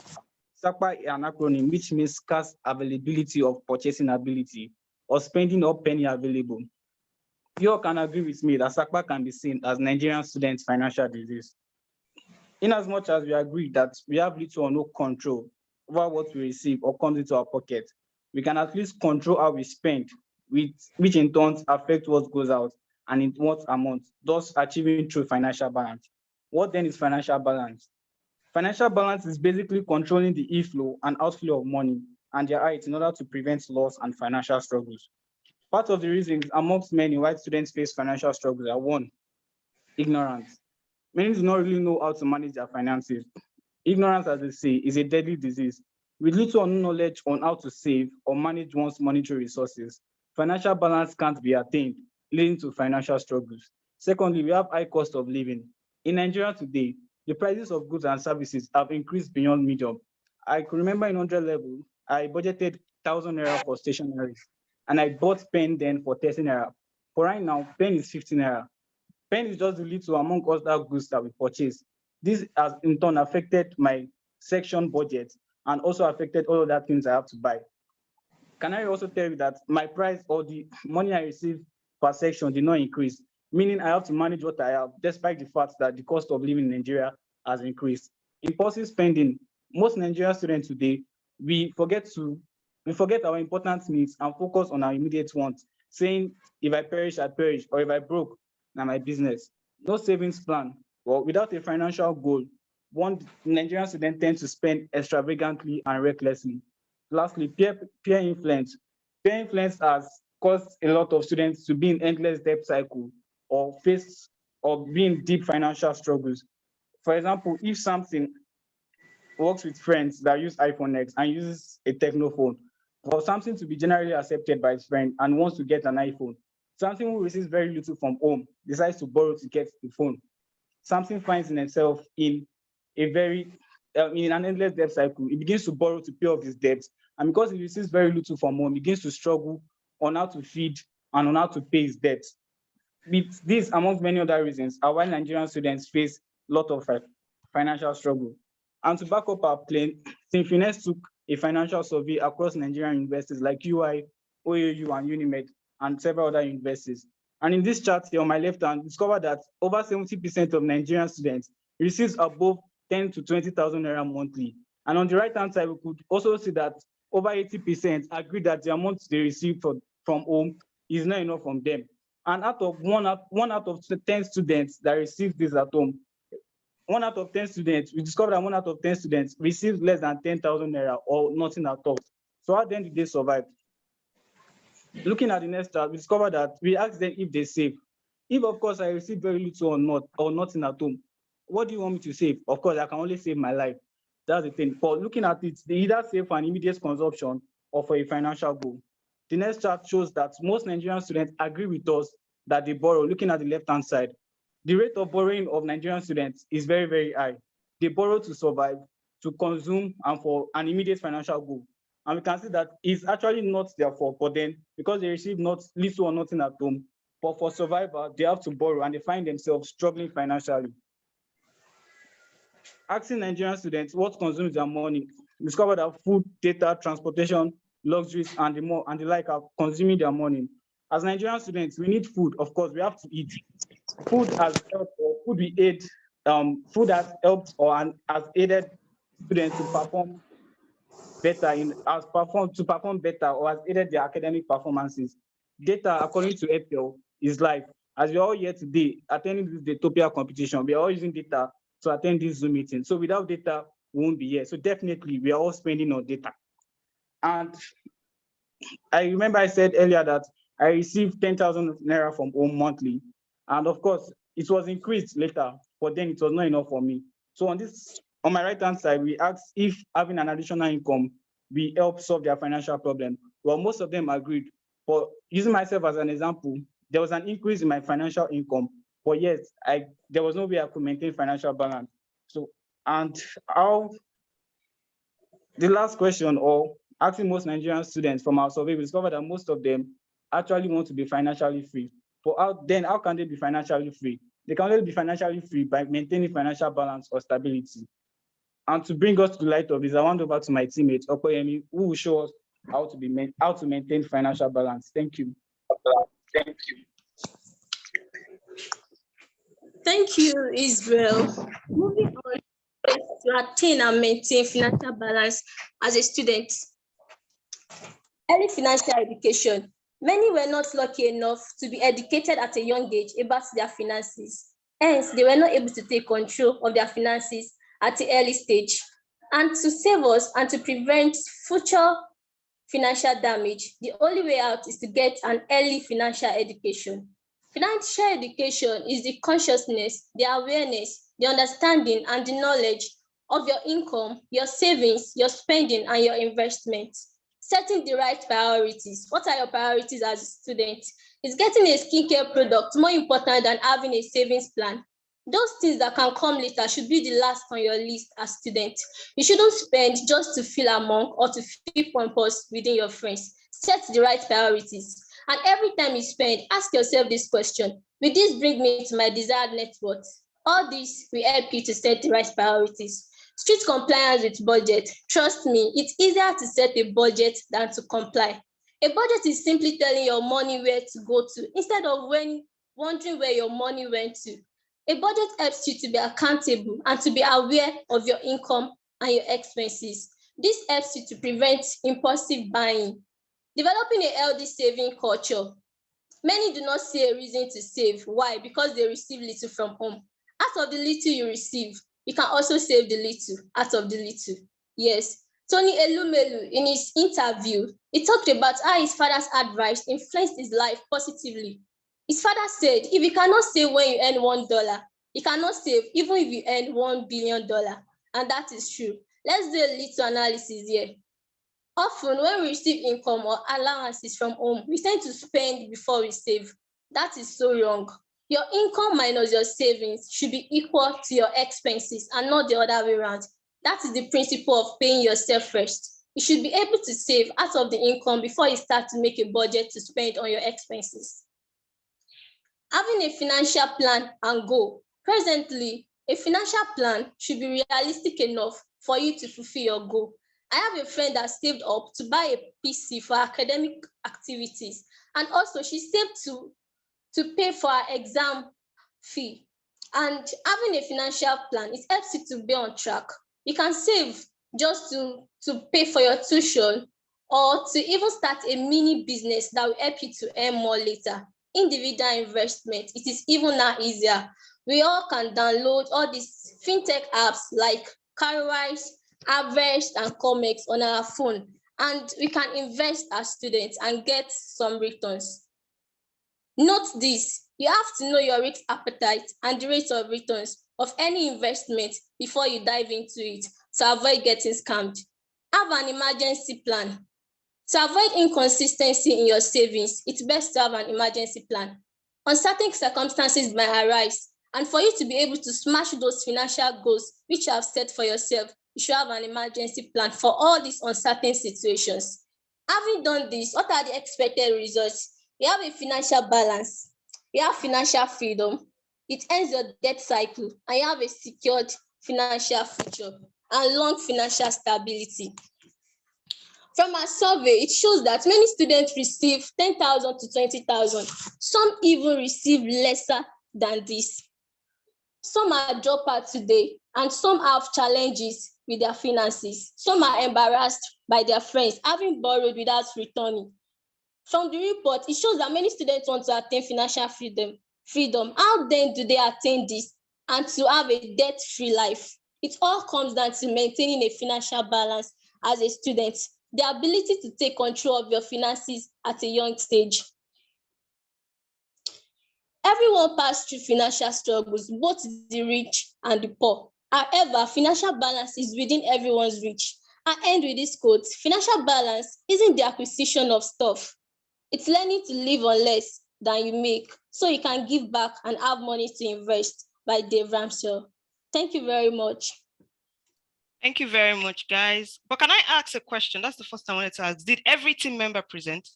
SAPA is an acronym which means scarce availability of purchasing ability or spending all penny available. You all can agree with me that SAPA can be seen as Nigerian students' financial disease. In as much as we agree that we have little or no control over what we receive or comes into our pocket, we can at least control how we spend, which in turn affects what goes out and in what amount, thus achieving true financial balance. What then is financial balance? Financial balance is basically controlling the inflow and outflow of money and their height in order to prevent loss and financial struggles. Part of the reasons amongst many why students face financial struggles are: one, ignorance. Many do not really know how to manage their finances. Ignorance, as they say, is a deadly disease. With little or no knowledge on how to save or manage one's monetary resources, financial balance can't be attained, leading to financial struggles. Secondly, we have high cost of living. In Nigeria today, the prices of goods and services have increased beyond medium. I could remember in 100 level, I budgeted 1,000 naira for stationery, and I bought pen then for 30 naira. For right now, pen is 50 naira. Pen is just the little among other goods that we purchase. This has in turn affected my section budget and also affected all other things I have to buy. Can I also tell you that my price or the money I receive per section did not increase, meaning I have to manage what I have, despite the fact that the cost of living in Nigeria has increased. Impulsive spending. Most Nigerian students today, we forget our important needs and focus on our immediate wants, saying, if I perish, I perish, or if I broke, now my business. No savings plan. Well, without a financial goal, one Nigerian student tends to spend extravagantly and recklessly. Lastly, peer influence. Peer influence has caused a lot of students to be in endless debt cycle or be in deep financial struggles. For example, if something works with friends that use iPhone X and uses a Techno phone, for something to be generally accepted by his friend and wants to get an iPhone, something who receives very little from home decides to borrow to get the phone. Something finds in itself in in an endless debt cycle. He begins to borrow to pay off his debts, and because he receives very little from home, he begins to struggle on how to feed and on how to pay his debts. With this, amongst many other reasons, are why Nigerian students face a lot of financial struggle. And to back up our claim, Finance took a financial survey across Nigerian universities like UI, OAU, and UNIMED, and several other universities. And in this chart here on my left hand, discovered that over 70% of Nigerian students receives above 10 to 20,000 naira monthly. And on the right hand side, we could also see that over 80% agree that the amount they receive from home is not enough from them. And one out of 10 students that receive this at home, 1 out of 10 students, we discovered that 1 out of 10 students receive less than 10,000 naira or nothing at all. So how then did they survive? Looking at the next chart, we discovered that we asked them if they save. If, of course, I receive very little or nothing at home, what do you want me to save? Of course, I can only save my life. That's the thing. But looking at it, they either save for an immediate consumption or for a financial goal. The next chart shows that most Nigerian students agree with us that they borrow. Looking at the left-hand side, the rate of borrowing of Nigerian students is very, very high. They borrow to survive, to consume, and for an immediate financial goal. And we can see that it's actually not their fault, but then because they receive not little or nothing at home, but for survival, they have to borrow and they find themselves struggling financially. Asking Nigerian students what consumes their money discovered that food, data, transportation, luxuries, and the like are consuming their money. As Nigerian students, we need food. Of course, we have to eat. Food has helped, or food we aid. Food has helped or has aided students to perform better or has aided their academic performances. Data, according to Imperial, is life. As we're all here today attending this Daytopia competition, we are all using data to attend this Zoom meeting. So without data, we won't be here. So definitely, we are all spending on data. And I remember I said earlier that I received 10,000 naira from home monthly. And of course, it was increased later, but then it was not enough for me. So on my right-hand side, we asked if having an additional income will help solve their financial problem. Well, most of them agreed. But using myself as an example, there was an increase in my financial income, but yet there was no way I could maintain financial balance. So, and how the last question, or asking most Nigerian students from our survey, we discovered that most of them actually want to be financially free. But how can they be financially free? They can only be financially free by maintaining financial balance or stability. And to bring us to the light of this, I hand over to my teammate, Okoyemi, who will show us how to maintain financial balance. Thank you. Thank you. Thank you, Israel. Moving on to attain and maintain financial balance as a student. Early financial education. Many were not lucky enough to be educated at a young age about their finances. Hence, they were not able to take control of their finances at the early stage. And to save us and to prevent future financial damage, the only way out is to get an early financial education. Financial education is the consciousness, the awareness, the understanding, and the knowledge of your income, your savings, your spending, and your investments. Setting the right priorities. What are your priorities as a student? Is getting a skincare product more important than having a savings plan? Those things that can come later should be the last on your list as students. You shouldn't spend just to feel among or to feel pompous within your friends. Set the right priorities. And every time you spend, ask yourself this question: will this bring me to my desired net worth? All this will help you to set the right priorities. Strict compliance with budget. Trust me, it's easier to set a budget than to comply. A budget is simply telling your money where to go to instead of wondering where your money went to. A budget helps you to be accountable and to be aware of your income and your expenses. This helps you to prevent impulsive buying. Developing a healthy saving culture. Many do not see a reason to save. Why? Because they receive little from home. Out of the little you receive, you can also save the little out of the little. Yes. Tony Elumelu, in his interview, he talked about how his father's advice influenced his life positively. His father said, if you cannot save when you earn $1, you cannot save even if you earn $1 billion. And that is true. Let's do a little analysis here. Often when we receive income or allowances from home, we tend to spend before we save. That is so wrong. Your income minus your savings should be equal to your expenses and not the other way around. That is the principle of paying yourself first. You should be able to save out of the income before you start to make a budget to spend on your expenses. Having a financial plan and goal. Presently, a financial plan should be realistic enough for you to fulfill your goal. I have a friend that saved up to buy a PC for academic activities, and also she saved to pay for her exam fee. And having a financial plan, it helps you to be on track. You can save just to pay for your tuition or to even start a mini business that will help you to earn more later. Individual investment, it is even now easier. We all can download all these fintech apps like Carwise, Harvest, and Comex on our phone, and we can invest as students and get some returns. Note this: you have to know your risk appetite and the rate of returns of any investment before you dive into it to avoid getting scammed. Have an emergency plan. To avoid inconsistency in your savings, it's best to have an emergency plan. Uncertain circumstances might arise, and for you to be able to smash those financial goals which you have set for yourself, you should have an emergency plan for all these uncertain situations. Having done this, what are the expected results? You have a financial balance, you have financial freedom, it ends your debt cycle, and you have a secured financial future. and long financial stability. From our survey, it shows that many students receive 10,000 to 20,000. Some even receive lesser than this. Some are dropouts today, and some have challenges with their finances. Some are embarrassed by their friends, having borrowed without returning. From the report, it shows that many students want to attain financial freedom. How then do they attain this and to have a debt-free life? It all comes down to maintaining a financial balance as a student, the ability to take control of your finances at a young stage. Everyone passes through financial struggles, both the rich and the poor. However, financial balance is within everyone's reach. I end with this quote: financial balance isn't the acquisition of stuff. It's learning to live on less than you make so you can give back and have money to invest, by Dave Ramsell. Thank you very much. Thank you very much, guys. But can I ask a question? That's the first time I wanted to ask. Did every team member present?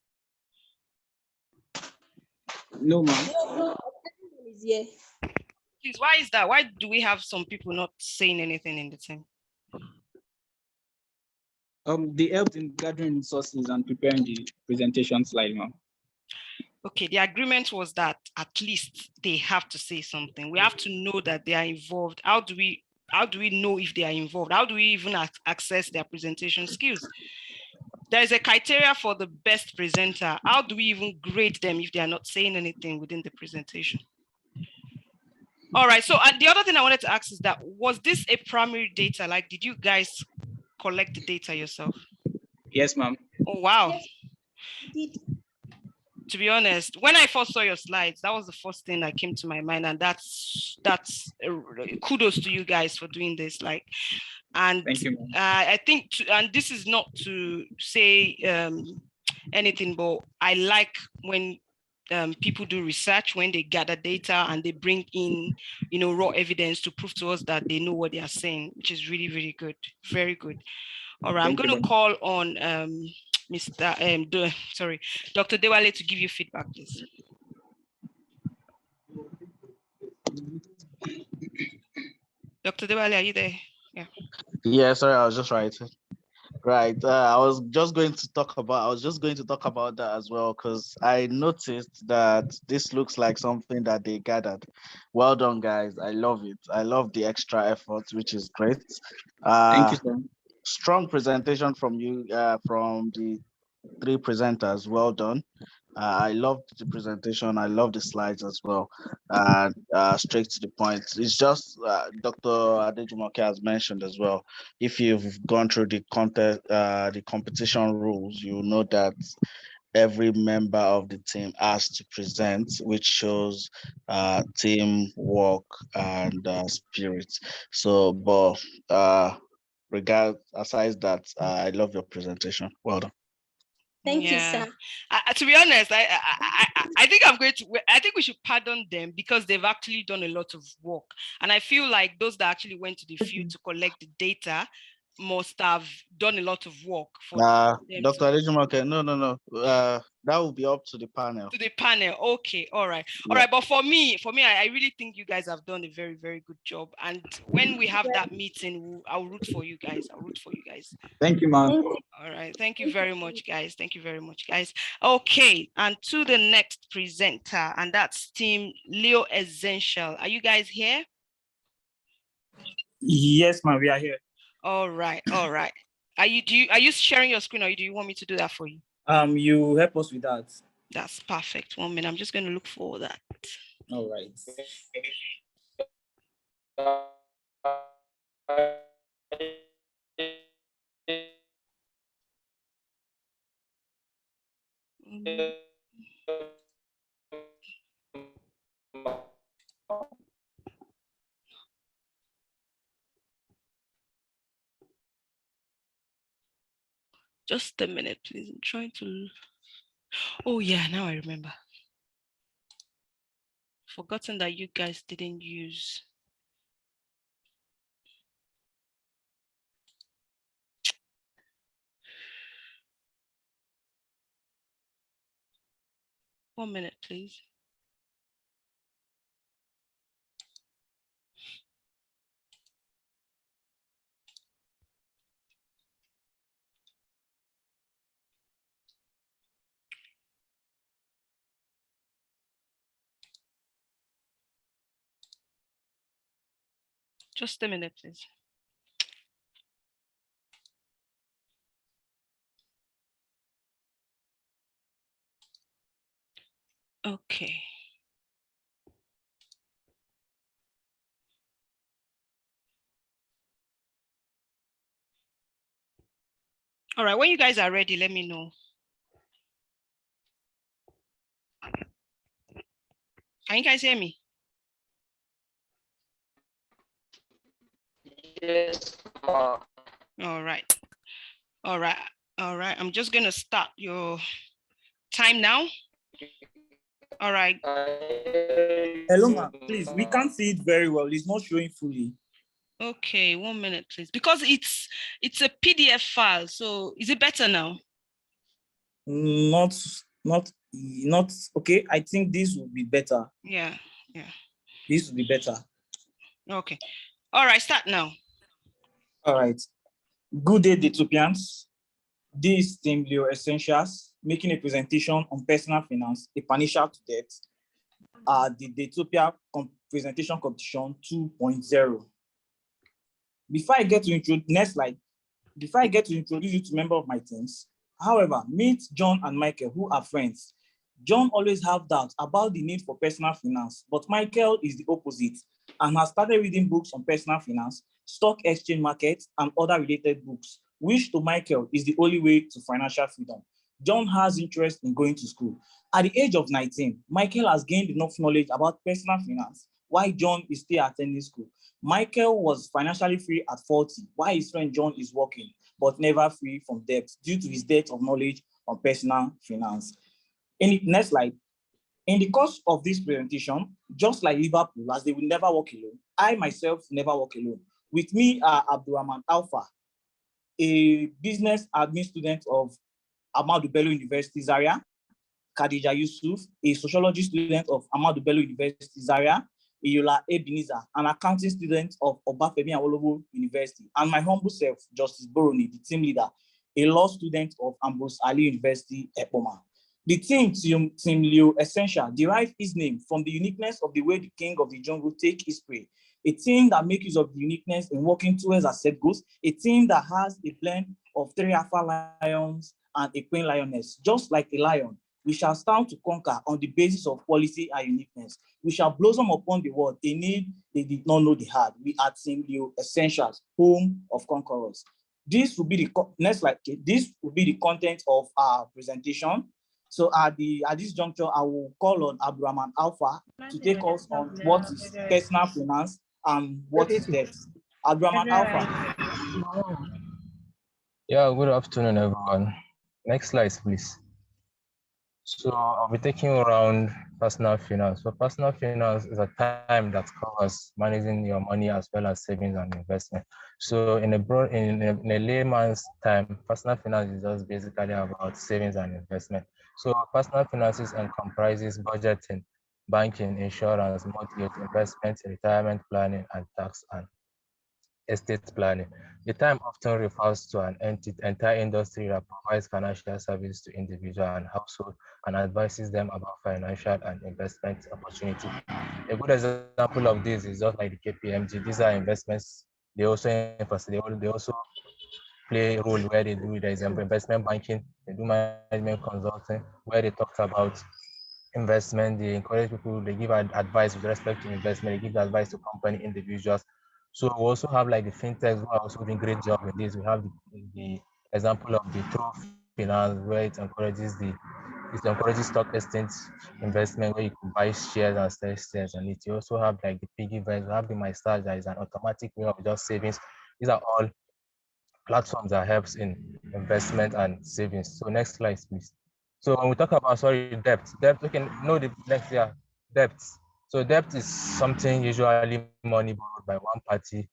No, ma'am. No, everyone is here. Please, why is that? Why do we have some people not saying anything in the team? They helped in gathering resources and preparing the presentation slide, ma'am. Okay, the agreement was that at least they have to say something. We have to know that they are involved. How do we know if they are involved? How do we even access their presentation skills? There is a criteria for the best presenter. How do we even grade them if they are not saying anything within the presentation? All right, so the other thing I wanted to ask is that, was this a primary data? Like, did you guys collect the data yourself? Yes, ma'am. Oh, wow. Yes. To be honest, when I first saw your slides, that was the first thing that came to my mind, and that's kudos to you guys for doing this. Like, and thank you, I think, and this is not to say anything, but I like when people do research, when they gather data and they bring in, raw evidence to prove to us that they know what they are saying, which is really, really good, very good. All right, I'm going to call on Dr. Dewale to give you feedback, please. Dr. Dewale, are you there? Yeah. Yeah, sorry, I was just writing. Right. I was just going to talk about that as well, because I noticed that this looks like something that they gathered. Well done, guys. I love it. I love the extra effort, which is great. Thank you, sir. Strong presentation from you, from the three presenters. Well done. I loved the presentation. I love the slides as well. Straight to the point. It's just Dr. Adejumoke has mentioned as well. If you've gone through the competition rules, you know that every member of the team has to present, which shows teamwork and spirit. So, but aside that, I love your presentation. Well done. Thank you, sir. To be honest, I think I think we should pardon them because they've actually done a lot of work. And I feel like those that actually went to the field to collect the data must have done a lot of work for them. Dr. Adejumoke, no. That will be up to the panel. To the panel. Okay, all right. All right, but for me, I really think you guys have done a very, very good job. And when we have that meeting, I'll root for you guys. Thank you, ma'am. All right. Thank you very much, guys. Okay, and to the next presenter, and that's Team Leo Essential. Are you guys here? Yes, ma'am, we are here. All right. Are you sharing your screen, or do you want me to do that for you? You help us with that. That's perfect. 1 minute. I'm just going to look for that. All right. Just a minute, please. I'm trying to. Oh, yeah, now I remember. Forgotten that you guys didn't use. One minute, please. Just a minute, please. Okay. All right, when you guys are ready, let me know. Can you guys hear me? Yes. All right. All right. All right. I'm just going to start your time now. All right. Hello, ma. Please, we can't see it very well. It's not showing fully. Okay, 1 minute, please. Because it's a PDF file. So is it better now? Not okay. I think this would be better. Yeah. This would be better. Okay. All right, start now. All right. Good day, Daytopians. This is Team Leo Essentials making a presentation on personal finance, a panacea to debt, the Daytopia Presentation Competition 2.0. Before I get to introduce you to member of my teams, however, meet John and Michael, who are friends. John always have doubts about the need for personal finance, but Michael is the opposite and has started reading books on personal finance, stock exchange markets, and other related books, which to Michael is the only way to financial freedom. John has interest in going to school. At the age of 19, Michael has gained enough knowledge about personal finance, while John is still attending school. Michael was financially free at 40, while his friend John is working, but never free from debt due to his depth of knowledge on personal finance. In the next slide, in the course of this presentation, just like Liverpool, as they will never walk alone, I myself never walk alone. With me are Abdurrahman Alpha, a business admin student of Ahmadu Bello University, Zaria, Khadija Yusuf, a sociology student of Ahmadu Bello University, Zaria, Iyola Ebenezer, an accounting student of Obafemi Awolowo University, and my humble self, Justice Boroni, the team leader, a law student of Ambrose Ali University, Epoma. The team Leo Essential derived its name from the uniqueness of the way the king of the jungle take his prey. A team that makes use of the uniqueness in working towards a set goals, a team that has a blend of 3 alpha lions and a queen lioness. Just like a lion, we shall stand to conquer on the basis of policy and uniqueness. We shall blossom upon the world a need they did not know they had. We are Team Leo Essentials, home of conquerors. This will be the next slide. This will be the content of our presentation. So at this juncture, I will call on Abdurrahman Alpha to take us on what is personal finance and what is debt. Abdurrahman Alpha. Yeah, good afternoon, everyone. Next slide, please. So I'll be taking you around personal finance. So personal finance is a time that covers managing your money as well as savings and investment. So in a layman's time, personal finance is just basically about savings and investment. So personal finances comprises budgeting, banking, insurance, mortgage, investment, retirement planning, and tax and estate planning. The term often refers to an entire industry that provides financial services to individuals and households and advises them about financial and investment opportunity. A good example of this is just like the KPMG. These are investments. They also play a role where they do, for example, investment banking. They do management consulting, where they talked about investment. They encourage people. They give advice with respect to investment. They give advice to company individuals. So we also have like the fintechs who are also doing great job with this. We have the example of the True Finance, where it encourages stock exchange investment, where you can buy shares and sell shares on it. You also have like the piggy bank. We have the MyStars, that is an automatic way of just savings. These are all platforms that helps in investment and savings. So next slide, please. So when we talk about debt, okay, no, the next year, debt. So debt is something usually money borrowed by one party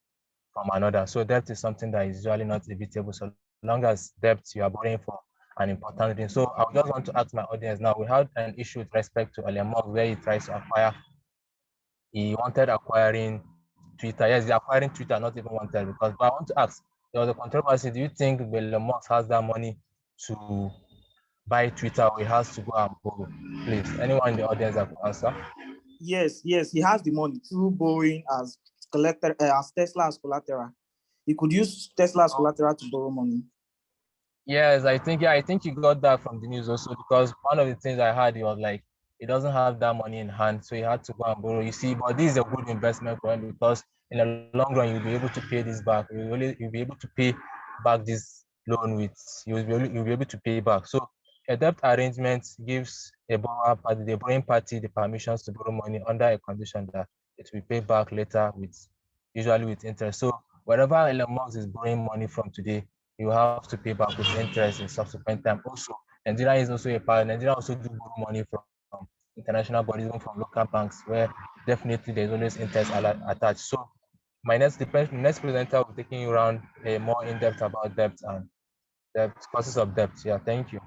from another. So debt is something that is usually not evitable, so long as debt you are borrowing for an important thing. So I just want to ask my audience now, we had an issue with respect to Elon Musk where he wanted acquiring Twitter. Yes, he's acquiring Twitter, not even wanted, but I want to ask, there was a controversy. Do you think Elon Musk has that money to buy Twitter, or he has to go and borrow? Please, anyone in the audience that can answer? Yes, he has the money through borrowing, as as Tesla as collateral. You could use Tesla as collateral to borrow money. Yes, I think you got that from the news also, because one of the things I heard, it was like he doesn't have that money in hand, so he had to go and borrow. You see, but this is a good investment for him, because in the long run you'll be able to pay this back. You'll be able to pay back this loan with you'll be able to pay back. So a debt arrangement gives the borrowing party, the permissions to borrow money under a condition that it will be paid back later, usually with interest. So wherever Elon Musk is borrowing money from today, you have to pay back with interest in subsequent time. Also, Nigeria is also a part. Nigeria also do borrow money from international bodies, even from local banks, where definitely there's always interest attached. So my next presenter will be taking you around more in depth about debt and the causes of debt. Yeah, thank you.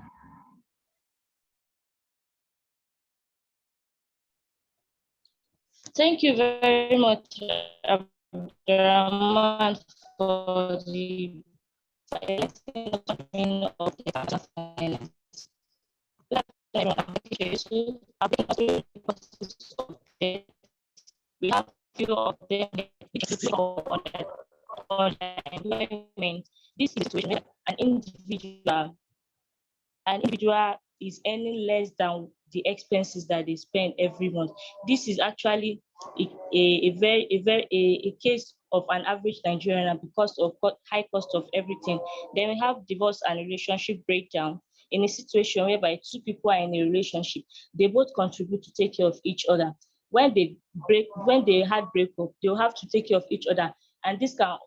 Thank you very much, Abdurrahman, for the of the finance. We have few of them on employment. This is a situation where an individual is earning less than the expenses that they spend every month. This is actually a case of an average Nigerian, and because of high cost of everything. Then we have divorce and relationship breakdown. In a situation whereby two people are in a relationship, they both contribute to take care of each other. When they had breakup, they'll have to take care of each other. And this can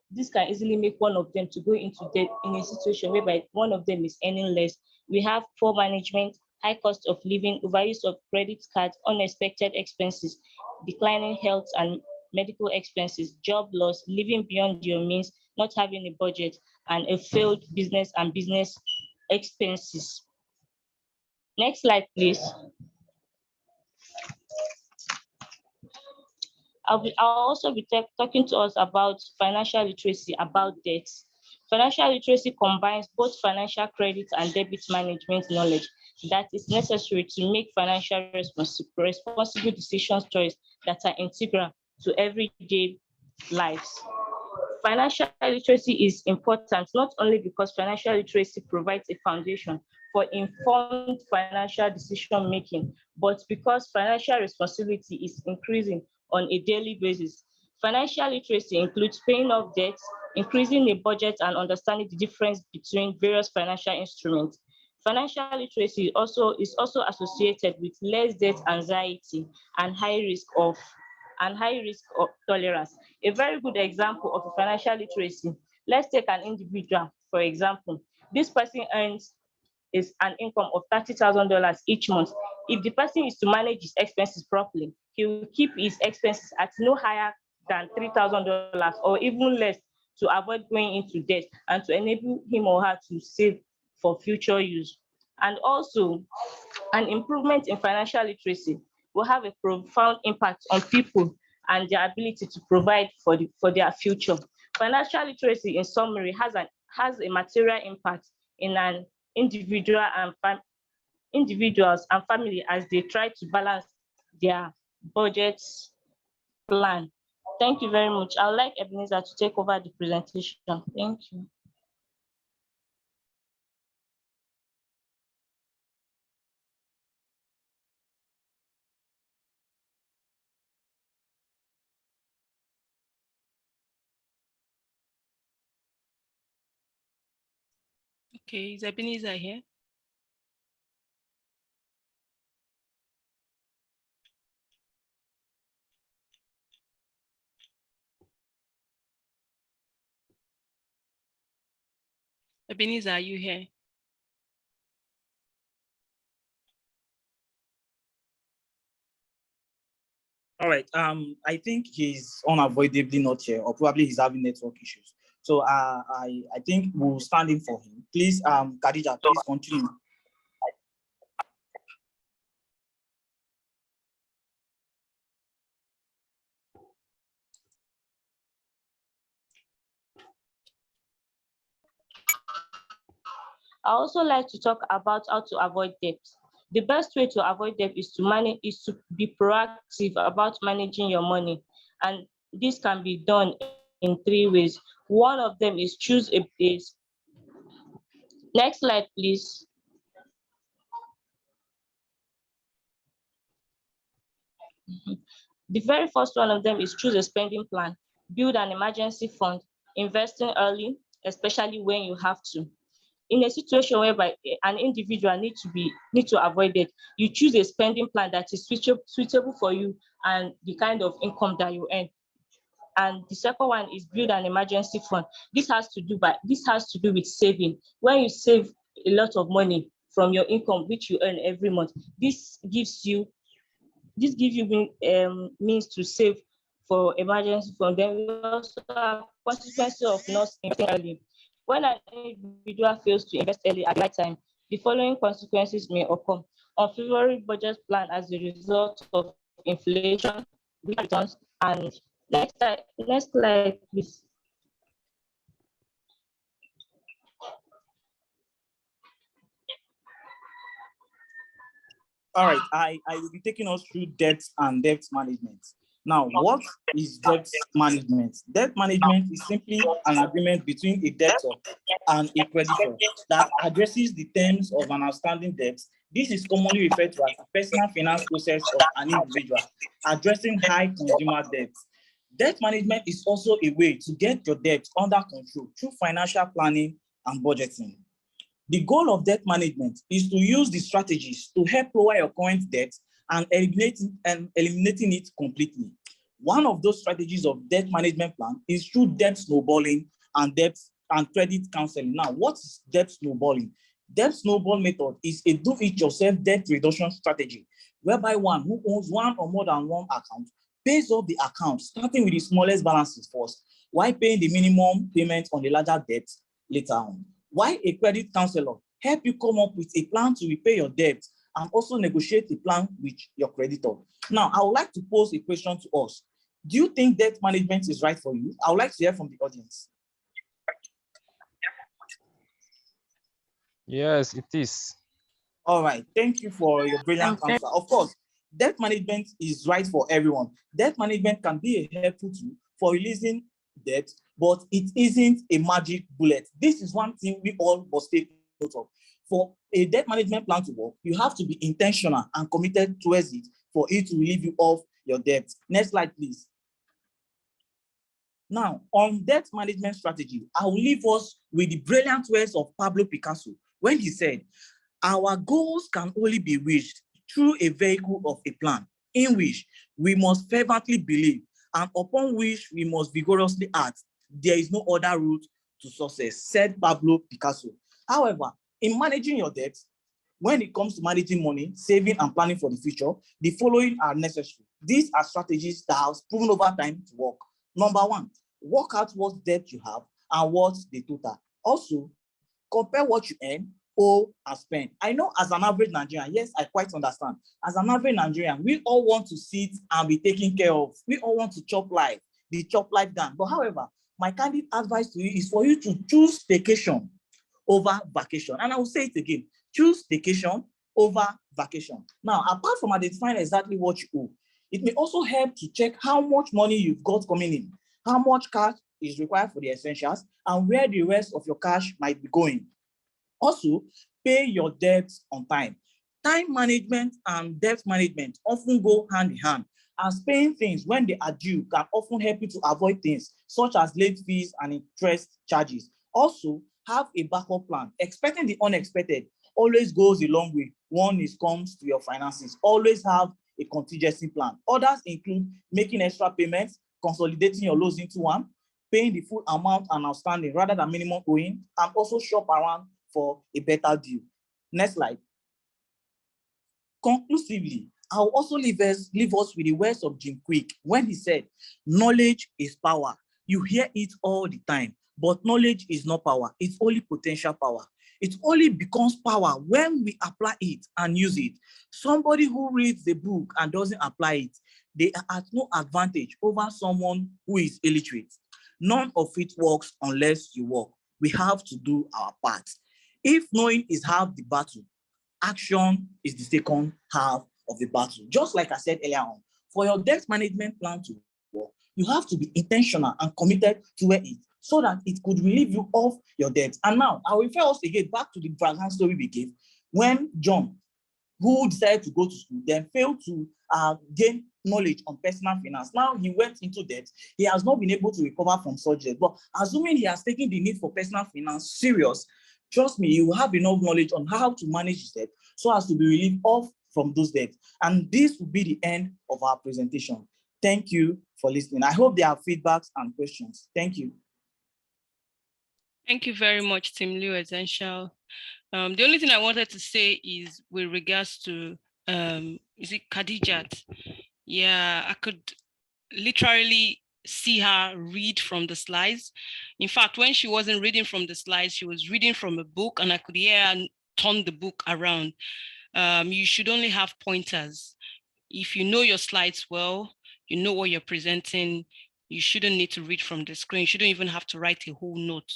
easily make one of them to go into debt in a situation whereby one of them is earning less. We have poor management, high cost of living, overuse of credit cards, unexpected expenses, declining health and medical expenses, job loss, living beyond your means, not having a budget, and a failed business and business expenses. Next slide, please. I'll also be talking to us about financial literacy, about debts. Financial literacy combines both financial credit and debit management knowledge that is necessary to make financial responsible decisions choice that are integral to everyday lives. Financial literacy is important not only because financial literacy provides a foundation for informed financial decision making, but because financial responsibility is increasing on a daily basis. Financial literacy includes paying off debts, increasing a budget, and understanding the difference between various financial instruments. Financial literacy is also associated with less debt anxiety and high risk of tolerance. A very good example of a financial literacy, let's take an individual, for example. This person earns an income of $30,000 each month. If the person is to manage his expenses properly, he will keep his expenses at no higher than $3,000 or even less to avoid going into debt and to enable him or her to save for future use. And also, an improvement in financial literacy will have a profound impact on people and their ability to provide for their future. Financial literacy, in summary, has a material impact in an individuals and family as they try to balance their budgets plan. Thank you very much. I would like Ebenezer to take over the presentation. Thank you. Okay, is Ebenezer here? Ebenezer, are you here? All right. I think he's unavoidably not here, or probably he's having network issues. So I think we'll stand in for him. Please, Khadija, please continue. I also like to talk about how to avoid debt. The best way to avoid debt is to be proactive about managing your money. And This can be done in 3 ways. One of them is choose a place. Next slide, please. The very first one of them is choose a spending plan, build an emergency fund, investing early, especially when you have to. In a situation whereby an individual need to avoid it, you choose a spending plan that is suitable for you and the kind of income that you earn. And the second one is build an emergency fund. This has to do with saving. When you save a lot of money from your income, which you earn every month, this gives you means to save for emergency fund. Then we also have consequences of not investing early. When an individual fails to invest early at the right time, the following consequences may occur: unfavorable budget plan as a result of inflation, returns, and next slide, please. All right, I will be taking us through debt and debt management. Now, what is debt management? Debt management is simply an agreement between a debtor and a creditor that addresses the terms of an outstanding debt. This is commonly referred to as the personal finance process of an individual, addressing high consumer debt. Debt management is also a way to get your debt under control through financial planning and budgeting. The goal of debt management is to use the strategies to help lower your current debt and eliminating it completely. One of those strategies of debt management plan is through debt snowballing and debt and credit counseling. Now, what is debt snowballing? Debt snowball method is a do-it-yourself debt reduction strategy, whereby one who owns one or more than one account pays off the account, starting with the smallest balances first, while paying the minimum payment on the larger debt later on. Why a credit counselor help you come up with a plan to repay your debt and also negotiate a plan with your creditor. Now, I would like to pose a question to us. Do you think debt management is right for you? I would like to hear from the audience. Yes, it is. All right, thank you for your brilliant answer. Of course, debt management is right for everyone. Debt management can be a helpful tool for releasing debt, but it isn't a magic bullet. This is one thing we all must take note of. For a debt management plan to work, you have to be intentional and committed towards it for it to relieve you of your debt. Next slide, please. Now, on debt management strategy, I will leave us with the brilliant words of Pablo Picasso when he said, "Our goals can only be reached through a vehicle of a plan in which we must fervently believe and upon which we must vigorously act. There is no other route to success," said Pablo Picasso. However, in managing your debt, when it comes to managing money, saving and planning for the future, the following are necessary. These are strategies that have proven over time to work. Number one, work out what debt you have and what's the total. Also, compare what you earn, owe, and spend. I know as an average Nigerian, yes, I quite understand. As an average Nigerian, we all want to sit and be taken care of. We all want to chop life, the chop life down. But however, my candid advice to you is for you to choose vacation over vacation. And I will say it again, choose vacation over vacation. Now, apart from identifying exactly what you owe, it may also help to check how much money you've got coming in, how much cash is required for the essentials, and where the rest of your cash might be going. Also, pay your debts on time. Time management and debt management often go hand in hand, as paying things when they are due can often help you to avoid things such as late fees and interest charges. Also, have a backup plan. Expecting the unexpected always goes a long way when it comes to your finances. Always have a contingency plan. Others include making extra payments, consolidating your loans into one, paying the full amount and outstanding rather than minimum owing, and also shop around for a better deal. Next slide. Conclusively, I'll also leave us with the words of Jim Quick when he said, "Knowledge is power." You hear it all the time, but knowledge is not power. It's only potential power. It only becomes power when we apply it and use it. Somebody who reads the book and doesn't apply it, they are at no advantage over someone who is illiterate. None of it works unless you work. We have to do our part. If knowing is half the battle, action is the second half of the battle. Just like I said earlier on, for your debt management plan to You have to be intentional and committed to it so that it could relieve you of your debt. And now I will refer us again back to the Paragon story we gave when John, who decided to go to school, then failed to gain knowledge on personal finance. Now he went into debt. He has not been able to recover from such debt. But assuming he has taken the need for personal finance serious, trust me, he will have enough knowledge on how to manage his debt so as to be relieved of from those debts. And this will be the end of our presentation. Thank you for listening. I hope there are feedbacks and questions. Thank you. Thank you very much, Team Leo Essential. The only thing I wanted to say is with regards to, is it Khadijat? Yeah, I could literally see her read from the slides. In fact, when she wasn't reading from the slides, she was reading from a book, and I could hear her turn the book around. You should only have pointers. If you know your slides well, you know what you're presenting, you shouldn't need to read from the screen. You shouldn't even have to write a whole note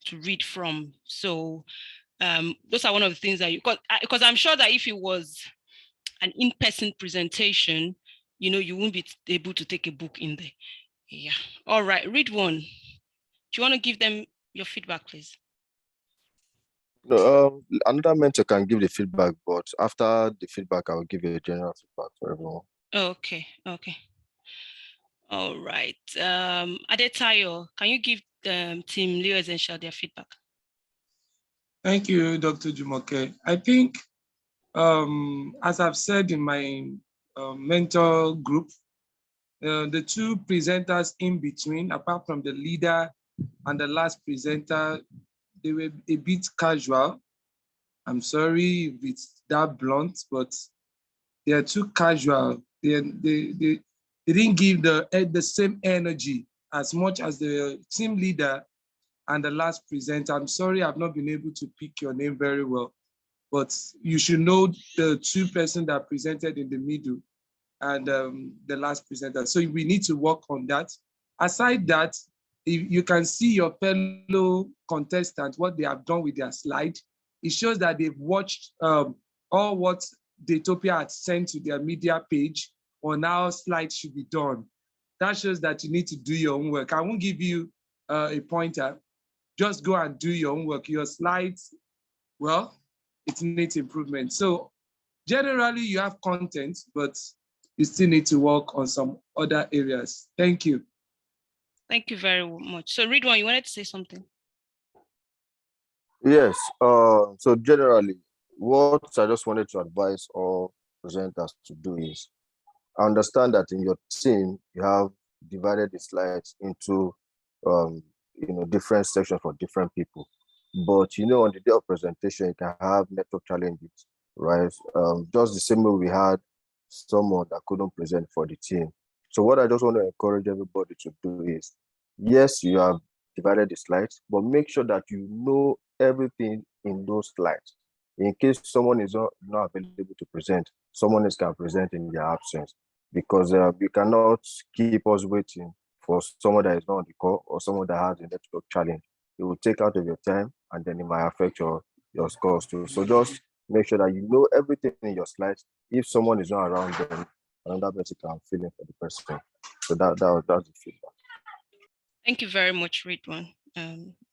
to read from. So those are one of the things that you, because I'm sure that if it was an in-person presentation, you know, you won't be able to take a book in there. Yeah. All right, read one. Do you want to give them your feedback, please? No, another mentor can give the feedback, but after the feedback, I will give you a general feedback for everyone. Okay, okay. All right. Adetayo, can you give Team Leo Essential their feedback? Thank you, Dr. Jumoke. I think, as I've said in my mentor group, the two presenters in between, apart from the leader and the last presenter, they were a bit casual. I'm sorry if it's that blunt, but they are too casual. They didn't give the same energy as much as the team leader and the last presenter. I'm sorry I've not been able to pick your name very well, but you should know the two persons that presented in the middle and the last presenter. So we need to work on that. Aside that, if you can see your fellow contestants, what they have done with their slide, it shows that they've watched all what Daytopia had sent to their media page on how slides should be done. That shows that you need to do your own work. I won't give you a pointer. Just go and do your own work. Your slides, well, it needs improvement. So generally you have content, but you still need to work on some other areas. Thank you. Thank you very much. So Ridwan, you wanted to say something? Yes, so generally, what I just wanted to advise all presenters to do is, I understand that in your team, you have divided the slides into different sections for different people. But on the day of presentation, you can have network challenges, right? Just the same way we had someone that couldn't present for the team. So what I just want to encourage everybody to do is, yes, you have divided the slides, but make sure that you know everything in those slides. In case someone is not available to present, someone else can present in their absence, because we cannot keep us waiting for someone that is not on the call or someone that has a network challenge. It will take out of your time and then it might affect your scores too. So just make sure that you know everything in your slides. If someone is not around, then another person can fill in for the person. So that's the feedback. Thank you very much, Ridwan.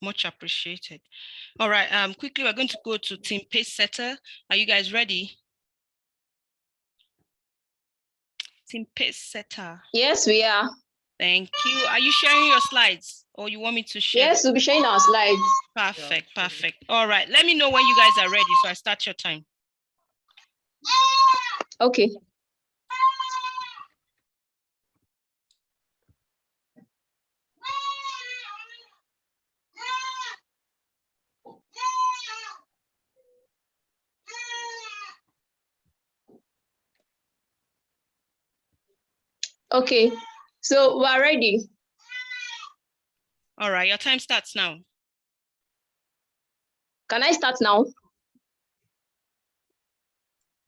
Much appreciated. All right, quickly, we're going to go to Team Pace Setter. Are you guys ready? Team Pace Setter. Yes, we are. Thank you. Are you sharing your slides or you want me to share? Yes, we'll be sharing our slides. Perfect, perfect. All right, let me know when you guys are ready so I start your time. Okay. Okay, so we are ready. All right, your time starts now. Can I start now?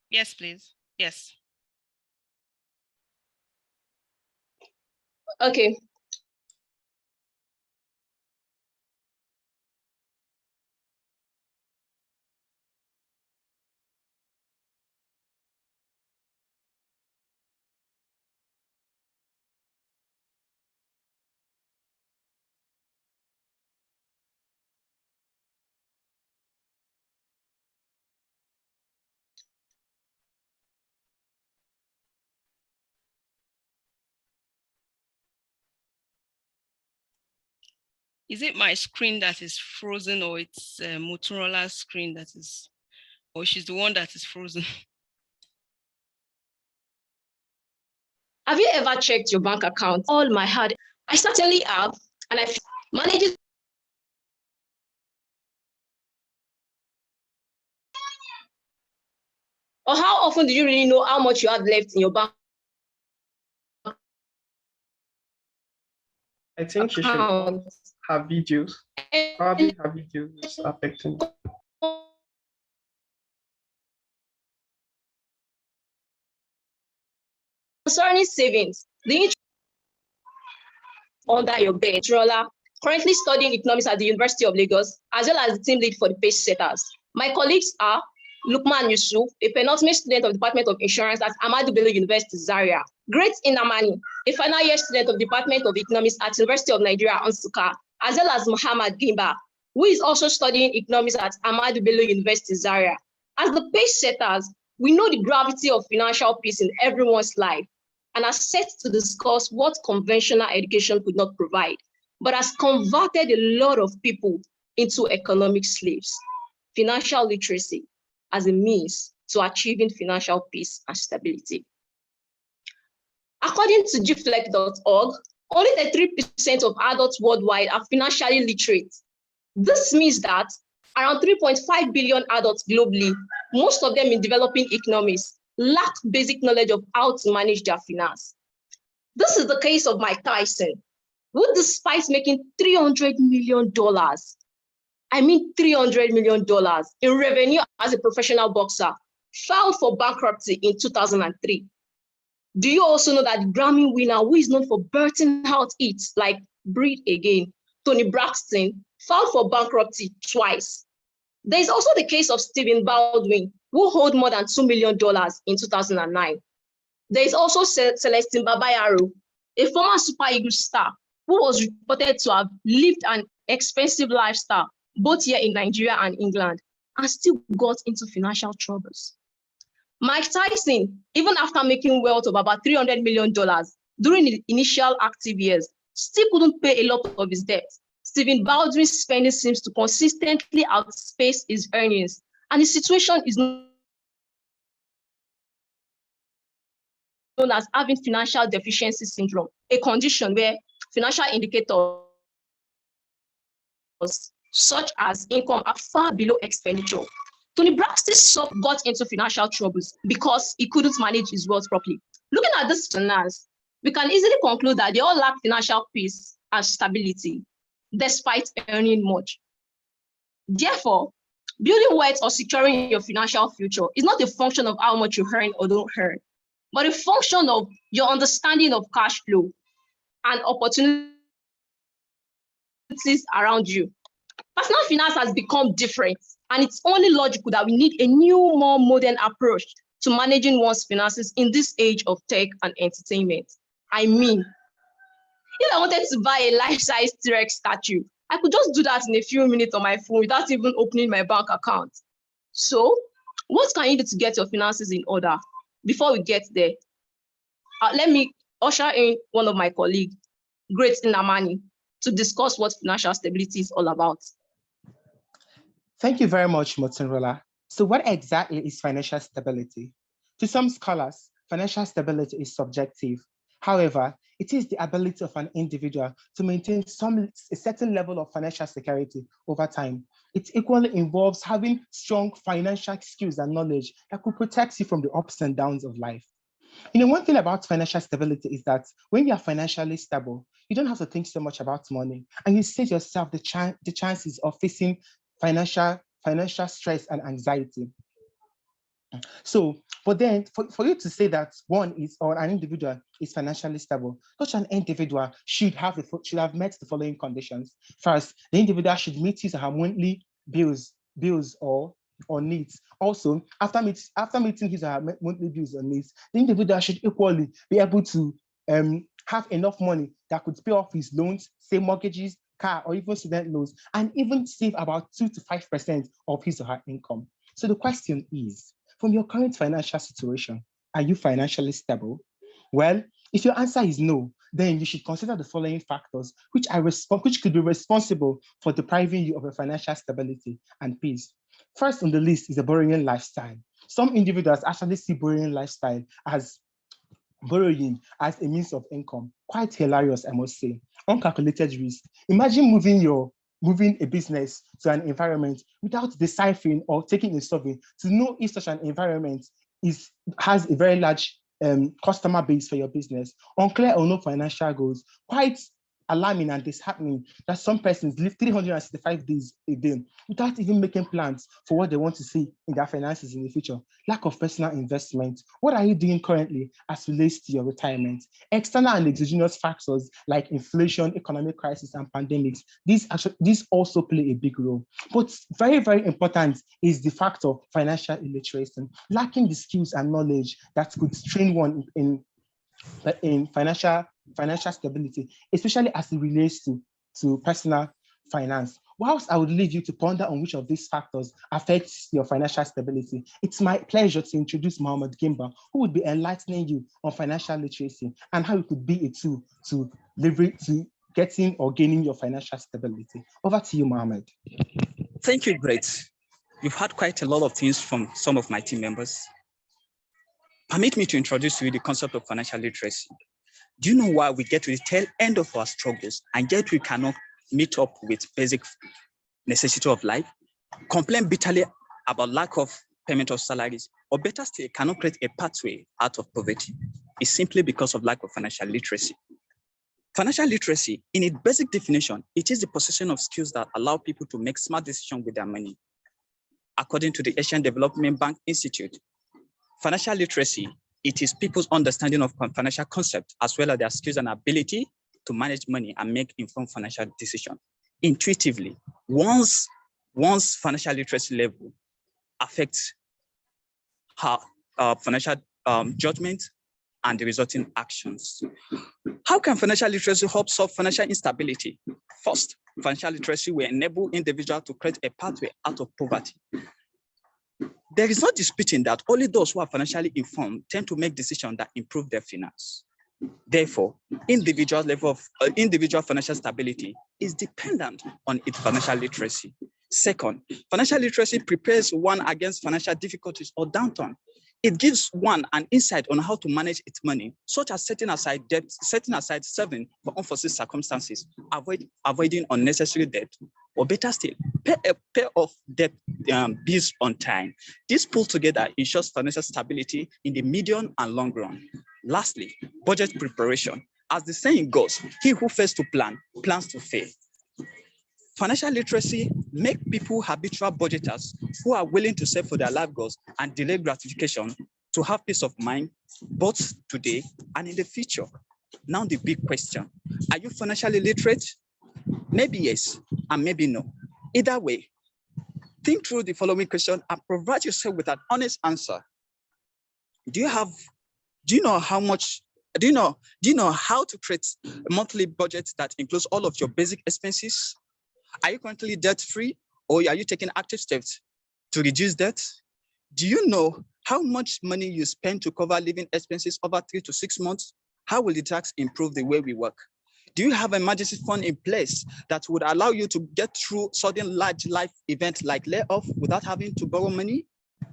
Yes, please. Yes. Okay. Is it my screen that is frozen, or it's Motorola's screen that is, or she's the one that is frozen? Have you ever checked your bank account? All my hard, I certainly have, and I manage it. Or how often do you really know how much you have left in your bank I think she should on her videos. Probably her videos is affecting. Concerning savings, the interest under your bed, Rolla, currently studying economics at the University of Lagos, as well as the team lead for the page setters. My colleagues are Lukman Yusuf, a penultimate student of the Department of Insurance at Ahmadu Bello University, Zaria. Great Inamani, a final year student of the Department of Economics at University of Nigeria, Nsukka, as well as Muhammad Gimba, who is also studying economics at Ahmadu Bello University, Zaria. As the page setters, we know the gravity of financial peace in everyone's life and are set to discuss what conventional education could not provide, but has converted a lot of people into economic slaves. Financial literacy as a means to achieving financial peace and stability. According to gflec.org, only 33% of adults worldwide are financially literate. This means that around 3.5 billion adults globally, most of them in developing economies, lack basic knowledge of how to manage their finance. This is the case of Mike Tyson, who despite making $300 million, I mean $300 million in revenue as a professional boxer, filed for bankruptcy in 2003. Do you also know that the Grammy winner, who is known for belting out hits like Breathe Again, Tony Braxton, filed for bankruptcy twice? There is also the case of Stephen Baldwin, who owed more than $2 million in 2009. There is also Celestine Babayaro, a former Super Eagles star, who was reported to have lived an expensive lifestyle, both here in Nigeria and England, and still got into financial troubles. Mike Tyson, even after making wealth of about $300 million during the initial active years, still couldn't pay a lot of his debt. Stephen Baldwin's spending seems to consistently outpace his earnings, and his situation is known as having financial deficiency syndrome, a condition where financial indicators such as income are far below expenditure. Tony Braxton got into financial troubles because he couldn't manage his wealth properly. Looking at this finance, we can easily conclude that they all lack financial peace and stability, despite earning much. Therefore, building wealth or securing your financial future is not a function of how much you earn or don't earn, but a function of your understanding of cash flow and opportunities around you. Personal finance has become different, and it's only logical that we need a new, more modern approach to managing one's finances in this age of tech and entertainment. I mean, if I wanted to buy a life-size T-Rex statue, I could just do that in a few minutes on my phone without even opening my bank account. So, what can you do to get your finances in order? Before we get there, let me usher in one of my colleagues, Great Inamani, to discuss what financial stability is all about. Thank you very much, Motunrola. So what exactly is financial stability? To some scholars, financial stability is subjective. However, it is the ability of an individual to maintain a certain level of financial security over time. It equally involves having strong financial skills and knowledge that could protect you from the ups and downs of life. You know, one thing about financial stability is that when you are financially stable, you don't have to think so much about money, and you save yourself the chances of facing financial stress and anxiety. So, but then for you to say that one is, or an individual is financially stable, such an individual should have met the following conditions. First, the individual should meet his or her monthly bills or needs. Also, after meeting his or her monthly bills or needs, the individual should equally be able to have enough money that could pay off his loans, say mortgages, car, or even student loans, and even save about 2 to 5% of his or her income. So the question is, from your current financial situation, are you financially stable? Well, if your answer is no, then you should consider the following factors, which could be responsible for depriving you of a financial stability and peace. First on the list is a borrowing lifestyle. Some individuals actually see borrowing lifestyle as borrowing as a means of income. Quite hilarious, I must say. Uncalculated risk. Imagine moving a business to an environment without deciphering or taking a survey to know if such an environment has a very large customer base for your business, unclear or no financial goals. Quite alarming and disheartening that some persons live 365 days a day without even making plans for what they want to see in their finances in the future. Lack of personal investment. What are you doing currently as relates to your retirement? External and exogenous factors like inflation, economic crisis, and pandemics, these also play a big role. But very, very important is the factor of financial illiteracy, lacking the skills and knowledge that could train one in financial stability, especially as it relates to personal finance. Whilst I would leave you to ponder on which of these factors affects your financial stability, it's my pleasure to introduce Mohammed Gimba, who would be enlightening you on financial literacy and how it could be a tool to getting or gaining your financial stability. Over to you, Mohammed. Thank you, Brett. You've heard quite a lot of things from some of my team members. Permit me to introduce to you the concept of financial literacy. Do you know why we get to the tail end of our struggles and yet we cannot meet up with basic necessity of life, complain bitterly about lack of payment of salaries, or better still, cannot create a pathway out of poverty? It's simply because of lack of financial literacy. Financial literacy, in its basic definition, it is the possession of skills that allow people to make smart decisions with their money. According to the Asian Development Bank Institute, financial literacy, it is people's understanding of financial concepts as well as their skills and ability to manage money and make informed financial decisions. Intuitively, one's financial literacy level affects how financial judgment and the resulting actions. How can financial literacy help solve financial instability? First, financial literacy will enable individuals to create a pathway out of poverty. There is no disputing that only those who are financially informed tend to make decisions that improve their finance. Therefore, individual financial stability is dependent on its financial literacy. Second, financial literacy prepares one against financial difficulties or downturn. It gives one an insight on how to manage its money, such as setting aside debt, setting aside saving for unforeseen circumstances, avoiding unnecessary debt, or better still, pay off debt bills on time. This pulled together ensures financial stability in the medium and long run. Lastly, budget preparation. As the saying goes, he who fails to plan, plans to fail. Financial literacy makes people habitual budgeters who are willing to save for their life goals and delay gratification to have peace of mind, both today and in the future. Now the big question, are you financially literate? Maybe yes, and maybe no. Either way, think through the following question and provide yourself with an honest answer. Do you know how to create a monthly budget that includes all of your basic expenses? Are you currently debt-free, or are you taking active steps to reduce debt? Do you know how much money you spend to cover living expenses over 3 to 6 months? How will the tax improve the way we work? Do you have an emergency fund in place that would allow you to get through sudden large life events like layoff without having to borrow money?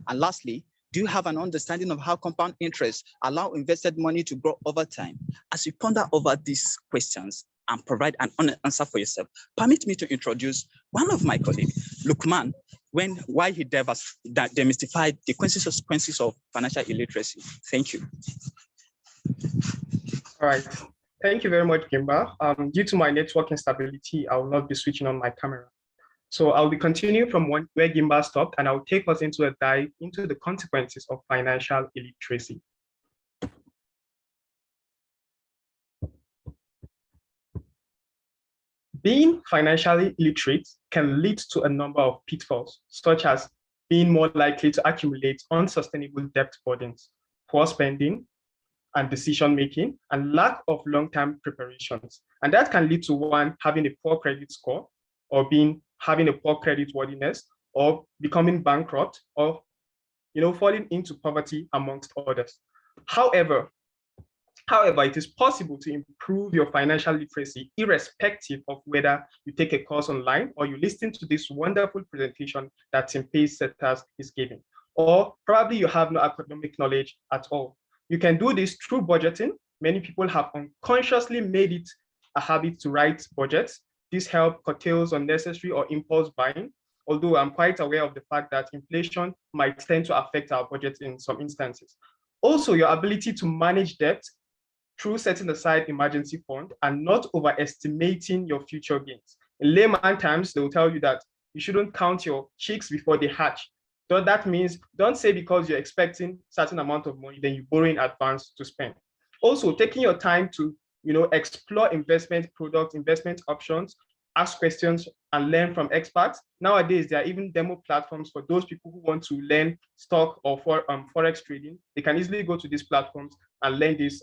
And lastly, do you have an understanding of how compound interest allow invested money to grow over time? As you ponder over these questions and provide an honest answer for yourself, permit me to introduce one of my colleagues, Lukman, why he demystified the consequences of financial illiteracy. Thank you. All right. Thank you very much, Gimba. Due to my network instability, I will not be switching on my camera. So I'll be continuing from where Gimba stopped, and I'll take us into a dive into the consequences of financial illiteracy. Being financially illiterate can lead to a number of pitfalls, such as being more likely to accumulate unsustainable debt burdens, poor spending and decision-making, and lack of long-term preparations. And that can lead to one having a poor credit score, or having a poor credit worthiness, or becoming bankrupt, or falling into poverty, amongst others. However, However, it is possible to improve your financial literacy irrespective of whether you take a course online or you listen to this wonderful presentation that Tim Pacesetters is giving, or probably you have no economic knowledge at all. You can do this through budgeting. Many people have unconsciously made it a habit to write budgets. This helps curtails unnecessary or impulse buying, although I'm quite aware of the fact that inflation might tend to affect our budget in some instances. Also, your ability to manage debt through setting aside emergency fund and not overestimating your future gains. In layman terms, they will tell you that you shouldn't count your chicks before they hatch. So that means don't say because you're expecting certain amount of money, then you borrow in advance to spend. Also, taking your time to explore investment products, investment options, ask questions and learn from experts. Nowadays, there are even demo platforms for those people who want to learn stock or forex trading. They can easily go to these platforms and learn these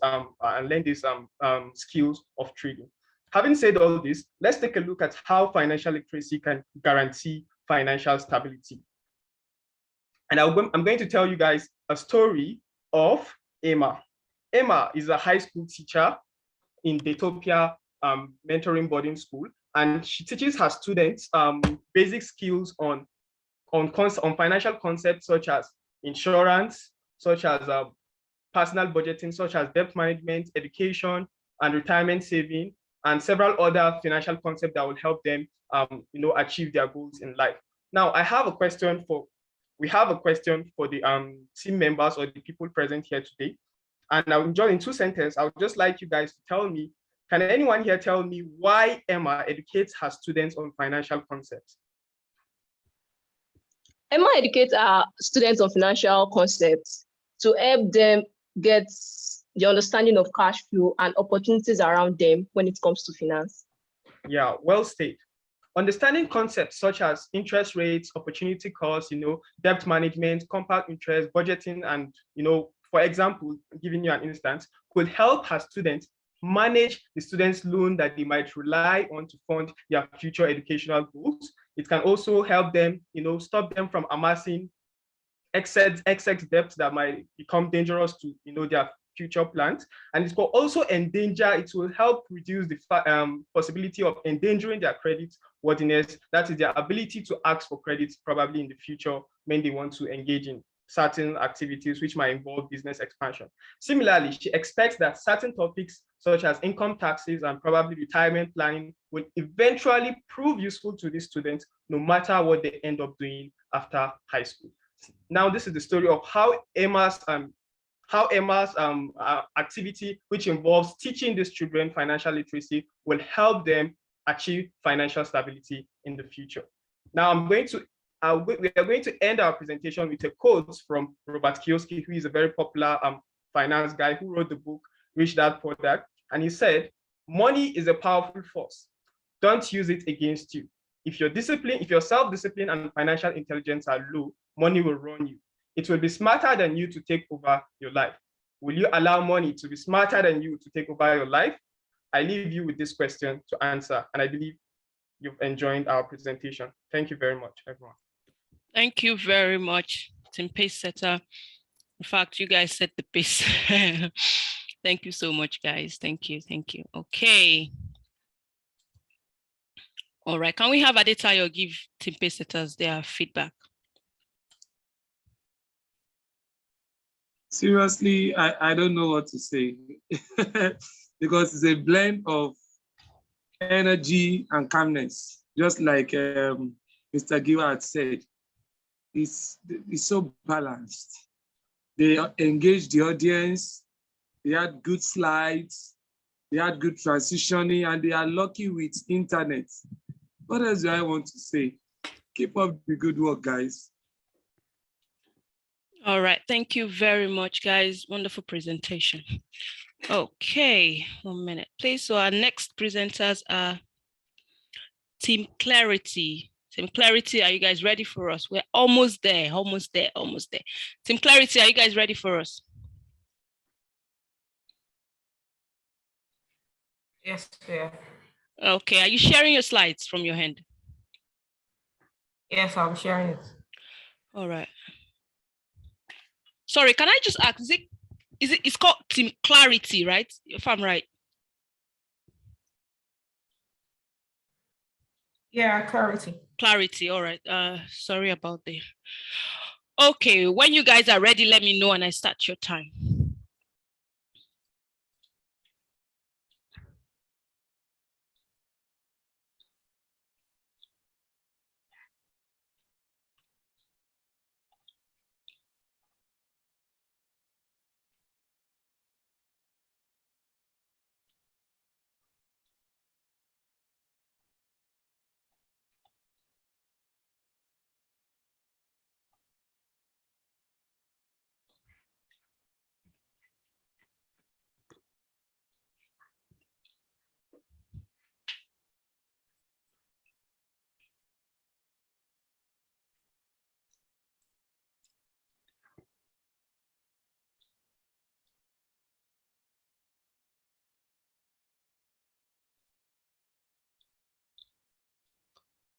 skills of trading. Having said all this, let's take a look at how financial literacy can guarantee financial stability. And I'm going to tell you guys a story of Emma. Emma is a high school teacher in Daytopia Mentoring Boarding School, and she teaches her students basic skills on financial concepts such as insurance, such as personal budgeting, such as debt management, education, and retirement saving, and several other financial concepts that will help them achieve their goals in life. Now, we have a question for the team members or the people present here today. And I'll join in 2 sentences. I would just like you guys to tell me, can anyone here tell me why Emma educates her students on financial concepts? Emma educates our students on financial concepts to help them get the understanding of cash flow and opportunities around them when it comes to finance. Yeah, well stated. Understanding concepts such as interest rates, opportunity costs, debt management, compound interest, budgeting, and for example, giving you an instance, could help her students manage the students' loan that they might rely on to fund their future educational goals. It can also help them, stop them from amassing excess debts that might become dangerous to, their future plans. And it will also it will help reduce the possibility of endangering their credit worthiness. That is their ability to ask for credit probably in the future when they want to engage in certain activities which might involve business expansion. Similarly, she expects that certain topics such as income taxes and probably retirement planning will eventually prove useful to these students no matter what they end up doing after high school. Now, this is the story of how Emma's activity, which involves teaching these children financial literacy, will help them achieve financial stability in the future. Now, we are going to end our presentation with a quote from Robert Kiyosaki, who is a very popular finance guy who wrote the book, Rich Dad Poor Dad. And he said, money is a powerful force. Don't use it against you. If your self-discipline and financial intelligence are low, money will run you. It will be smarter than you to take over your life. Will you allow money to be smarter than you to take over your life? I leave you with this question to answer, and I believe you've enjoyed our presentation. Thank you very much, everyone. Thank you very much, Tim Pacesetter. In fact, you guys set the pace. Thank you so much, guys. Thank you. Okay. All right, can we have Adetayo give Tim Pacesetters their feedback? Seriously, I don't know what to say because it's a blend of energy and calmness, just like Mr. Giwa had said. It's so balanced. They engaged the audience, they had good slides, they had good transitioning, and they are lucky with internet. What else do I want to say? Keep up the good work, guys. All right, thank you very much, guys. Wonderful presentation. Okay, 1 minute, please. So our next presenters are Team Clarity. Team Clarity, are you guys ready for us? We're almost there. Team Clarity, are you guys ready for us? Yes, yeah. Okay, are you sharing your slides from your hand? Yes, I'm sharing it. All right. Sorry, can I just ask, it's called Team Clarity, right? If I'm right. Yeah, Clarity. Clarity, all right. Sorry about that. Okay, when you guys are ready, let me know and I start your time.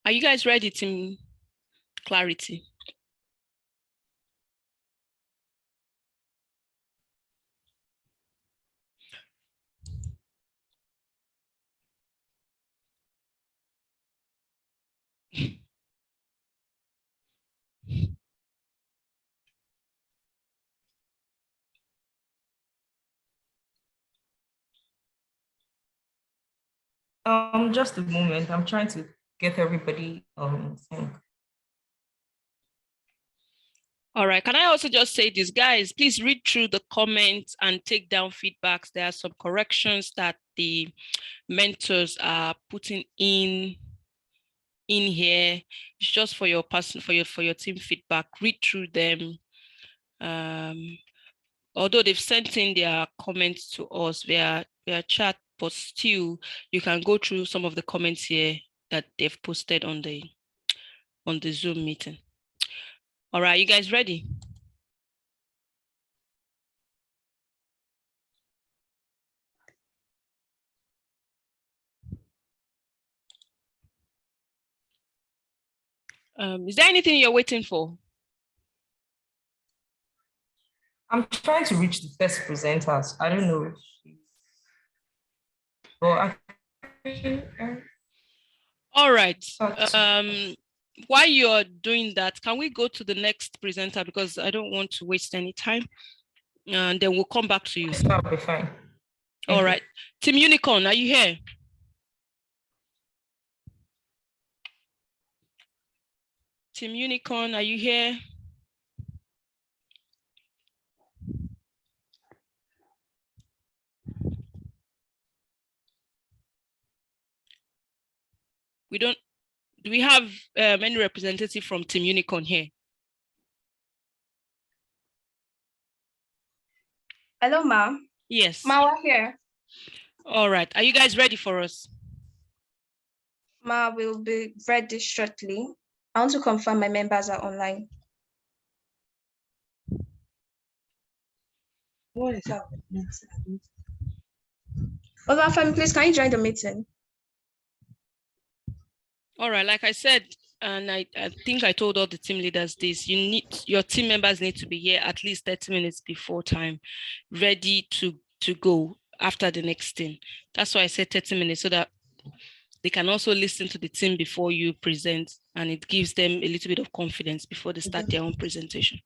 Are you guys ready, Team Clarity? Just a moment. I'm trying to get everybody in sync. All right. Can I also just say this, guys, please read through the comments and take down feedbacks. There are some corrections that the mentors are putting in here. It's just for your person, for your team feedback. Read through them. Although they've sent in their comments to us via chat, but still you can go through some of the comments here that they've posted on the Zoom meeting. All right, you guys ready? Is there anything you're waiting for? I'm trying to reach the first presenters. I don't know. All right. While you're doing that, can we go to the next presenter, because I don't want to waste any time, and then we'll come back to you. That'll be fine. All right. Team Unicorn, are you here? Team Unicorn, are you here? Do we have any representative from Team Unicorn here? Hello, ma'am. Yes. Ma, we're here. All right. Are you guys ready for us? Ma, will be ready shortly. I want to confirm my members are online. What is that? Olafemi, please, can you join the meeting? All right. Like I said, and I think I told all the team leaders this, your team members need to be here at least 30 minutes before time, ready to go after the next thing. That's why I said 30 minutes, so that they can also listen to the team before you present, and it gives them a little bit of confidence before they start their own presentation.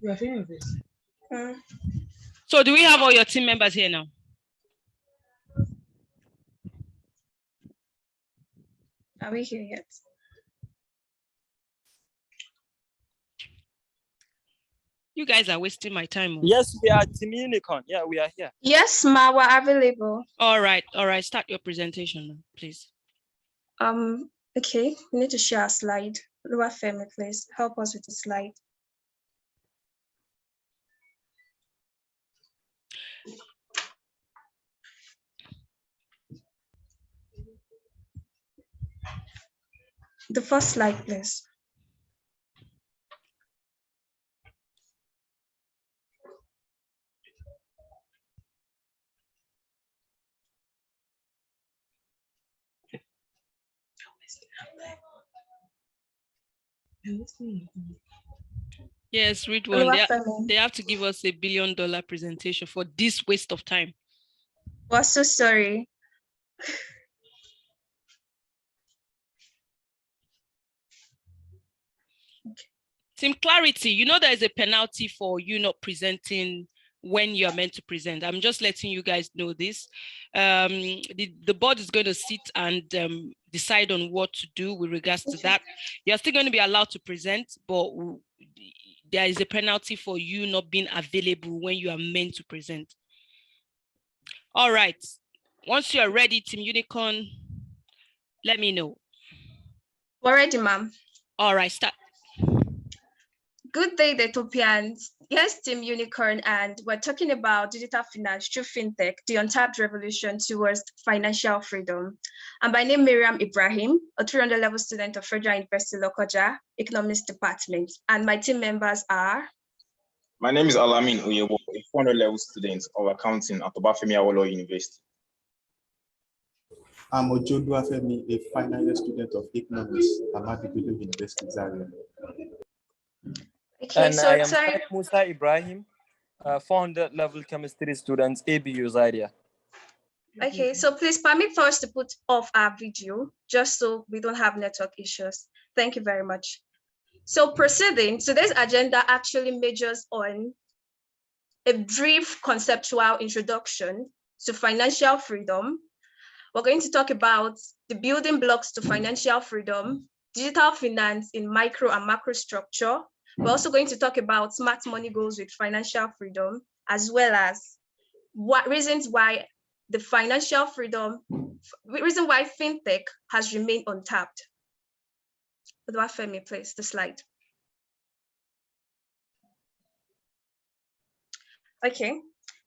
You are feeling this? So do we have all your team members here now? Are we here yet? You guys are wasting my time. Yes, we are Team Unicorn. Yeah, we are here. Yes, ma, we're available. All right. Start your presentation now, please. Okay, we need to share a slide. Olafemi, please help us with the slide. The first slide, please. Yes, read one. They have to give us $1 billion presentation for this waste of time. We're so sorry. Team Clarity, you know there is a penalty for you not presenting when you're meant to present. I'm just letting you guys know this. The board is going to sit and decide on what to do with regards to that. You're still going to be allowed to present, but there is a penalty for you not being available when you are meant to present. All right. Once you are ready, Team Unicorn, let me know. We're ready, ma'am. All right, start. Good day, Daytopians. Yes, Team Unicorn, and we're talking about digital finance through fintech, the untapped revolution towards financial freedom. And by name Miriam Ibrahim, a 300 level student of Federal University Lokoja, Economics Department. And my team members are? My name is Alamin Uyebo, a 400 level student of accounting at Obafemi Awolowo University. I'm Ojodu Afemi, a final year student of economics at Ahmadu Bello University, Zaria. Okay, and so I am sorry. Musa Ibrahim, 400 level chemistry student, ABU Zaria. Okay, so please permit for us to put off our video just so we don't have network issues. Thank you very much. So proceeding, today's agenda actually majors on a brief conceptual introduction to financial freedom. We're going to talk about the building blocks to financial freedom, digital finance in micro and macro structure. We're also going to talk about smart money goals with financial freedom, as well as what reasons why the financial freedom, reason why fintech has remained untapped. Femi, please, the slide. Okay,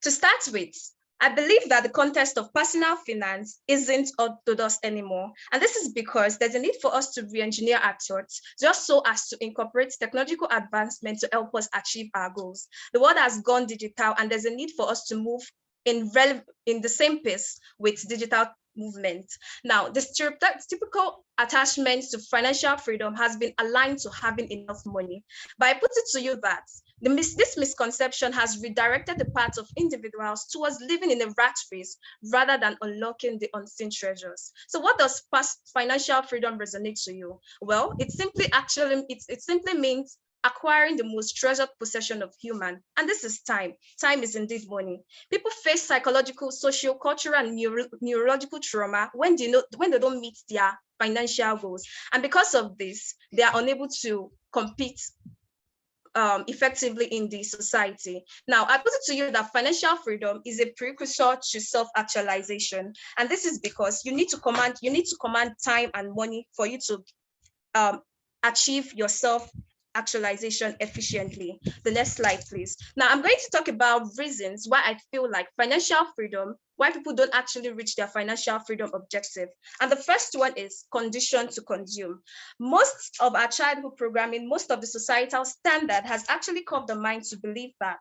to start with, I believe that the context of personal finance isn't orthodox anymore. And this is because there's a need for us to re-engineer our thoughts just so as to incorporate technological advancement to help us achieve our goals. The world has gone digital and there's a need for us to move in the same pace with digital movement. Now, the typical attachment to financial freedom has been aligned to having enough money. But I put it to you that this misconception has redirected the paths of individuals towards living in a rat race rather than unlocking the unseen treasures. So what does financial freedom resonate to you? Well, it simply means acquiring the most treasured possession of human, and this is time. Time is indeed money. People face psychological, social, cultural, and neurological trauma when they don't meet their financial goals, and because of this, they are unable to compete effectively in the society. Now, I put it to you that financial freedom is a precursor to self-actualization, and this is because you need to command time and money for you to achieve your self-actualization efficiently. The next slide, please. Now, I'm going to talk about reasons why I feel like financial freedom, why people don't actually reach their financial freedom objective. And the first one is condition to consume. Most of our childhood programming, most of the societal standard has actually caught the mind to believe that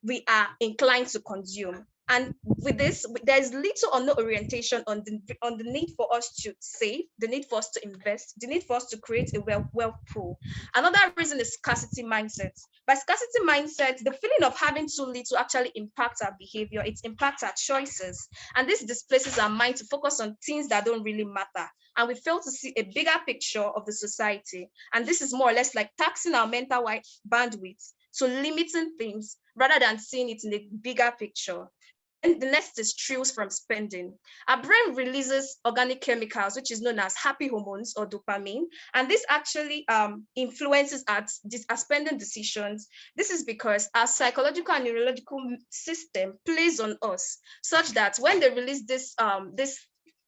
we are inclined to consume. And with this, there's little or no orientation on the need for us to save, the need for us to invest, the need for us to create a wealth pool. Another reason is scarcity mindset. By scarcity mindset, the feeling of having too little actually impacts our behavior, it impacts our choices. And this displaces our mind to focus on things that don't really matter. And we fail to see a bigger picture of the society. And this is more or less like taxing our mental bandwidth to limiting things rather than seeing it in a bigger picture. And the next is thrills from spending. Our brain releases organic chemicals, which is known as happy hormones or dopamine. And this actually influences our spending decisions. This is because our psychological and neurological system plays on us, such that when they release this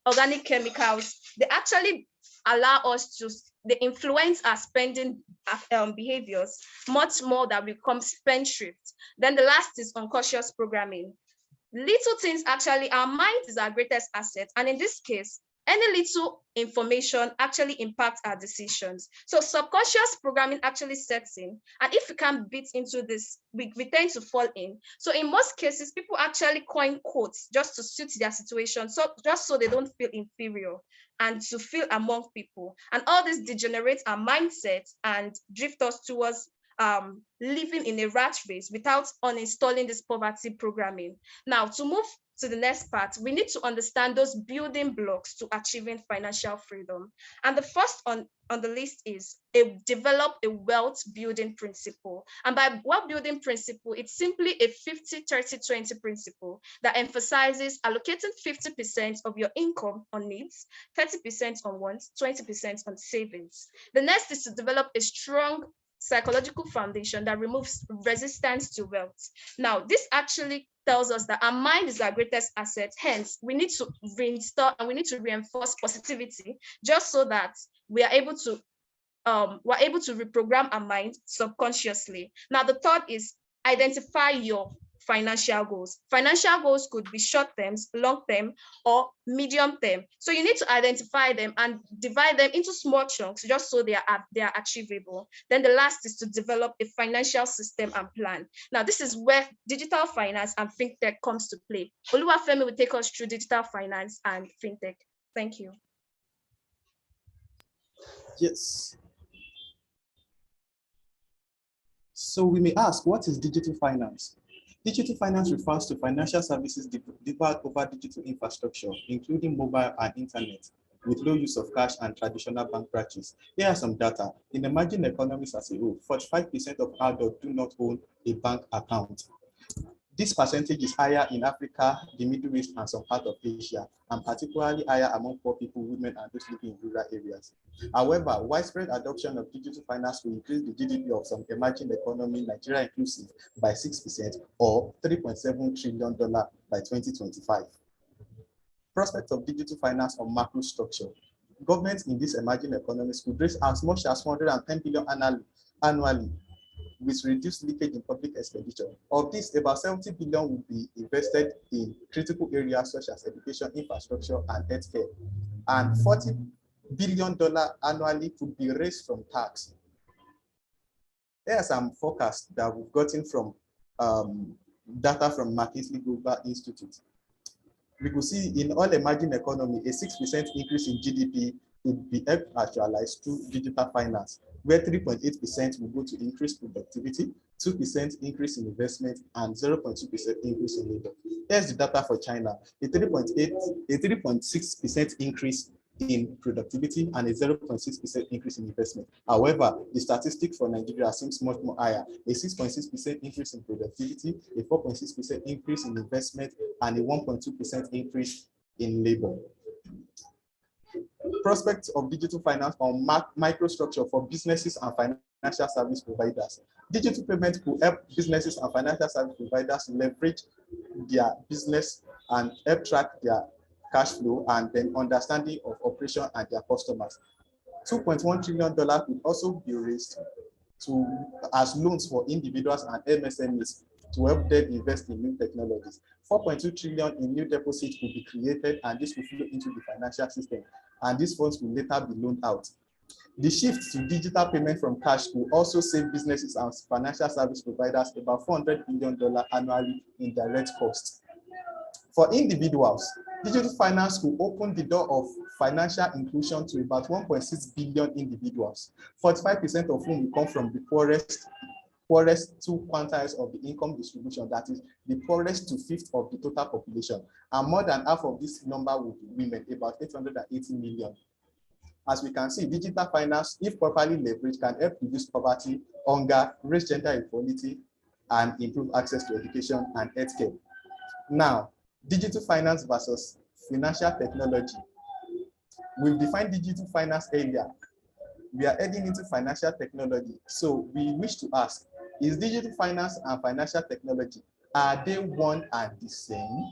organic chemicals, they actually allow us to, they influence our spending behaviors much more that we become spendthrift. Then the last is unconscious programming. Little things actually, our mind is our greatest asset. And in this case, any little information actually impacts our decisions. So subconscious programming actually sets in. And if we can't beat into this, we tend to fall in. So in most cases, people actually coin quotes just to suit their situation, so just so they don't feel inferior and to feel among people. And all this degenerates our mindset and drift us towards living in a rat race without uninstalling this poverty programming. Now, to move to the next part, we need to understand those building blocks to achieving financial freedom. And the first on the list is develop a wealth building principle. And by wealth building principle, it's simply a 50-30-20 principle that emphasizes allocating 50% of your income on needs, 30% on wants, 20% on savings. The next is to develop a strong psychological foundation that removes resistance to wealth. Now, this actually tells us that our mind is our greatest asset. Hence, we need to reinstall and we need to reinforce positivity just so that we are able to reprogram our mind subconsciously. Now, the third is identify your financial goals. Financial goals could be short term, long term, or medium term. So you need to identify them and divide them into small chunks just so they are achievable. Then the last is to develop a financial system and plan. Now, this is where digital finance and fintech comes to play. Oluwafemi will take us through digital finance and fintech. Thank you. Yes. So we may ask, what is digital finance? Digital finance refers to financial services delivered over digital infrastructure, including mobile and internet, with low use of cash and traditional bank branches. Here are some data. In emerging economies as a whole, 45% of adults do not own a bank account. This percentage is higher in Africa, the Middle East, and some part of Asia, and particularly higher among poor people, women, and those living in rural areas. However, widespread adoption of digital finance will increase the GDP of some emerging economy, Nigeria inclusive, by 6% or $3.7 trillion by 2025. Prospects of digital finance on macro structure. Governments in these emerging economies could raise as much as 410 billion annually, with reduced leakage in public expenditure. Of this, about 70 billion will be invested in critical areas such as education, infrastructure, and healthcare. And $40 billion annually could be raised from tax. There are some forecasts that we've gotten from data from McKinsey Global Institute. We could see in all emerging economy, a 6% increase in GDP could be actualized through digital finance, where 3.8% will go to increase productivity, 2% increase in investment, and 0.2% increase in labor. Here's the data for China: a 3.6% increase in productivity and a 0.6% increase in investment. However, the statistic for Nigeria seems much more higher: a 6.6% increase in productivity, a 4.6% increase in investment, and a 1.2% increase in labor. Prospects of digital finance on microstructure for businesses and financial service providers. Digital payment could help businesses and financial service providers leverage their business and help track their cash flow and then understanding of operation and their customers. $2.1 trillion could also be raised as loans for individuals and MSMEs to help them invest in new technologies. 4.2 trillion in new deposits will be created, and this will flow into the financial system, and these funds will later be loaned out. The shift to digital payment from cash will also save businesses and financial service providers about $400 billion annually in direct costs. For individuals, digital finance will open the door of financial inclusion to about 1.6 billion individuals, 45% of whom will come from the poorest two quantiles of the income distribution, that is, the poorest to fifth of the total population. And more than half of this number will be women, about 880 million. As we can see, digital finance, if properly leveraged, can help reduce poverty, hunger, raise gender equality, and improve access to education and healthcare. Now, digital finance versus financial technology. We've defined digital finance earlier. We are heading into financial technology. So we wish to ask, is digital finance and financial technology, are they one and the same?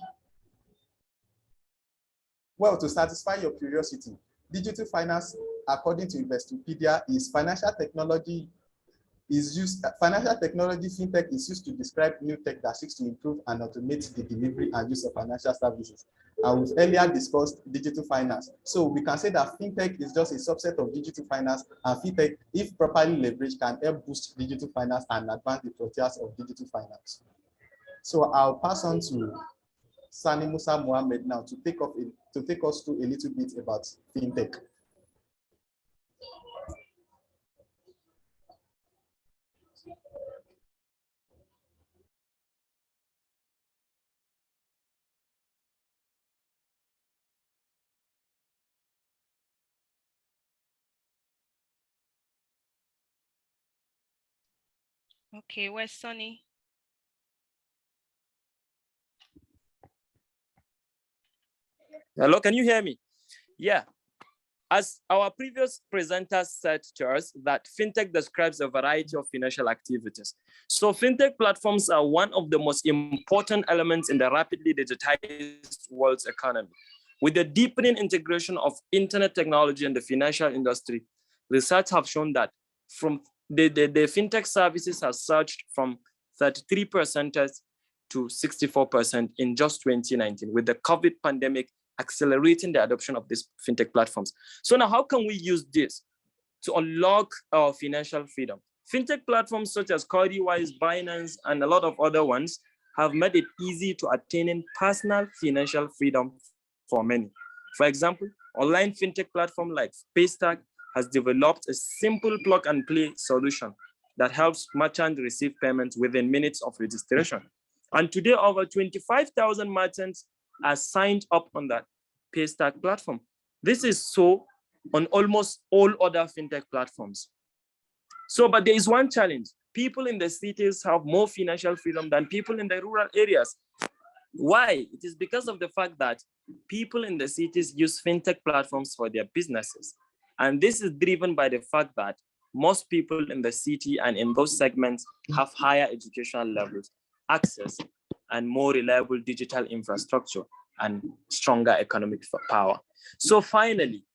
Well, to satisfy your curiosity, digital finance, according to Investopedia, is financial technology fintech is used to describe new tech that seeks to improve and automate the delivery and use of financial services. And we've earlier discussed digital finance. So we can say that fintech is just a subset of digital finance, and fintech, if properly leveraged, can help boost digital finance and advance the frontiers of digital finance. So I'll pass on to Sani Musa Mohammed now to take us through a little bit about fintech. Okay, where's Sunny? Hello, can you hear me? Yeah. As our previous presenter said to us, that fintech describes a variety of financial activities. So fintech platforms are one of the most important elements in the rapidly digitized world's economy. With the deepening integration of internet technology in the financial industry, research have shown that from the fintech services have surged from 33% to 64% in just 2019, with the COVID pandemic accelerating the adoption of these fintech platforms. So now how can we use this to unlock our financial freedom? Fintech platforms such as Codywise, Binance, and a lot of other ones have made it easy to attain personal financial freedom for many. For example, online fintech platform like Paystack has developed a simple plug and play solution that helps merchants receive payments within minutes of registration. And today, over 25,000 merchants are signed up on that Paystack platform. This is so on almost all other fintech platforms. So, but there is one challenge. People in the cities have more financial freedom than people in the rural areas. Why? It is because of the fact that people in the cities use fintech platforms for their businesses. And this is driven by the fact that most people in the city and in those segments have higher educational levels, access, and more reliable digital infrastructure and stronger economic power. So finally,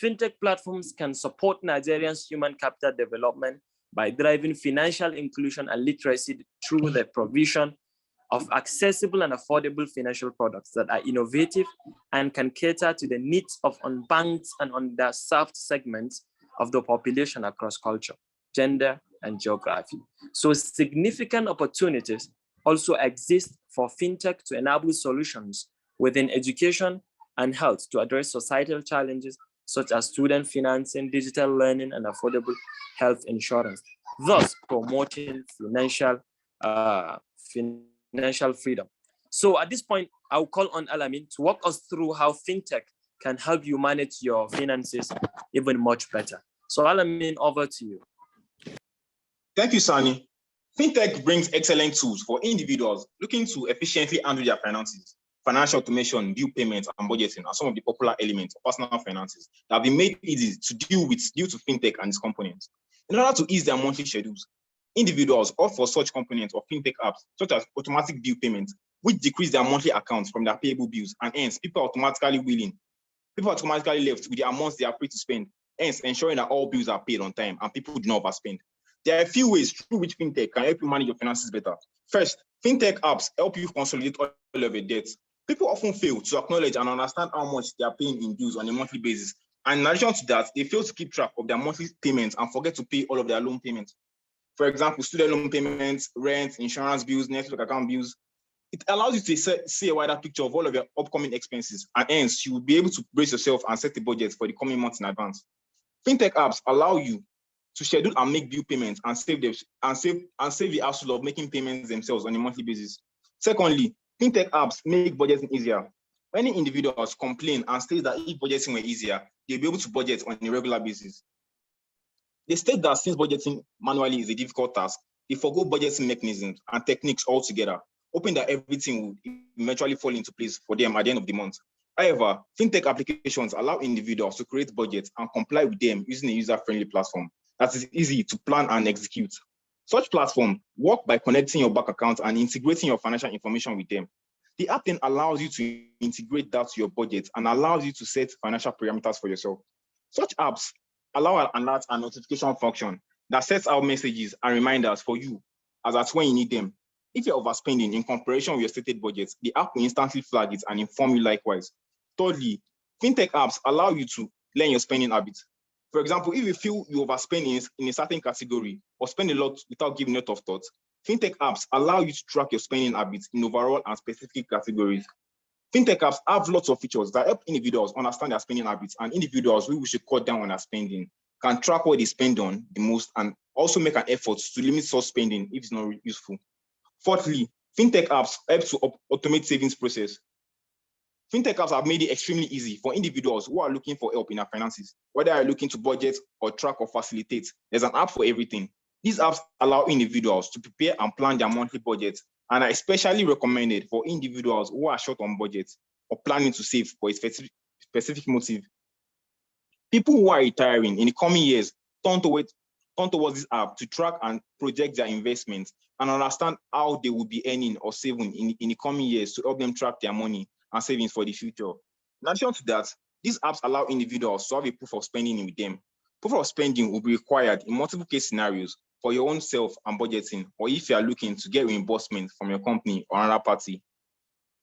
fintech platforms can support Nigerians' human capital development by driving financial inclusion and literacy through the provision of accessible and affordable financial products that are innovative and can cater to the needs of unbanked and underserved segments of the population across culture, gender, and geography. So significant opportunities also exist for fintech to enable solutions within education and health to address societal challenges such as student financing, digital learning, and affordable health insurance, thus promoting financial freedom. So at this point, I'll call on Alamin to walk us through how fintech can help you manage your finances even much better. So Alamin, over to you. Thank you, Sani. Fintech brings excellent tools for individuals looking to efficiently handle their finances. Financial automation, bill payments, and budgeting are some of the popular elements of personal finances that have been made easy to deal with due to fintech and its components. In order to ease their monthly schedules, individuals opt for such components of fintech apps, such as automatic bill payments, which decrease their monthly accounts from their payable bills, and hence people are automatically left with the amounts they are free to spend, hence ensuring that all bills are paid on time and people do not overspend. There are a few ways through which fintech can help you manage your finances better. First, fintech apps help you consolidate all of your debts. People often fail to acknowledge and understand how much they are paying in bills on a monthly basis. And in addition to that, they fail to keep track of their monthly payments and forget to pay all of their loan payments. For example, student loan payments, rent, insurance bills, network account bills. It allows you to see a wider picture of all of your upcoming expenses, and hence you will be able to brace yourself and set a budget for the coming months in advance. Fintech apps allow you to schedule and make bill payments and save the hassle of making payments themselves on a monthly basis. Secondly, fintech apps make budgeting easier. Many individuals complain and state that if budgeting were easier, they'll be able to budget on a regular basis. They state that since budgeting manually is a difficult task, they forgo budgeting mechanisms and techniques altogether, hoping that everything will eventually fall into place for them at the end of the month. However, fintech applications allow individuals to create budgets and comply with them using a user-friendly platform that is easy to plan and execute. Such platforms work by connecting your bank account and integrating your financial information with them. The app then allows you to integrate that to your budget and allows you to set financial parameters for yourself. Such apps allow an alert and notification function that sets out messages and reminders for you as at when you need them. If you're overspending in comparison with your stated budget, the app will instantly flag it and inform you likewise. Thirdly, fintech apps allow you to learn your spending habits. For example, if you feel you overspend in a certain category or spend a lot without giving it of thought, fintech apps allow you to track your spending habits in overall and specific categories. Fintech apps have lots of features that help individuals understand their spending habits, and individuals who wish to cut down on their spending can track what they spend on the most and also make an effort to limit such spending if it's not useful. Fourthly, fintech apps help to automate savings process. Fintech apps have made it extremely easy for individuals who are looking for help in their finances. Whether you're looking to budget or track or facilitate, there's an app for everything. These apps allow individuals to prepare and plan their monthly budget and are especially recommended for individuals who are short on budget or planning to save for a specific motive. People who are retiring in the coming years turn towards this app to track and project their investments and understand how they will be earning or saving in the coming years to help them track their money and savings for the future. In addition to that, these apps allow individuals to have a proof of spending with them. Proof of spending will be required in multiple case scenarios for your own self and budgeting, or if you are looking to get reimbursement from your company or another party.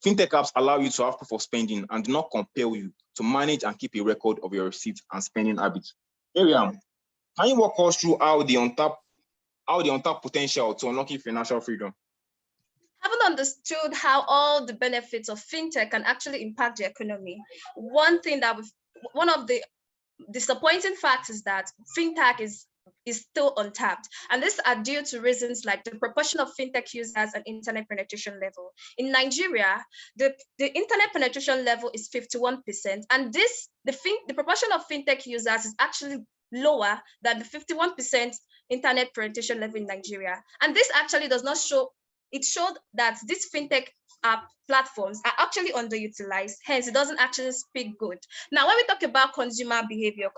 Fintech apps allow you to have proof of spending and do not compel you to manage and keep a record of your receipts and spending habits. Miriam, can you walk us through how the untapped potential to unlocking financial freedom? Having understood how all the benefits of fintech can actually impact the economy, one of the disappointing facts is that fintech is still untapped. And these are due to reasons like the proportion of fintech users and internet penetration level. In Nigeria, the internet penetration level is 51%, and the proportion of fintech users is actually lower than the 51% internet penetration level in Nigeria. And this actually does not show, it showed that these fintech app platforms are actually underutilized, hence it doesn't actually speak good. Now, when we talk about consumer behavior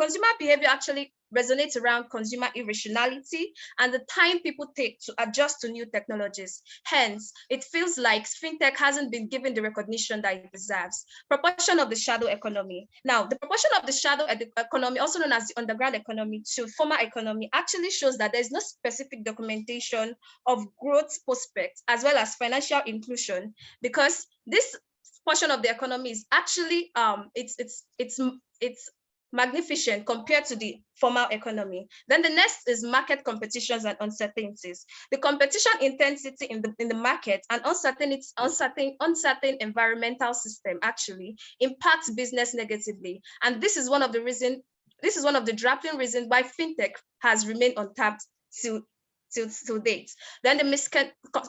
actually resonates around consumer irrationality and the time people take to adjust to new technologies. Hence, it feels like fintech hasn't been given the recognition that it deserves. Proportion of the shadow economy. Now, the proportion of the shadow economy, also known as the underground economy, to formal economy actually shows that there's no specific documentation of growth prospects as well as financial inclusion, because this portion of the economy is actually it's magnificent compared to the formal economy. Then the next is market competitions and uncertainties. The competition intensity in the market and uncertain environmental system actually impacts business negatively. And this is one of the driving reasons why fintech has remained untapped to date. Then the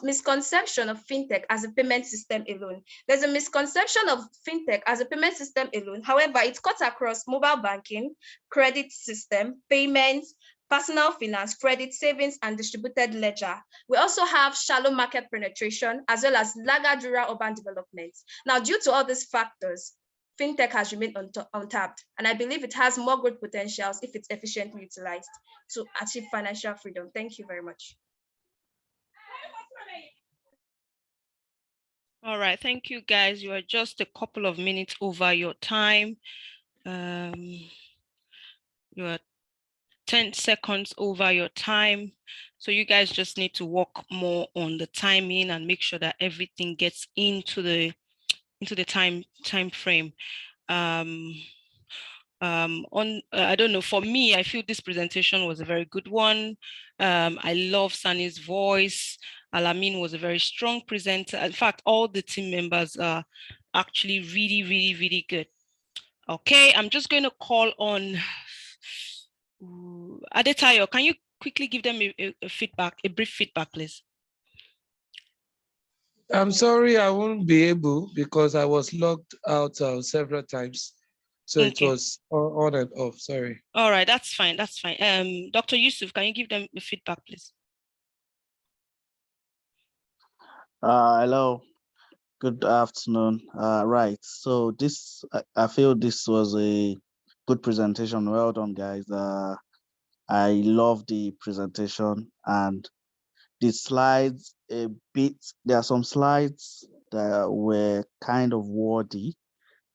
misconception of fintech as a payment system alone. There's a misconception of fintech as a payment system alone. However, it cuts across mobile banking, credit system, payments, personal finance, credit, savings, and distributed ledger. We also have shallow market penetration as well as laggard rural urban development. Now, due to all these factors, fintech has remained untapped, and I believe it has more growth potentials if it's efficiently utilized to achieve financial freedom. Thank you very much. All right, thank you guys. You are just a couple of minutes over your time. You are 10 seconds over your time. So you guys just need to work more on the timing and make sure that everything gets into the time frame. I don't know, for me, I feel this presentation was a very good one. I love Sani's voice. Alamin was a very strong presenter. In fact, all the team members are actually really, really, really good. Okay, I'm just going to call on Adetayo. Can you quickly give them a brief feedback, please? I'm sorry, I won't be able because I was logged out several times. So okay. It was on and off, sorry. All right, that's fine, that's fine. Dr. Yusuf, can you give them the feedback, please? Hello, good afternoon. Right, so I feel this was a good presentation. Well done, guys. I love the presentation and the slides a bit. There are some slides that were kind of wordy.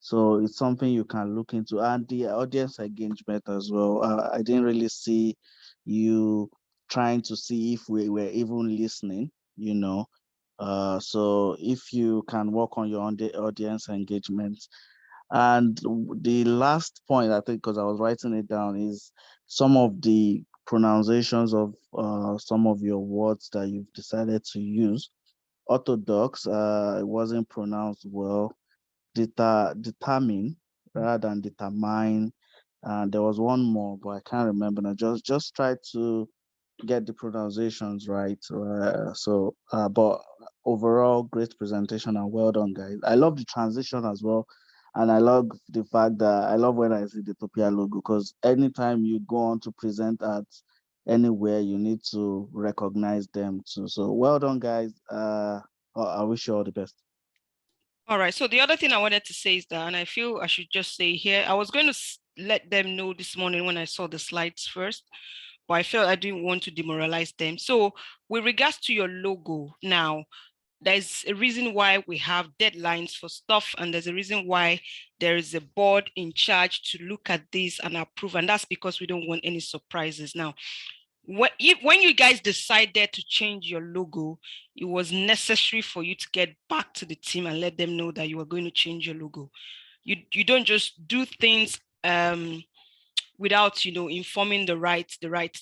So it's something you can look into, and the audience engagement as well. I didn't really see you trying to see if we were even listening, you know. So if you can work on your own audience engagement. And the last point, I think, because I was writing it down, is some of the pronunciations of some of your words that you've decided to use. Orthodox, it wasn't pronounced well. Determine rather than determine. And there was one more, but I can't remember now. Just try to get the pronunciations right. But overall, great presentation and well done, guys. I love the transition as well. And I love the fact that I love when I see the Daytopia logo, because anytime you go on to present at anywhere, you need to recognize them too. So well done, guys. I wish you all the best. All right. So the other thing I wanted to say is that, and I feel I should just say here, I was going to let them know this morning when I saw the slides first, but I felt I didn't want to demoralize them. So with regards to your logo now, there's a reason why we have deadlines for stuff, and there's a reason why there is a board in charge to look at this and approve, and that's because we don't want any surprises. Now, when you guys decided to change your logo, it was necessary for you to get back to the team and let them know that you are going to change your logo. You don't just do things without informing the right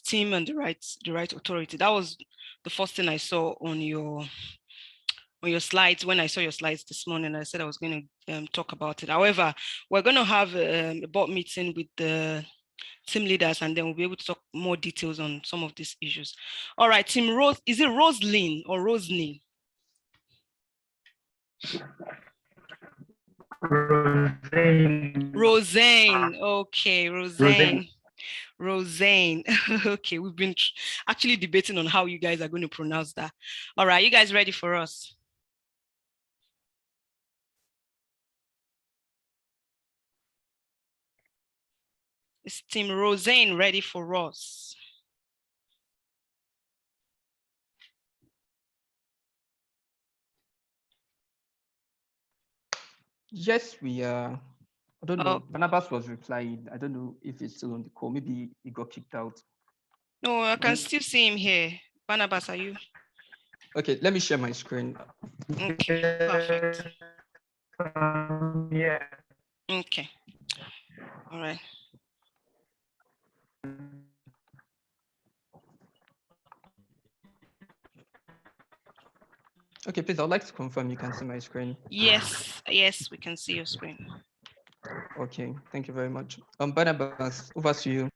team and the right authority. That was the first thing I saw on your slides. When I saw your slides this morning, I said I was going to talk about it. However, we're going to have a board meeting with the team leaders, and then we'll be able to talk more details on some of these issues. All right, Team Rose, is it Roslyn or Roslyn? Rosane. Okay, Rosane. Rosane. Okay, we've been actually debating on how you guys are going to pronounce that. All right, you guys ready for us? Is Team Rosane ready for us? Yes, we are. I don't know. Barnabas was replying. I don't know if he's still on the call. Maybe he got kicked out. No, I can still see him here. Barnabas, are you? Okay, let me share my screen. Okay, perfect. Yeah. Okay. All right. Okay, please, I'd like to confirm you can see my screen. Yes, we can see your screen. Okay, thank you very much. Barnabas, over to you.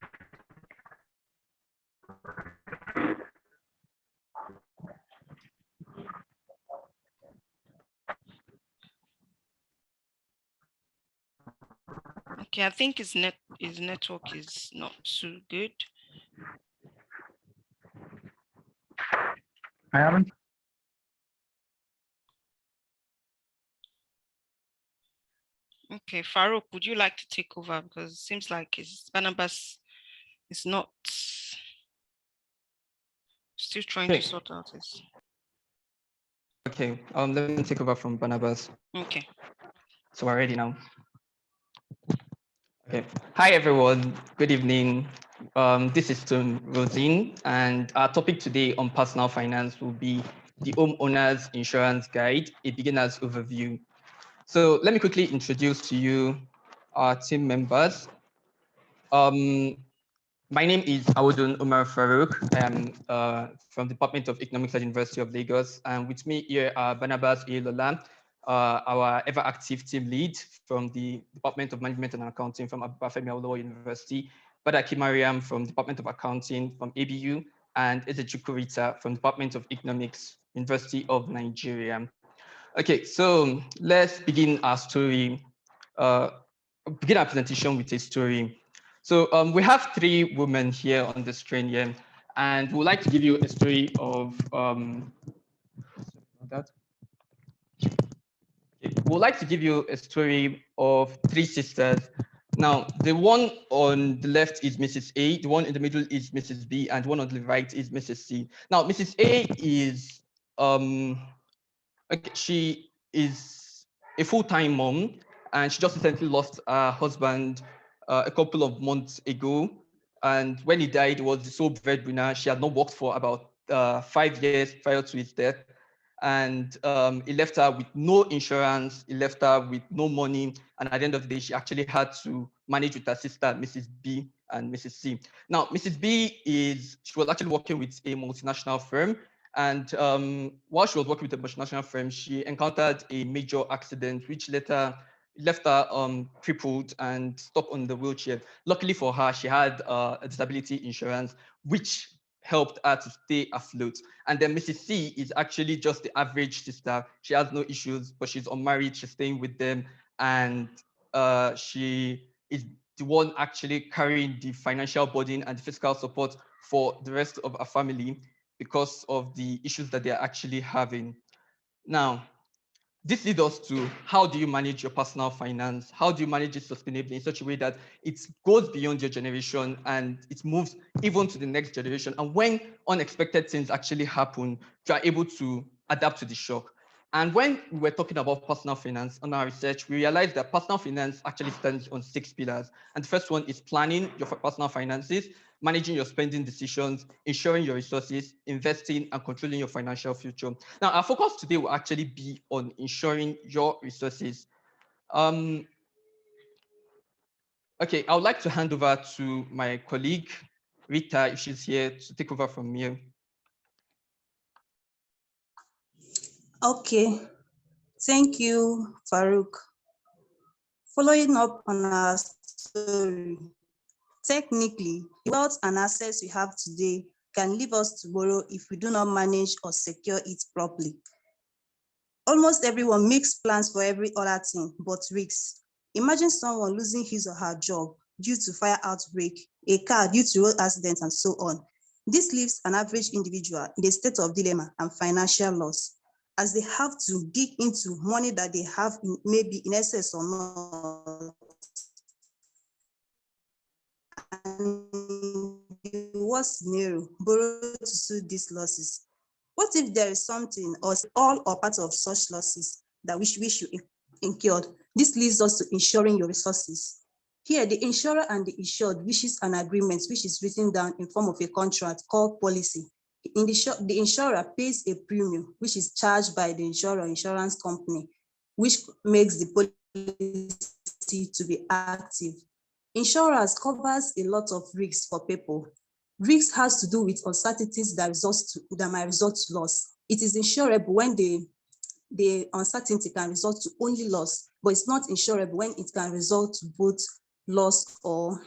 Okay, I think his network is not too good. I haven't. Okay, Farouk, would you like to take over? Because it seems like Barnabas is not still trying to sort out this. Okay, let me take over from Barnabas. Okay. So we're ready now. Okay. Hi, everyone. Good evening. This is Rosine, and our topic today on personal finance will be the Homeowner's Insurance Guide, a beginner's overview. So let me quickly introduce to you our team members. My name is Awodun Umar Farouk. I am from the Department of Economics at University of Lagos. And with me here are Barnabas Ilola, our ever-active team lead from the Department of Management and Accounting from Abafemi Awolowo University, Badaki Mariam from Department of Accounting from ABU, and Ezechuku Rita from Department of Economics, University of Nigeria. Okay, so let's begin our story, begin our presentation with a story. So we have three women here on the screen here, and we would like to give you a story of we'd like to give you a story of three sisters. Now, the one on the left is Mrs. A, the one in the middle is Mrs. B, and the one on the right is Mrs. C. Now, Mrs. A is she is a full-time mom, and she just recently lost her husband a couple of months ago. And when he died, he was the sole breadwinner. She had not worked for about 5 years prior to his death. And he left her with no insurance, he left her with no money. And at the end of the day, she actually had to manage with her sister, Mrs. B and Mrs. C. Now, Mrs. B she was actually working with a multinational firm. And while she was working with a multinational firm, she encountered a major accident, which left her crippled and stuck on the wheelchair. Luckily for her, she had a disability insurance, which helped her to stay afloat. And then Mrs. C is actually just the average sister. She has no issues, but she's unmarried, she's staying with them, and she is the one actually carrying the financial burden and the fiscal support for the rest of our family because of the issues that they're actually having. Now, this leads us to how do you manage your personal finance? How do you manage it sustainably in such a way that it goes beyond your generation and it moves even to the next generation? And when unexpected things actually happen, you are able to adapt to the shock. And when we were talking about personal finance on our research, we realized that personal finance actually stands on 6 pillars. And the first one is planning your personal finances, managing your spending decisions, ensuring your resources, investing, and controlling your financial future. Now, our focus today will actually be on ensuring your resources. Okay, I would like to hand over to my colleague, Rita, if she's here, to take over from here. Okay, thank you, Farouk. Following up on our story, technically, the wealth and assets we have today can leave us tomorrow if we do not manage or secure it properly. Almost everyone makes plans for every other thing but risks. Imagine someone losing his or her job due to fire outbreak, a car due to road accidents, and so on. This leaves an average individual in a state of dilemma and financial loss, as they have to dig into money that they have maybe in excess or not. And the worst scenario, borrow to suit these losses. What if there is something or all or part of such losses that we should incur? This leads us to ensuring your resources. Here, the insurer and the insured wishes an agreement which is written down in form of a contract called policy. The insurer pays a premium which is charged by the insurance company, which makes the policy to be active. Insurance covers a lot of risks for people. Risk has to do with uncertainties that might result to loss. It is insurable when the uncertainty can result to only loss, but it's not insurable when it can result to both loss or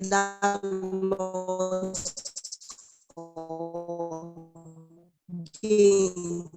loss or gain.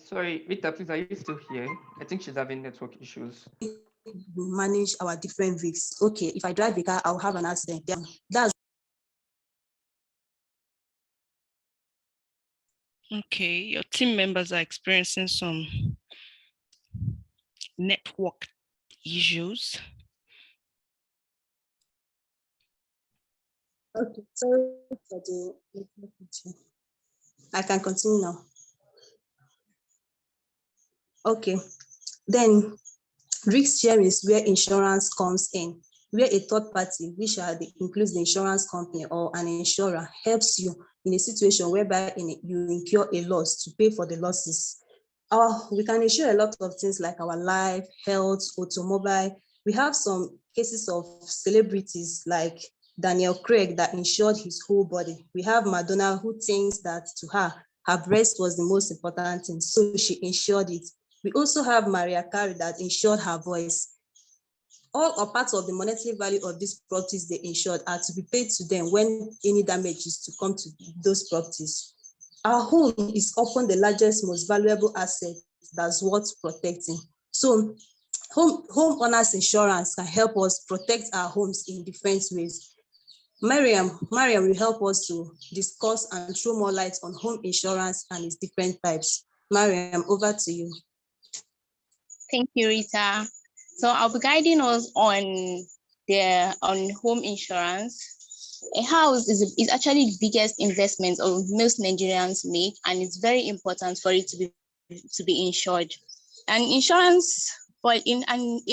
Sorry, Rita, please, are you still here? I think she's having network issues. We manage our different risks. Okay, if I drive a car, I'll have an accident. That's okay. Your team members are experiencing some network issues. okay. Sorry for the. I can continue now. Okay, then risk sharing is where insurance comes in, where a third party, which includes the insurance company or an insurer, helps you in a situation whereby you incur a loss to pay for the losses. We can insure a lot of things like our life, health, automobile. We have some cases of celebrities like Daniel Craig that insured his whole body. We have Madonna who thinks that to her breast was the most important thing, so she insured it. We also have Mariah Carey that insured her voice. All or parts of the monetary value of these properties they insured are to be paid to them when any damage is to come to those properties. Our home is often the largest, most valuable asset that's worth protecting. So homeowners insurance can help us protect our homes in different ways. Mariam will help us to discuss and throw more light on home insurance and its different types. Mariam, over to you. Thank you, Rita. So I'll be guiding us on home insurance. A house is actually the biggest investment of most Nigerians make, and it's very important for it to be insured. And a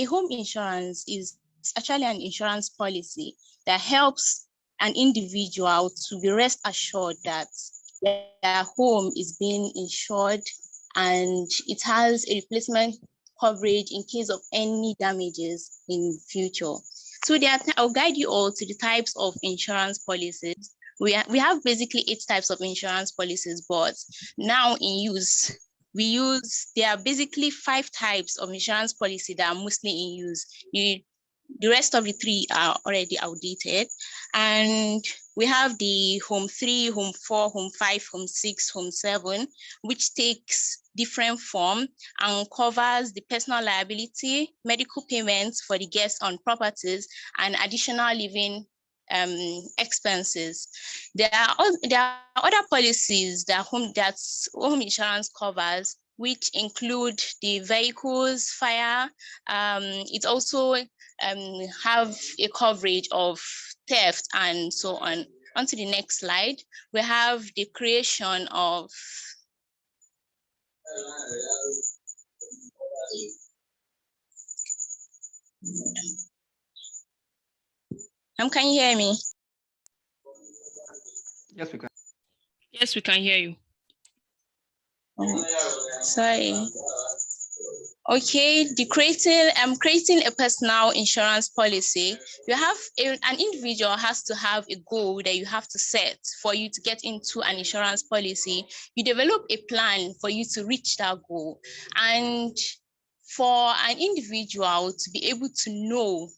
home insurance is it's actually an insurance policy that helps an individual to be rest assured that their home is being insured and it has a replacement coverage in case of any damages in future. So I'll guide you all to the types of insurance policies. We have basically 8 types of insurance policies, but now in use, there are basically 5 types of insurance policy that are mostly in use. The rest of the 3 are already outdated. And we have the Home 3, Home 4, Home 5, Home 6, Home 7, which takes different form and covers the personal liability, medical payments for the guests on properties, and additional living expenses. There are other policies that home insurance covers, which include the vehicles, fire. It also have a coverage of theft and so on. On to the next slide, we have the creation of can you hear me? Yes, we can. Yes, we can hear you. Sorry. Okay, creating a personal insurance policy. You have an individual has to have a goal that you have to set for you to get into an insurance policy. You develop a plan for you to reach that goal. And for an individual to be able to know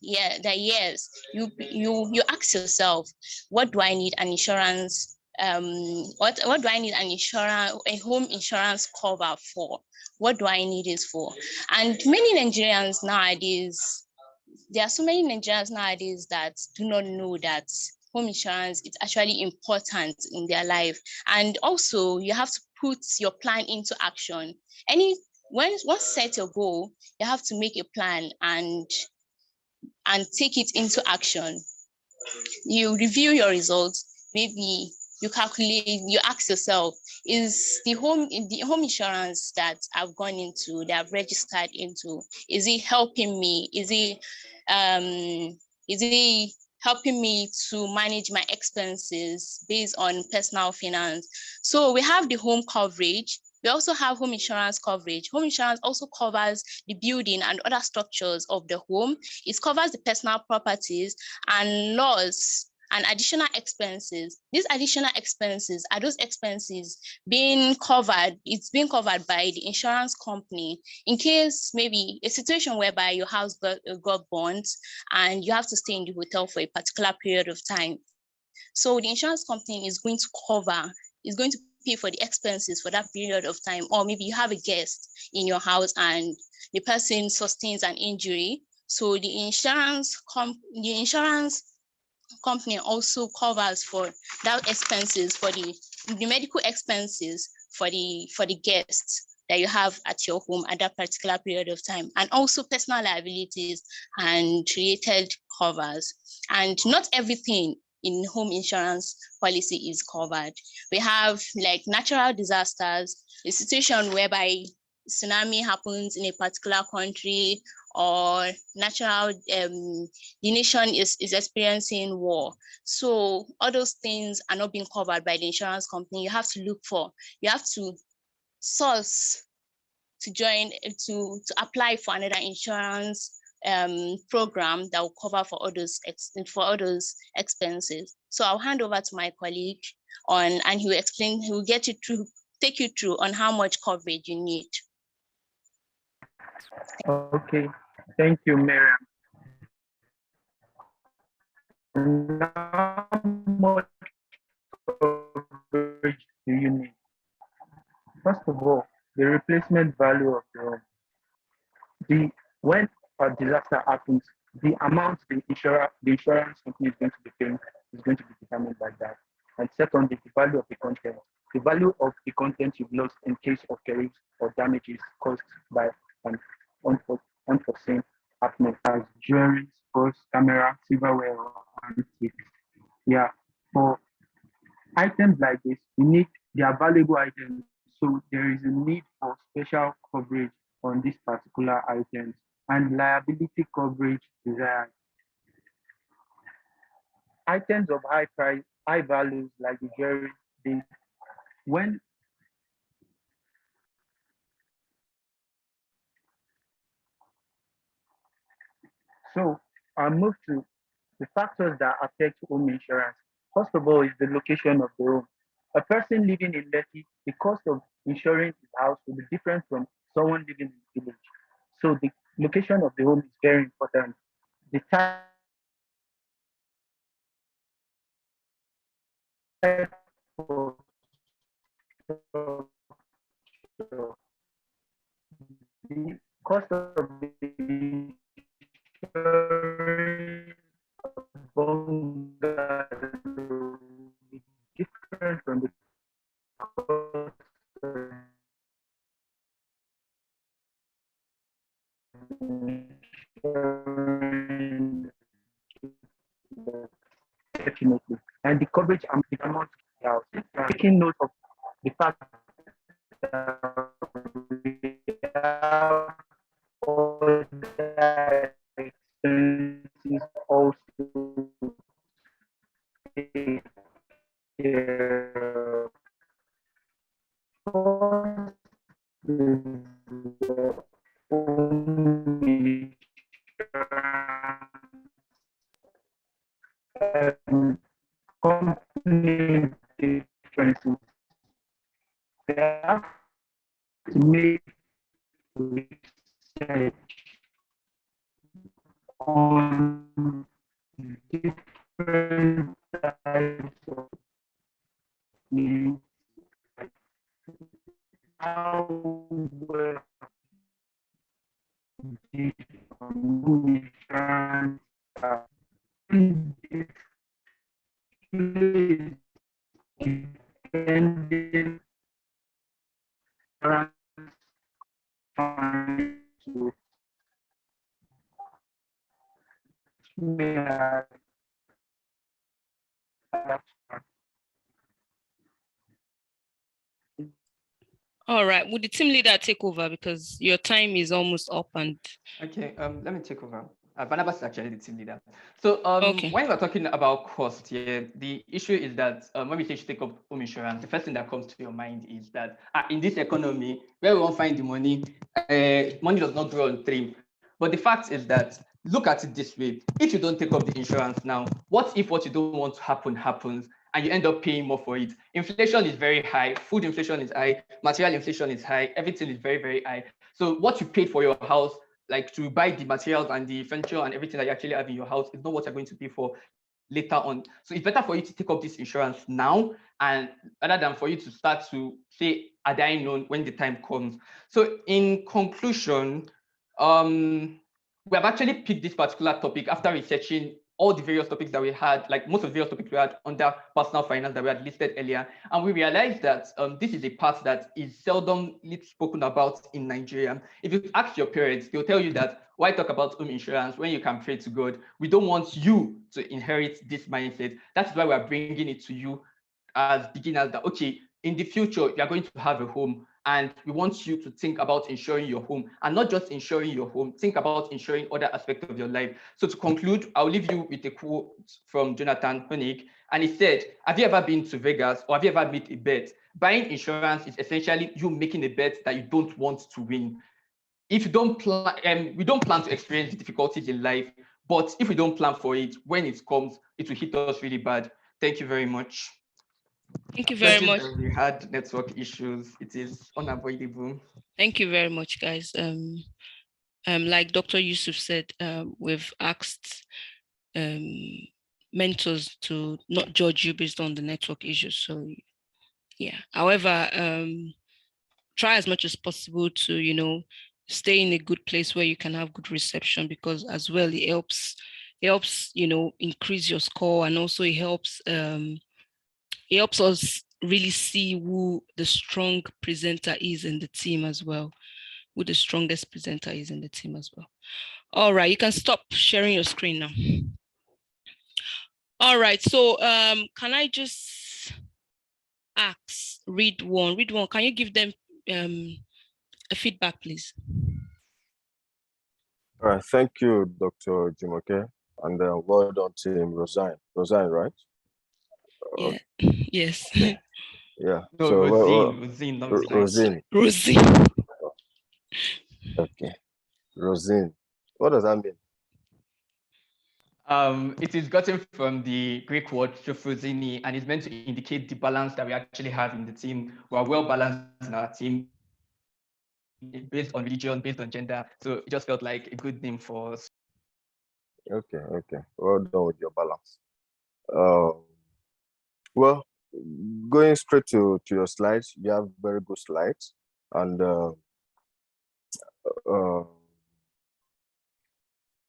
that yes, you ask yourself, what do I need an insurance? What do I need a home insurance cover for? What do I need this for? And many Nigerians nowadays, there are so many Nigerians nowadays that do not know that home insurance is actually important in their life. And also you have to put your plan into action. Once set your goal, you have to make a plan and take it into action. You review your results, maybe you calculate, you ask yourself, is the home insurance that I've gone into, that I've registered into, is it helping me? Is it helping me to manage my expenses based on personal finance? So we have the home coverage. We also have home insurance coverage. Home insurance also covers the building and other structures of the home. It covers the personal properties and loss and additional expenses. These additional expenses are those expenses being covered. It's being covered by the insurance company in case maybe a situation whereby your house got burnt and you have to stay in the hotel for a particular period of time. So the insurance company is going to pay for the expenses for that period of time. Or maybe you have a guest in your house and the person sustains an injury. So the insurance company also covers for that expenses, for the medical expenses for the guests that you have at your home at that particular period of time, and also personal liabilities and related covers. And not everything in home insurance policy is covered. We have like natural disasters, a situation whereby tsunami happens in a particular country, or the nation is experiencing war. So all those things are not being covered by the insurance company. You have to source to apply for another insurance program that will cover for all those expenses. So I'll hand over to my colleague and he will take you through on how much coverage you need. Okay, thank you, Miriam. How much coverage do you need? First of all, the replacement value of the home. When a disaster happens, the amount the insurance company is going to be paying is going to be determined by that. And secondly, the value of the content. The value of the content you've lost in case of perils or damages caused by an unforeseen happening, as jewelry, sports, camera, silverware, or antiques. Yeah, for items like this, they are valuable items, so there is a need for special coverage on these particular items, and liability coverage desired. items of high price, high values like the jewelry, when so I'll move to the factors that affect home insurance. First of all is the location of the home. A person living in Lekki, the cost of insuring his house will be different from someone living in the village. So the location of the home is very important. The type of the cost of the insurance bungalow will be different from the cost of definitely. And the coverage and the amount of house. Taking note of the fact that we have other expenses also take care of. Company differences. They have to make research on different types of needs, how well the insurance depending to All right, would the team leader take over because your time is almost up and Okay, let me take over. Barnabas is actually the team leader. So Okay. when we're talking about cost here, the issue is that when we say you take up home insurance, the first thing that comes to your mind is that in this economy, where we won't find the money, money does not grow on tree. But the fact is that, look at it this way, if you don't take up the insurance now, what if what you don't want to happen happens and you end up paying more for it? Inflation is very high, food inflation is high, material inflation is high, everything is very, very high. So what you paid for your house, like to buy the materials and the furniture and everything that you actually have in your house, is not what you're going to pay for later on. So it's better for you to take up this insurance now, and rather than for you to start to say, had I known, when the time comes. So in conclusion, we have actually picked this particular topic after researching all the various topics that we had, like most of the various topics we had under personal finance that we had listed earlier. And we realized that this is a part that is seldom spoken about in Nigeria. If you ask your parents, they'll tell you that, why talk about home insurance when you can pray to God? We don't want you to inherit this mindset. That's why we're bringing it to you as beginners that, okay, in the future, you're going to have a home, and we want you to think about insuring your home, and not just insuring your home, think about insuring other aspects of your life. So to conclude, I'll leave you with a quote from Jonathan Honig, and he said, have you ever been to Vegas, or have you ever made a bet? Buying insurance is essentially you making a bet that you don't want to win. If you don't plan, we don't plan to experience difficulties in life, but if we don't plan for it, when it comes, it will hit us really bad. Thank you very much. Thank you very much. We had network issues. It is unavoidable. Thank you very much, guys. Like Dr. Yusuf said, we've asked mentors to not judge you based on the network issues. So yeah, however, try as much as possible to, stay in a good place where you can have good reception, because as well, it helps, increase your score, and also it helps us really see who the strong presenter is in the team as well, who the strongest presenter is in the team as well. All right, you can stop sharing your screen now. All right, so can I just ask read one, can you give them a feedback, please? All right, thank you, Dr. Jimoke. And then well done, team Rosine. Rosine, right? Yeah. Yes. Okay. Yeah. No, So Rosine, not Rosine. Rosine. Okay. Rosine. What does that mean? It is gotten from the Greek word "sophrosini," and it's meant to indicate the balance that we actually have in the team. We are well balanced in our team, based on religion, based on gender. So it just felt like a good name for us. Okay, okay. Well done with your balance. Well, going straight to your slides, you have very good slides. And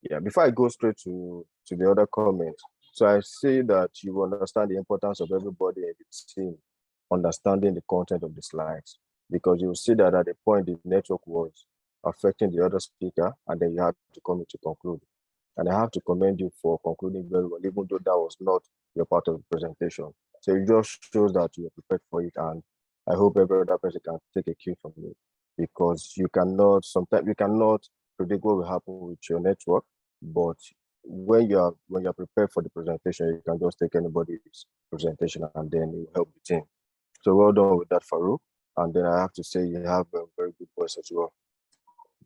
yeah, before I go straight to the other comments, so I see that you understand the importance of everybody in the team understanding the content of the slides, because you see that at the point the network was affecting the other speaker, and then you had to come in to conclude. And I have to commend you for concluding very well, even though that was not your part of the presentation. So it just shows that you're prepared for it, and I hope every other person can take a cue from you, because sometimes you cannot predict what will happen with your network, but when you're prepared for the presentation, you can just take anybody's presentation and then it will help the team. So well done with that, Farouk. And then I have to say you have a very good voice as well.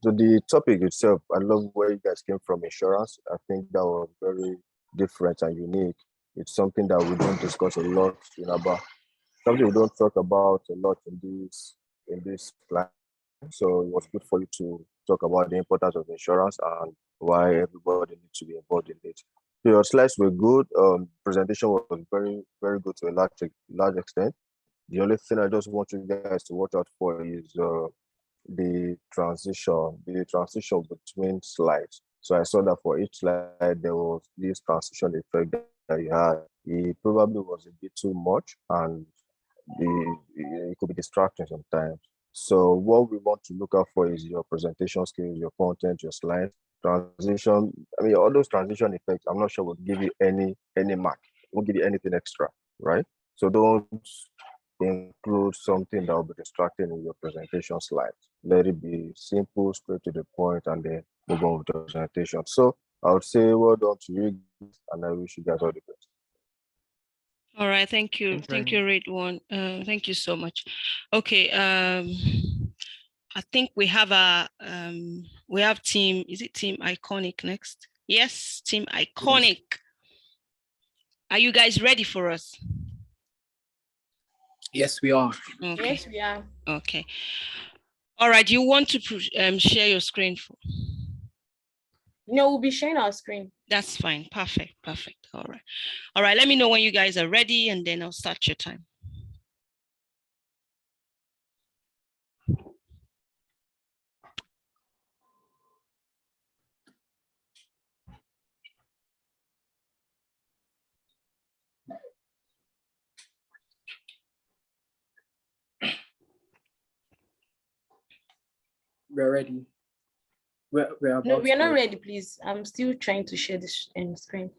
So the topic itself, I love where you guys came from, insurance. I think that was very different and unique. It's something that we don't discuss a lot in ABBA. Something we don't talk about a lot in this class. So it was good for you to talk about the importance of insurance and why everybody needs to be involved in it. So your slides were good. Presentation was very, very good to a large extent. The only thing I just want you guys to watch out for is the transition between slides. So I saw that for each slide, there was this transition effect that you had. It probably was a bit too much, and it could be distracting sometimes. So what we want to look out for is your presentation skills, your content, your slides, transition. I mean, all those transition effects, I'm not sure will give you any mark. Won't give you anything extra, right? So don't include something that will be distracting in your presentation slides. Let it be simple, straight to the point, and then move on with the presentation. So I would say well done to you, and I wish you guys all the best. All right, thank you. Thank you, Ridwan. Thank you so much. Okay, I think we have team, is it Team Iconic next? Yes, Team Iconic. Are you guys ready for us? Yes, we are. Okay. Yes, we are. Okay. All right, you want to share your screen? No, we'll be sharing our screen. That's fine. Perfect. All right. Let me know when you guys are ready, and then I'll start your time. We're ready. We're No, we are not ready, please. I'm still trying to share this screen.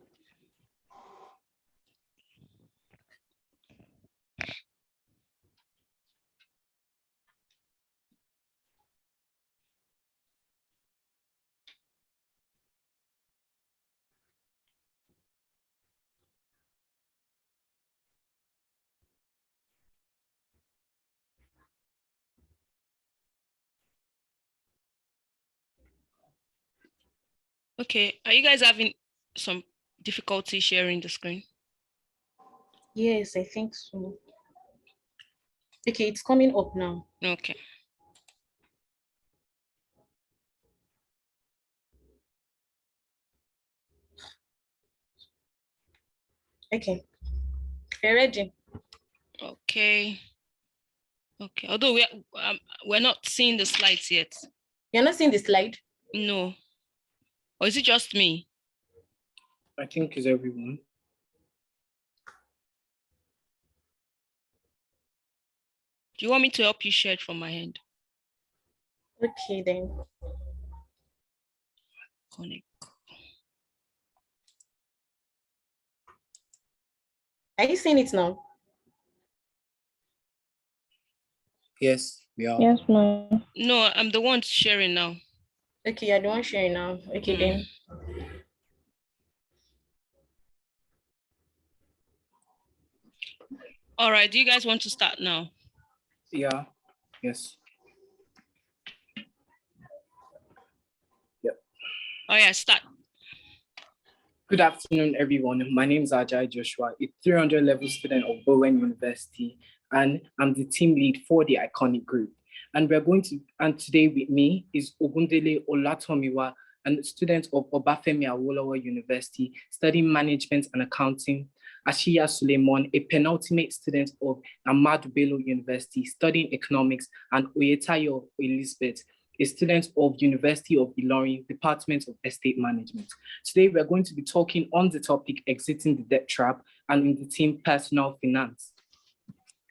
Okay, are you guys having some difficulty sharing the screen? Yes, I think so. Okay, it's coming up now. Okay. Okay, we're ready. Okay. Although we're not seeing the slides yet. You're not seeing the slide? No. Or is it just me? I think it's everyone. Do you want me to help you share it from my end? Okay, then. Connect. Are you seeing it now? Yes, we are. Yes, ma'am. No, I'm the one sharing now. Okay, you're the one sharing now. Okay, then. All right, do you guys want to start now? Yeah, yes. Yep. Oh yeah, start. Good afternoon, everyone. My name is Ajay Joshua, a 300 level student of Bowen University, and I'm the team lead for the Iconic Group. And today with me is Ogundele Olatomiwa, a student of Obafemi Awolowo University, studying management and accounting. Ashiya Suleiman, a penultimate student of Ahmadu Bello University, studying economics, and Oyetayo Elizabeth, a student of University of Ilorin, Department of Estate Management. Today, we're going to be talking on the topic exiting the debt trap and in the team personal finance.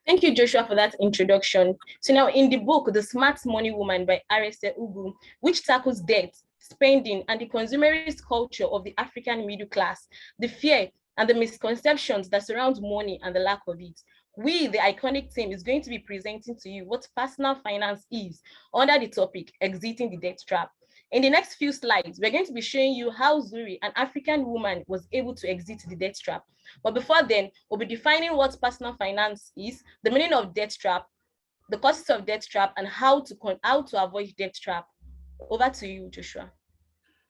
Thank you, Joshua, for that introduction. So now in the book, The Smart Money Woman by Arese Ugu, which tackles debt, spending, and the consumerist culture of the African middle class, the fear and the misconceptions that surround money and the lack of it, we, the Iconic team, is going to be presenting to you what personal finance is under the topic, exiting the debt trap. In the next few slides, we're going to be showing you how Zuri, an African woman, was able to exit the debt trap. But before then, we'll be defining what personal finance is, the meaning of debt trap, the causes of debt trap, and how to avoid debt trap. Over to you, Joshua.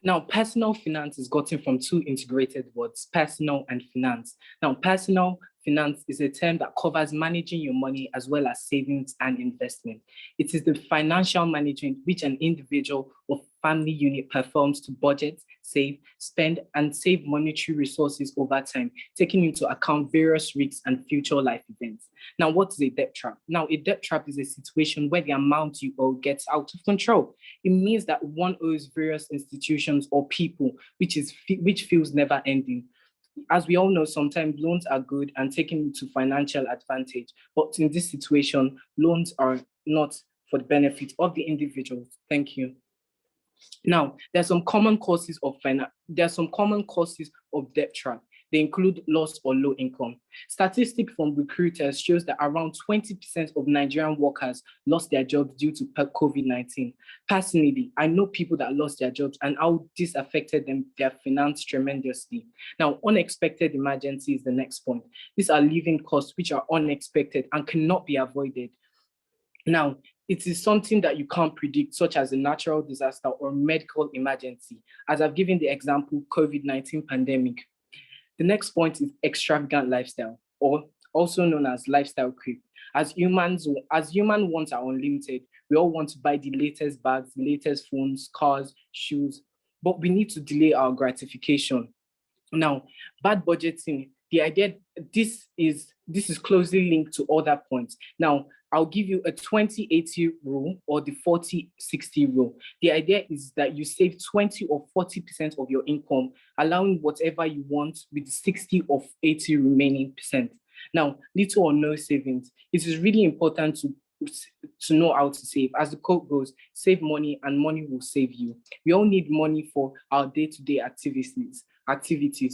Now, personal finance is gotten from two integrated words, personal and finance. Now, personal finance is a term that covers managing your money as well as savings and investment. It is the financial management which an individual or family unit performs to budget, save, spend, and save monetary resources over time, taking into account various risks and future life events. Now, what is a debt trap? Now, a debt trap is a situation where the amount you owe gets out of control. It means that one owes various institutions or people, which feels never ending. As we all know, sometimes loans are good and taken into financial advantage, but in this situation, loans are not for the benefit of the individuals. Thank you. Now, there are some common causes of debt trap. They include loss or low income. Statistics from recruiters shows that around 20% of Nigerian workers lost their jobs due to COVID-19. Personally, I know people that lost their jobs and how this affected their finance tremendously. Now, unexpected emergency is the next point. These are living costs which are unexpected and cannot be avoided. Now, it is something that you can't predict, such as a natural disaster or medical emergency, as I've given the example, COVID-19 pandemic. The next point is extravagant lifestyle, or also known as lifestyle creep. As human wants are unlimited, we all want to buy the latest bags, the latest phones, cars, shoes, but we need to delay our gratification. Now, bad budgeting, the idea, this is closely linked to other points. Now, I'll give you a 20-80 rule or the 40-60 rule. The idea is that you save 20 or 40% of your income, allowing whatever you want with 60 or 80 remaining percent. Now, little or no savings. It is really important to know how to save. As the quote goes, save money and money will save you. We all need money for our day-to-day activities,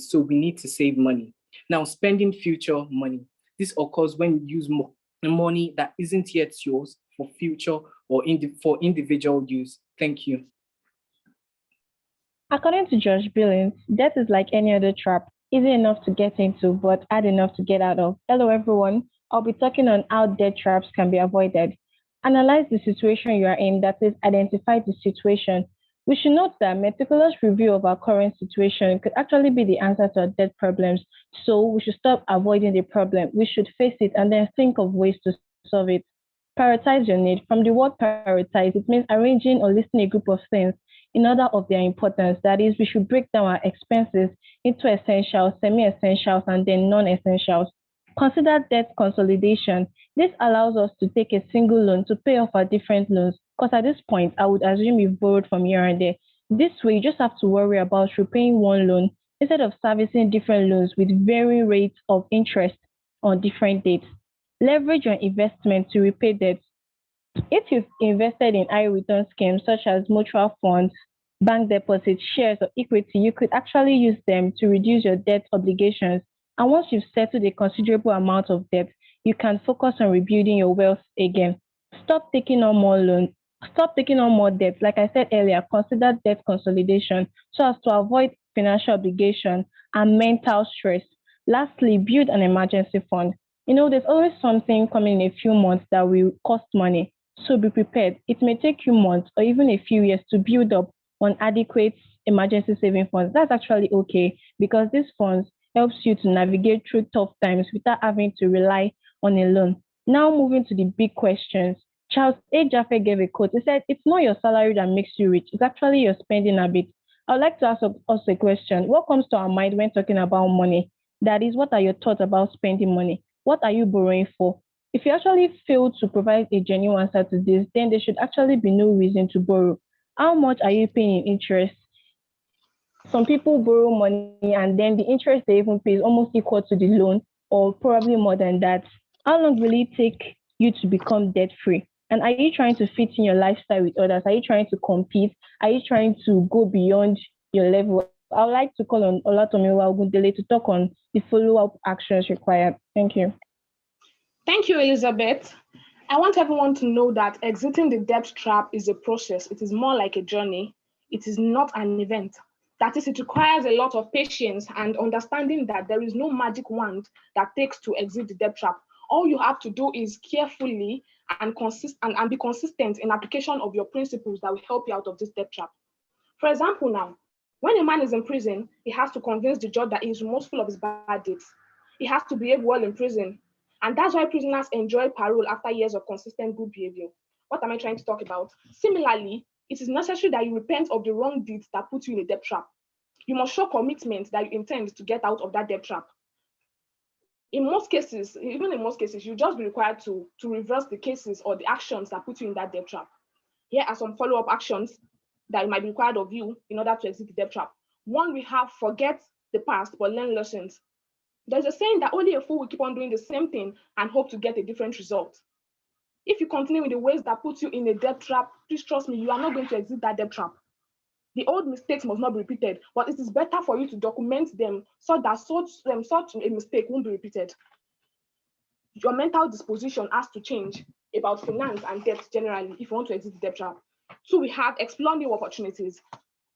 so we need to save money. Now, spending future money. This occurs when you use money that isn't yet yours for future or for individual use. Thank you. According to Josh Billings, debt is like any other trap, easy enough to get into, but hard enough to get out of. Hello, everyone. I'll be talking on how debt traps can be avoided. Analyze the situation you are in, that is, identify the situation. We should note that meticulous review of our current situation could actually be the answer to our debt problems. So we should stop avoiding the problem. We should face it and then think of ways to solve it. Prioritize your need. From the word prioritize, it means arranging or listing a group of things in order of their importance. That is, we should break down our expenses into essentials, semi-essentials, and then non-essentials. Consider debt consolidation. This allows us to take a single loan to pay off our different loans. Because at this point, I would assume you've borrowed from here and there. This way, you just have to worry about repaying one loan instead of servicing different loans with varying rates of interest on different dates. Leverage your investment to repay debts. If you've invested in high return schemes such as mutual funds, bank deposits, shares, or equity, you could actually use them to reduce your debt obligations. And once you've settled a considerable amount of debt, you can focus on rebuilding your wealth again. Stop taking on more loans. Stop taking on more debt. Like I said earlier, consider debt consolidation so as to avoid financial obligation and mental stress. Lastly, build an emergency fund. There's always something coming in a few months that will cost money. So be prepared. It may take you months or even a few years to build up on adequate emergency saving funds. That's actually okay because these funds helps you to navigate through tough times without having to rely on a loan. Now moving to the big questions. Charles A. Jaffe gave a quote. He said, "It's not your salary that makes you rich. It's actually your spending habits." I would like to ask us a question. What comes to our mind when talking about money? That is, what are your thoughts about spending money? What are you borrowing for? If you actually fail to provide a genuine answer to this, then there should actually be no reason to borrow. How much are you paying in interest? Some people borrow money and then the interest they even pay is almost equal to the loan or probably more than that. How long will it take you to become debt free? And are you trying to fit in your lifestyle with others? Are you trying to compete? Are you trying to go beyond your level? I would like to call on Olatomiwa Ogundele to talk on the follow-up actions required. Thank you. Thank you, Elizabeth. I want everyone to know that exiting the debt trap is a process. It is more like a journey. It is not an event. That is, it requires a lot of patience and understanding that there is no magic wand that takes to exit the debt trap. All you have to do is carefully and be consistent in application of your principles that will help you out of this debt trap. For example, now, when a man is in prison, he has to convince the judge that he is remorseful of his bad deeds. He has to behave well in prison. And that's why prisoners enjoy parole after years of consistent good behavior. What am I trying to talk about? Similarly, it is necessary that you repent of the wrong deeds that put you in a debt trap. You must show commitment that you intend to get out of that debt trap. In most cases, even in most cases, you just be required to reverse the cases or the actions that put you in that debt trap. Here are some follow-up actions that might be required of you in order to exit the debt trap. One, we have forget the past, but learn lessons. There's a saying that only a fool will keep on doing the same thing and hope to get a different result. If you continue in the ways that put you in a debt trap, please trust me, you are not going to exit that debt trap. The old mistakes must not be repeated, but it is better for you to document them so that such a mistake won't be repeated. Your mental disposition has to change about finance and debt generally if you want to exit the debt trap. Two, we have explore new opportunities.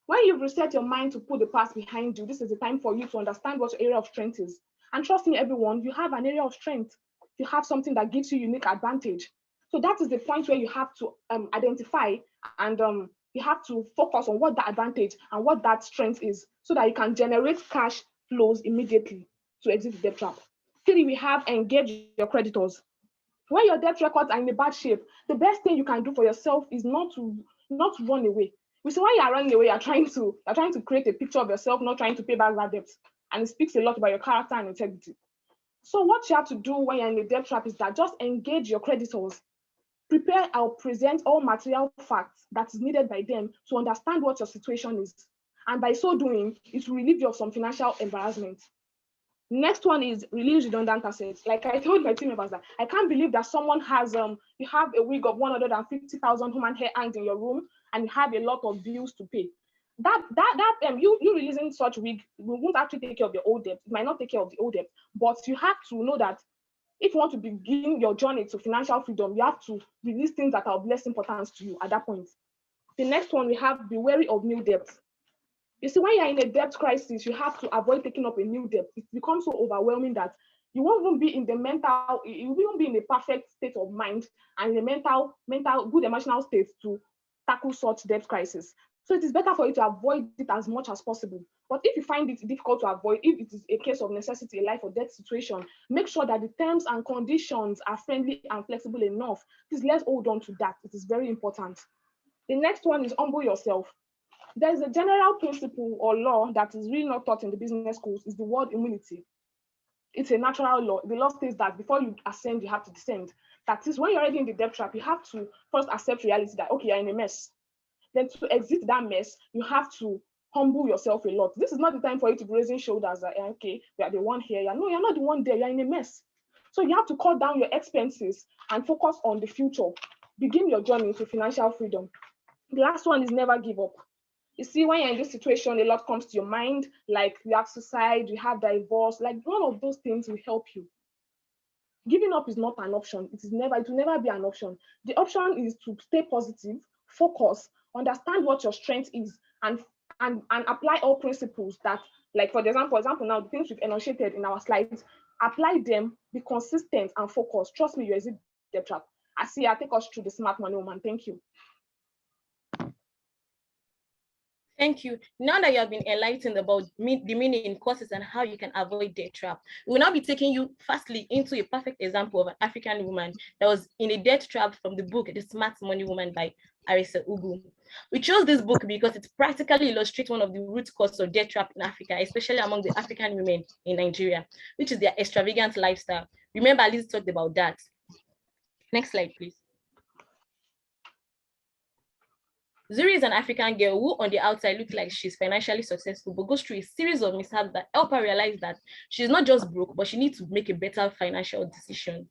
When you've reset your mind to put the past behind you, this is the time for you to understand what your area of strength is. And trust me, everyone, you have an area of strength. You have something that gives you unique advantage. So that is the point where you have to identify and you have to focus on what that advantage and what that strength is so that you can generate cash flows immediately to exit the debt trap. Three, we have engage your creditors. When your debt records are in a bad shape, the best thing you can do for yourself is not to run away. We see when you are running away, you're trying to create a picture of yourself, not trying to pay back that debt. And it speaks a lot about your character and integrity. So what you have to do when you're in a debt trap is that just engage your creditors. Prepare or present all material facts that is needed by them to understand what your situation is. And by so doing, it will relieve you of some financial embarrassment. Next one is release redundant assets. Like I told my team members that I can't believe that someone has, you have a wig of 150,000 human hair hanged in your room and you have a lot of bills to pay. You releasing such wig won't actually take care of your old debt. It might not take care of the old debt, but you have to know that if you want to begin your journey to financial freedom, you have to release things that are of less importance to you at that point. The next one, we have be wary of new debts. You see, when you're in a debt crisis, you have to avoid taking up a new debt. It becomes so overwhelming that you won't even be in you won't be in a perfect state of mind and in a mental, good emotional state to tackle such debt crisis. So it is better for you to avoid it as much as possible. But if you find it difficult to avoid, if it is a case of necessity, a life or death situation, make sure that the terms and conditions are friendly and flexible enough. Please, let's hold on to that. It is very important. The next one is humble yourself. There is a general principle or law that is really not taught in the business schools, is the word humility. It's a natural law. The law says that before you ascend, you have to descend. That is, when you're already in the debt trap, you have to first accept reality that, okay, you're in a mess. Then to exit that mess, you have to humble yourself a lot. This is not the time for you to be raising shoulders that, okay, we are the one here. No, you're not the one there. You're in a mess. So you have to cut down your expenses and focus on the future. Begin your journey to financial freedom. The last one is never give up. You see, when you're in this situation, a lot comes to your mind, like you have suicide, you have divorce, like none of those things will help you. Giving up is not an option. It will never be an option. The option is to stay positive, focus, understand what your strength is, and apply all principles that, like for example now, the things we've enunciated in our slides, Apply them, be consistent and focused. Trust me, you exit debt trap. Asiya, take us through the smart money woman. Thank you. Thank you. Now that you have been enlightened about the meaning, causes, and how you can avoid debt trap, we will now be taking you fastly into a perfect example of an African woman that was in a debt trap from the book, The Smart Money Woman by Arisa Ugu. We chose this book because it practically illustrates one of the root causes of debt trap in Africa, especially among the African women in Nigeria, which is their extravagant lifestyle. Remember, Liz talked about that. Next slide, please. Zuri is an African girl who on the outside looks like she's financially successful, but goes through a series of mishaps that help her realize that she's not just broke, but she needs to make a better financial decision.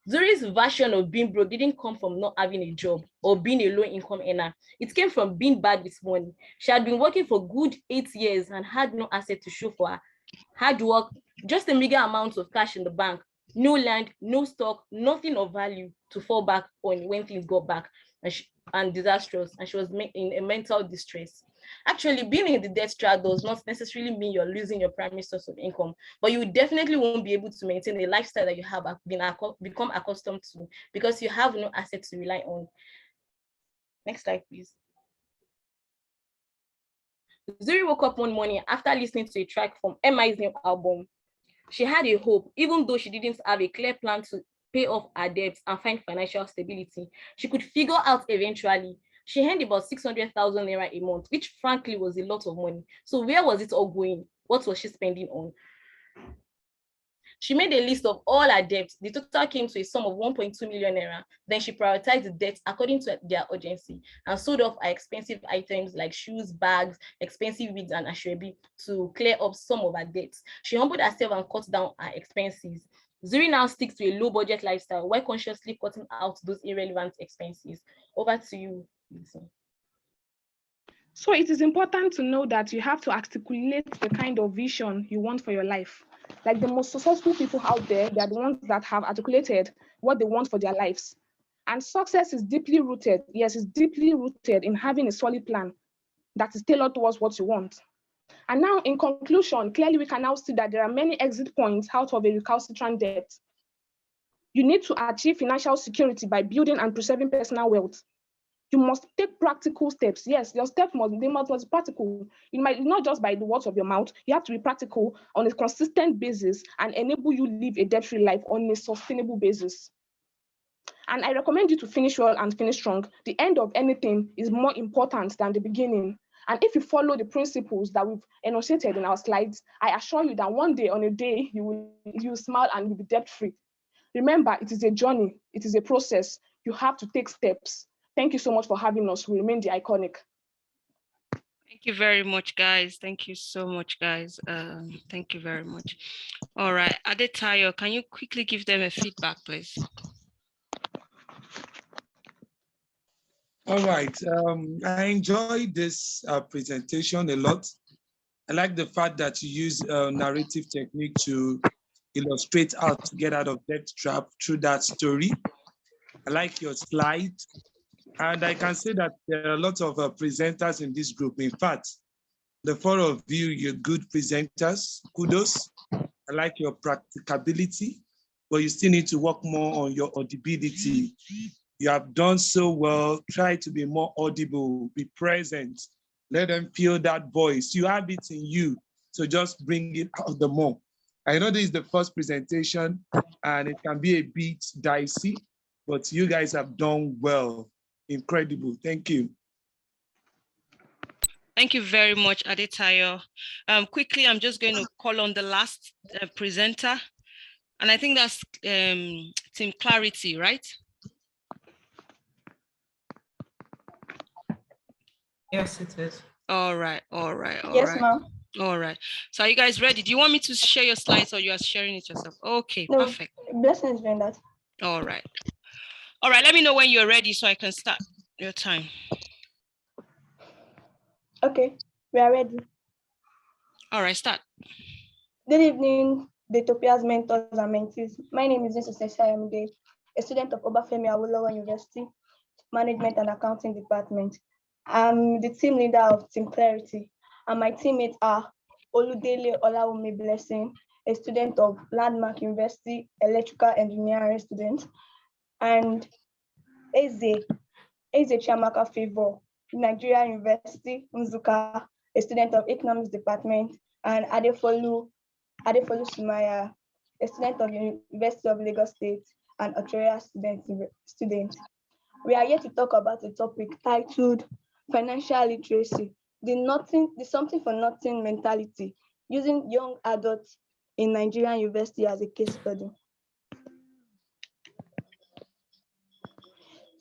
Zuri's version of being broke didn't come from not having a job or being a low-income earner. It came from being bad with money. She had been working for good 8 years and had no asset to show for her hard work, just a meager amount of cash in the bank, no land, no stock, nothing of value to fall back on when things got back and disastrous, and she was in a mental distress. Actually, being in the debt trap does not necessarily mean you're losing your primary source of income, but you definitely won't be able to maintain the lifestyle that you have become accustomed to because you have no assets to rely on. Next slide, please. Zuri woke up one morning after listening to a track from MI's new album. She had a hope, even though she didn't have a clear plan to pay off her debts and find financial stability. She could figure out eventually. She earned about 600,000 naira a month, which frankly was a lot of money. So where was it all going? What was she spending on? She made a list of all her debts. The total came to a sum of 1.2 million naira. Then she prioritized the debts according to their urgency and sold off her expensive items like shoes, bags, expensive wigs, and ashwebi to clear up some of her debts. She humbled herself and cut down her expenses. Zuri now sticks to a low budget lifestyle while consciously cutting out those irrelevant expenses. Over to you, Lisa. So it is important to know that you have to articulate the kind of vision you want for your life. Like the most successful people out there, they are the ones that have articulated what they want for their lives. And success is deeply rooted, yes, it's deeply rooted in having a solid plan that is tailored towards what you want. And now in conclusion, clearly we can now see that there are many exit points out of a recalcitrant debt. You need to achieve financial security by building and preserving personal wealth. You must take practical steps. Yes, your steps must be practical. You might not just by the words of your mouth. You have to be practical on a consistent basis and enable you live a debt-free life on a sustainable basis. And I recommend you to finish well and finish strong. The end of anything is more important than the beginning. And if you follow the principles that we've enunciated in our slides, I assure you that one day on a day, you will smile and you'll be debt-free. Remember, it is a journey. It is a process. You have to take steps. Thank you so much for having us. We remain the iconic. Thank you very much, guys. Thank you so much, guys. Thank you very much. All right, Adetayo, can you quickly give them a feedback, please? All right. I enjoyed this presentation a lot. I like the fact that you use narrative technique to illustrate how to get out of debt trap through that story. I like your slide. And I can say that there are a lot of presenters in this group. In fact, the four of you, you're good presenters. Kudos. I like your practicability, but you still need to work more on your audibility. You have done so well. Try to be more audible, be present. Let them feel that voice. You have it in you, so just bring it out the more. I know this is the first presentation and it can be a bit dicey, but you guys have done well. Incredible. Thank you. Thank you very much, Adetayo. Quickly, I'm just going to call on the last presenter. And I think that's Team Clarity, right? Yes, it is. All right. Yes, ma'am. All right. So are you guys ready? Do you want me to share your slides or you are sharing it yourself? Okay, No, perfect. Blessing is doing that. All right. All right, let me know when you're ready so I can start your time. Okay, we are ready. All right, start. Good evening, Daytopia's mentors and mentees. My name is Mrs. Sayamide, a student of Obafemi Awolowo University, Management and Accounting Department. I'm the team leader of Team Clarity, and my teammates are Oludele Olawumi Blessing, a student of Landmark University, electrical engineering student, and Eze Chiamaka Favor, Nigeria University, Nzuka, a student of Economics Department, and Adefolu Sumaya, a student of University of Lagos State and Australia student. We are here to talk about a topic titled Financial Literacy, the something for nothing mentality, using young adults in Nigerian University as a case study.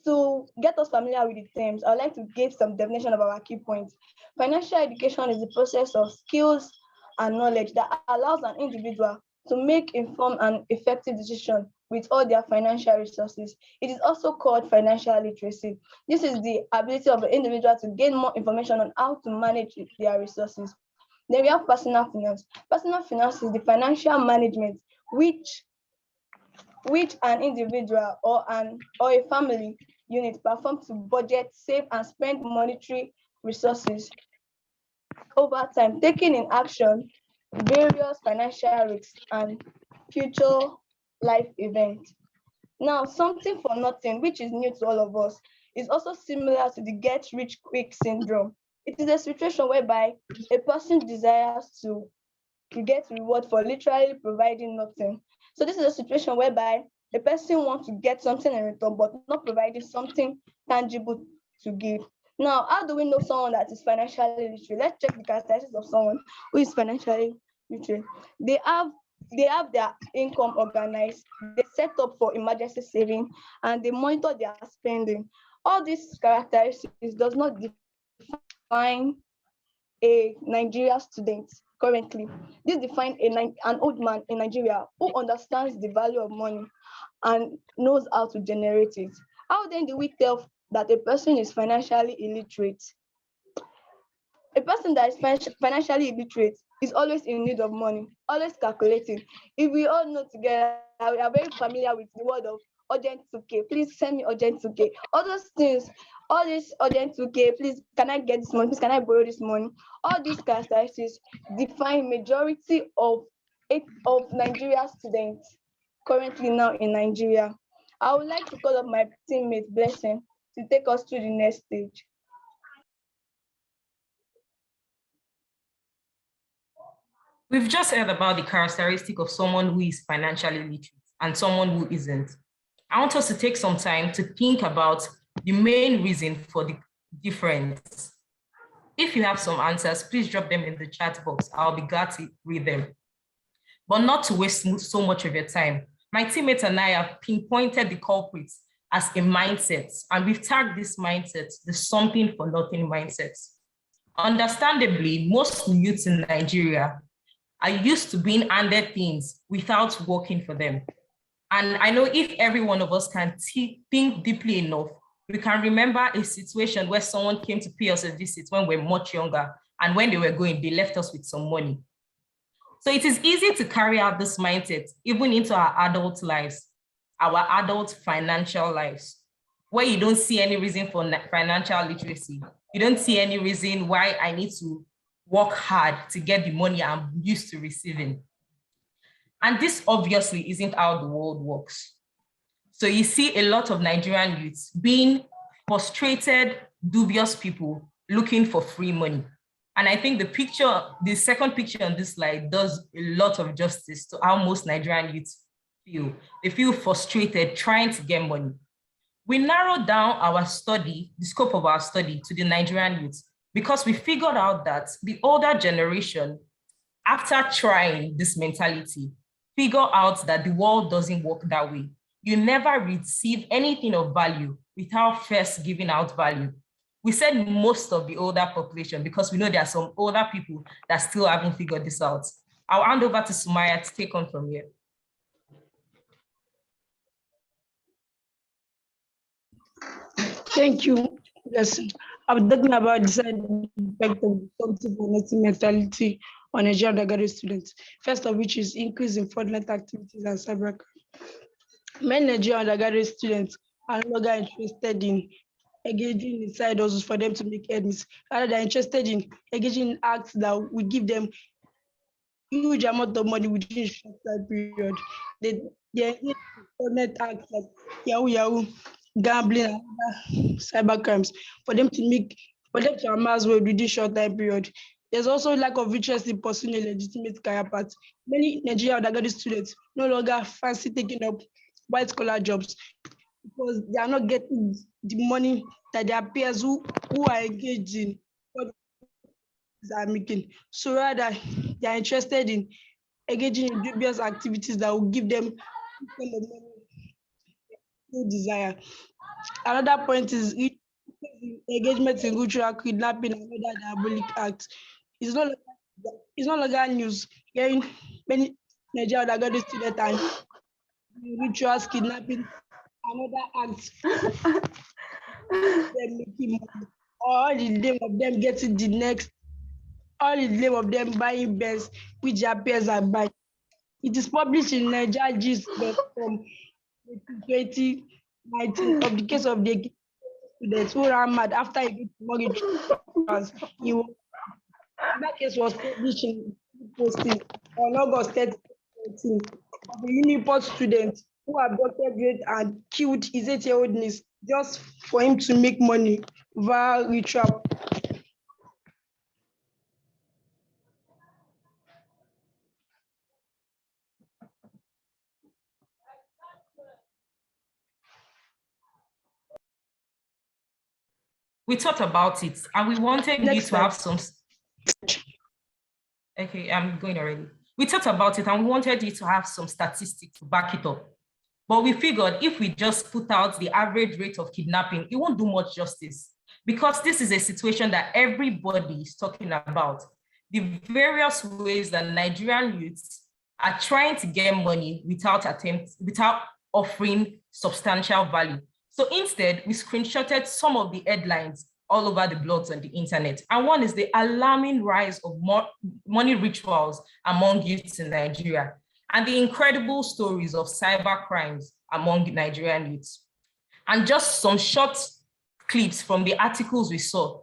To get us familiar with the terms, I'd like to give some definition of our key points. Financial education is the process of skills and knowledge that allows an individual to make informed and effective decisions with all their financial resources. It is also called financial literacy. This is the ability of the individual to gain more information on how to manage their resources. Then we have personal finance. Personal finance is the financial management which an individual or a family unit perform to budget, save, and spend monetary resources over time, taking in action various financial risks and future life events. Now, something for nothing, which is new to all of us, is also similar to the get rich quick syndrome. It is a situation whereby a person desires to get reward for literally providing nothing. So this is a situation whereby a person wants to get something in return, but not providing something tangible to give. Now, how do we know someone that is financially literate? Let's check the characteristics of someone who is financially literate. They have their income organized, they set up for emergency saving, and they monitor their spending. All these characteristics does not define a Nigeria student currently. This defines an old man in Nigeria who understands the value of money and knows how to generate it. How then do we tell that a person is financially illiterate? A person that is financially illiterate is always in need of money, always calculating. If we all know together, we are very familiar with the word of urgent 2K. Please send me urgent 2K. All those things, all this urgent 2K, please, can I get this money? Please, can I borrow this money? All these characteristics define majority of Nigeria students currently now in Nigeria. I would like to call up my teammate Blessing to take us to the next stage. We've just heard about the characteristic of someone who is financially literate and someone who isn't. I want us to take some time to think about the main reason for the difference. If you have some answers, please drop them in the chat box. I'll be glad to read them. But not to waste so much of your time, my teammates and I have pinpointed the culprits as a mindset, and we've tagged this mindset the something for nothing mindset. Understandably, most youths in Nigeria are used to being handed things without working for them. And I know if every one of us can think deeply enough, we can remember a situation where someone came to pay us a visit when we were much younger, and when they were going, they left us with some money. So it is easy to carry out this mindset even into our adult lives, our adult financial lives, where you don't see any reason for financial literacy. You don't see any reason why I need to work hard to get the money I'm used to receiving. And this obviously isn't how the world works. So you see a lot of Nigerian youths being frustrated, dubious people looking for free money. And I think the second picture on this slide does a lot of justice to how most Nigerian youths feel. They feel frustrated trying to get money. We narrowed down our study, the scope of our study, to the Nigerian youths because we figured out that the older generation, after trying this mentality, figure out that the world doesn't work that way. You never receive anything of value without first giving out value. We said most of the older population because we know there are some older people that still haven't figured this out. I'll hand over to Sumaya to take on from here. Thank you. Yes, I'm talking about the side effect of something for nothing mentality on Nigerian undergraduate students. First of which is increase in fraudulent activities and cybercrime. Many Nigerian undergraduate students are no longer interested in engaging in side hustles for them to make ends. Rather, they're interested in engaging in acts that will give them huge amount of money within a short time period. They internet acts like Yahoo, gambling, and other cyber crimes for them to amass wealth within short time period. There's also lack of interest in pursuing a legitimate career path. Many Nigerian undergraduate students no longer fancy taking up white collar jobs because they are not getting the money that their peers who are engaged in what are making. So rather, they are interested in engaging in dubious activities that will give them kind of money they desire. Another point is engagement in ritual kidnapping and other diabolic acts. It's no longer news. Hearing many Nigerian undergraduate students and rituals, kidnapping, and other acts. Them making money. All the name of them getting the next, all the name of them buying best, which their peers are buying. It is published in NigeriaGist.com 2019 of the case of the students who ran mad after he mortgage. That case was published in posting on August 13 of a Uniport student who abducted, raped, and killed his 8-year-old niece just for him to make money via ritual. We thought about it and we wanted you to have some. Okay, I'm going already. We thought about it and we wanted you to have some statistics to back it up. But we figured if we just put out the average rate of kidnapping, it won't do much justice because this is a situation that everybody is talking about. The various ways that Nigerian youths are trying to get money without offering substantial value. So instead, we screenshotted some of the headlines all over the blogs on the internet. And one is the alarming rise of money rituals among youths in Nigeria and the incredible stories of cyber crimes among Nigerian youths. And just some short clips from the articles we saw.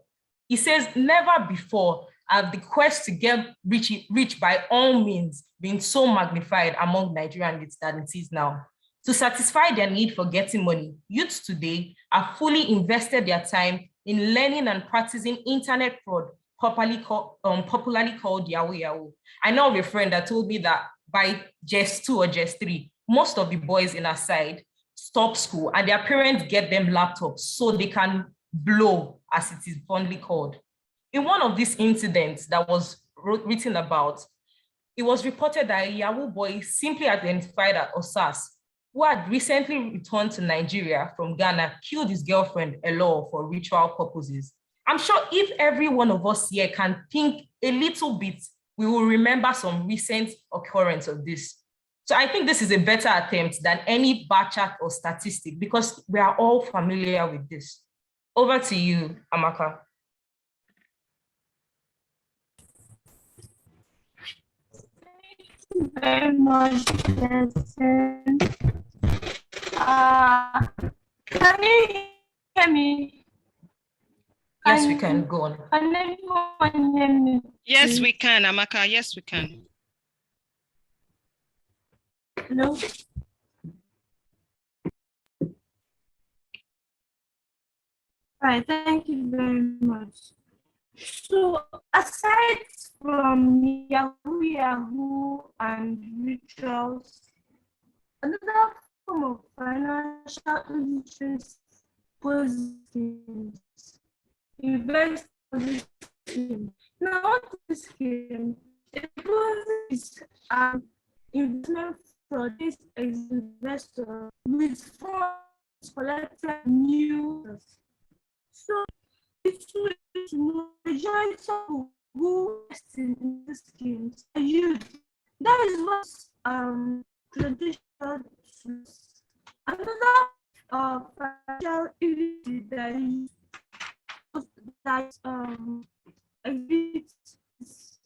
It says, never before have the quest to get rich by all means been so magnified among Nigerian youths than it is now. To satisfy their need for getting money, youths today are fully invested their time in learning and practicing internet fraud, popularly called Yahoo. I know of a friend that told me that by just 2 or just 3, most of the boys in our side stop school and their parents get them laptops so they can blow, as it is fondly called. In one of these incidents that was written about, it was reported that a Yahoo boy simply identified as Osas, who had recently returned to Nigeria from Ghana, killed his girlfriend, Elo, for ritual purposes. I'm sure if every one of us here can think a little bit, we will remember some recent occurrence of this. So I think this is a better attempt than any bar chart or statistic because we are all familiar with this. Over to you, Amaka. Thank you very much, Jason. Can you hear me? Yes, we can. Go on. Can anyone hear me? Yes, we can, Amaka. Yes, we can. Hello? Right, thank you very much. So aside from Yahoo and rituals, another form of financial literacy positives, investment scheme. Now, what is scheme? It is an investment for this investor with funds collected new. So it's majority of who invest in these schemes are youth. That is what traditional. Another financial ability that exists.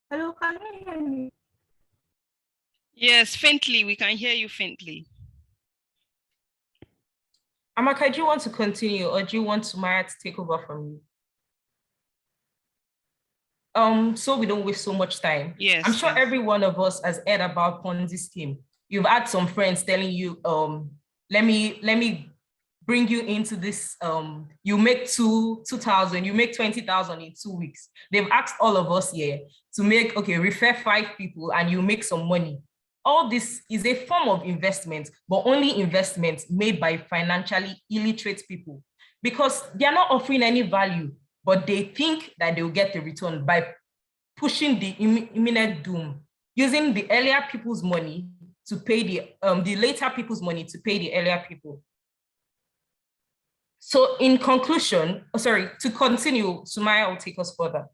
Hello, can you hear me? Yes, faintly. We can hear you faintly. Amaka, do you want to continue or do you want Sumaya to take over from you? so we don't waste so much time. Yes. I'm sure every one of us has heard about Ponzi scheme. You've had some friends telling you, let me bring you into this, you make 2,000, you make 20,000 in 2 weeks. They've asked all of us here to make, okay, refer 5 people and you make some money. All this is a form of investment, but only investment made by financially illiterate people, because they are not offering any value, but they think that they will get a return by pushing the imminent doom, using the earlier people's money to pay the later people's money to pay the earlier people. So in conclusion, to continue, Sumaya will take us further.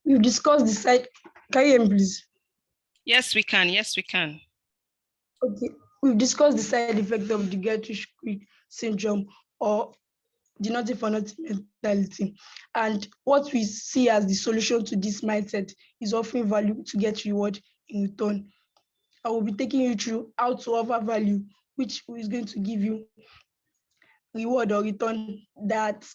We've discussed the side. Can you hear me, please? Yes, we can. Yes, we can. Okay. We've discussed the side effect of the get rich quick syndrome, or the nothing for nothing mentality. And what we see as the solution to this mindset is offering value to get reward in return. I will be taking you through how to offer value, which is going to give you reward or return that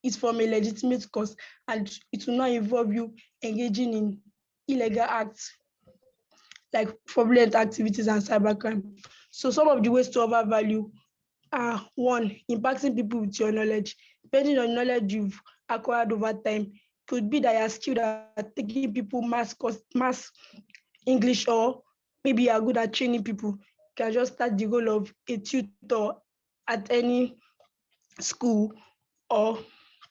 is from a legitimate cause, and it will not involve you engaging in illegal acts like fraudulent activities and cybercrime. So some of the ways to offer value are: 1, impacting people with your knowledge. Depending on knowledge you've acquired over time, could be that you're skilled at taking people mass English, or maybe you're good at training people. You can just start the role of a tutor at any school, or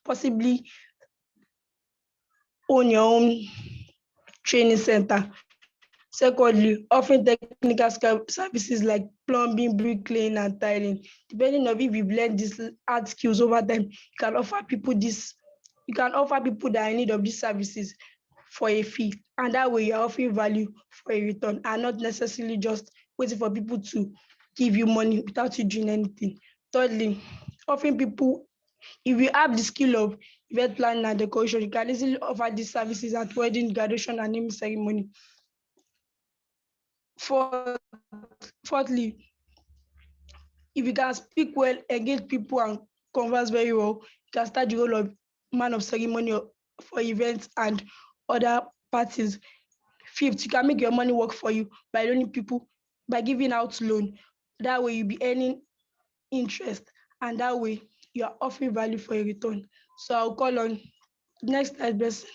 possibly own your own training center. Secondly, offering technical services like plumbing, bricklaying, and tiling. Depending on if you've learned these hard skills over time, you can offer people that are in need of these services for a fee. And that way you're offering value for a return, and not necessarily just waiting for people to give you money without you doing anything. Thirdly, offering people, if you have the skill of event planning and decoration, you can easily offer these services at wedding, graduation, and naming ceremony. Fourthly, if you can speak well, engage people, and converse very well, you can start the role of man of ceremony for events and other parties. Fifth, you can make your money work for you by loaning people, by giving out loan. That way you'll be earning interest, and that way you are offering value for a return. So I'll call on next slide, Blessing.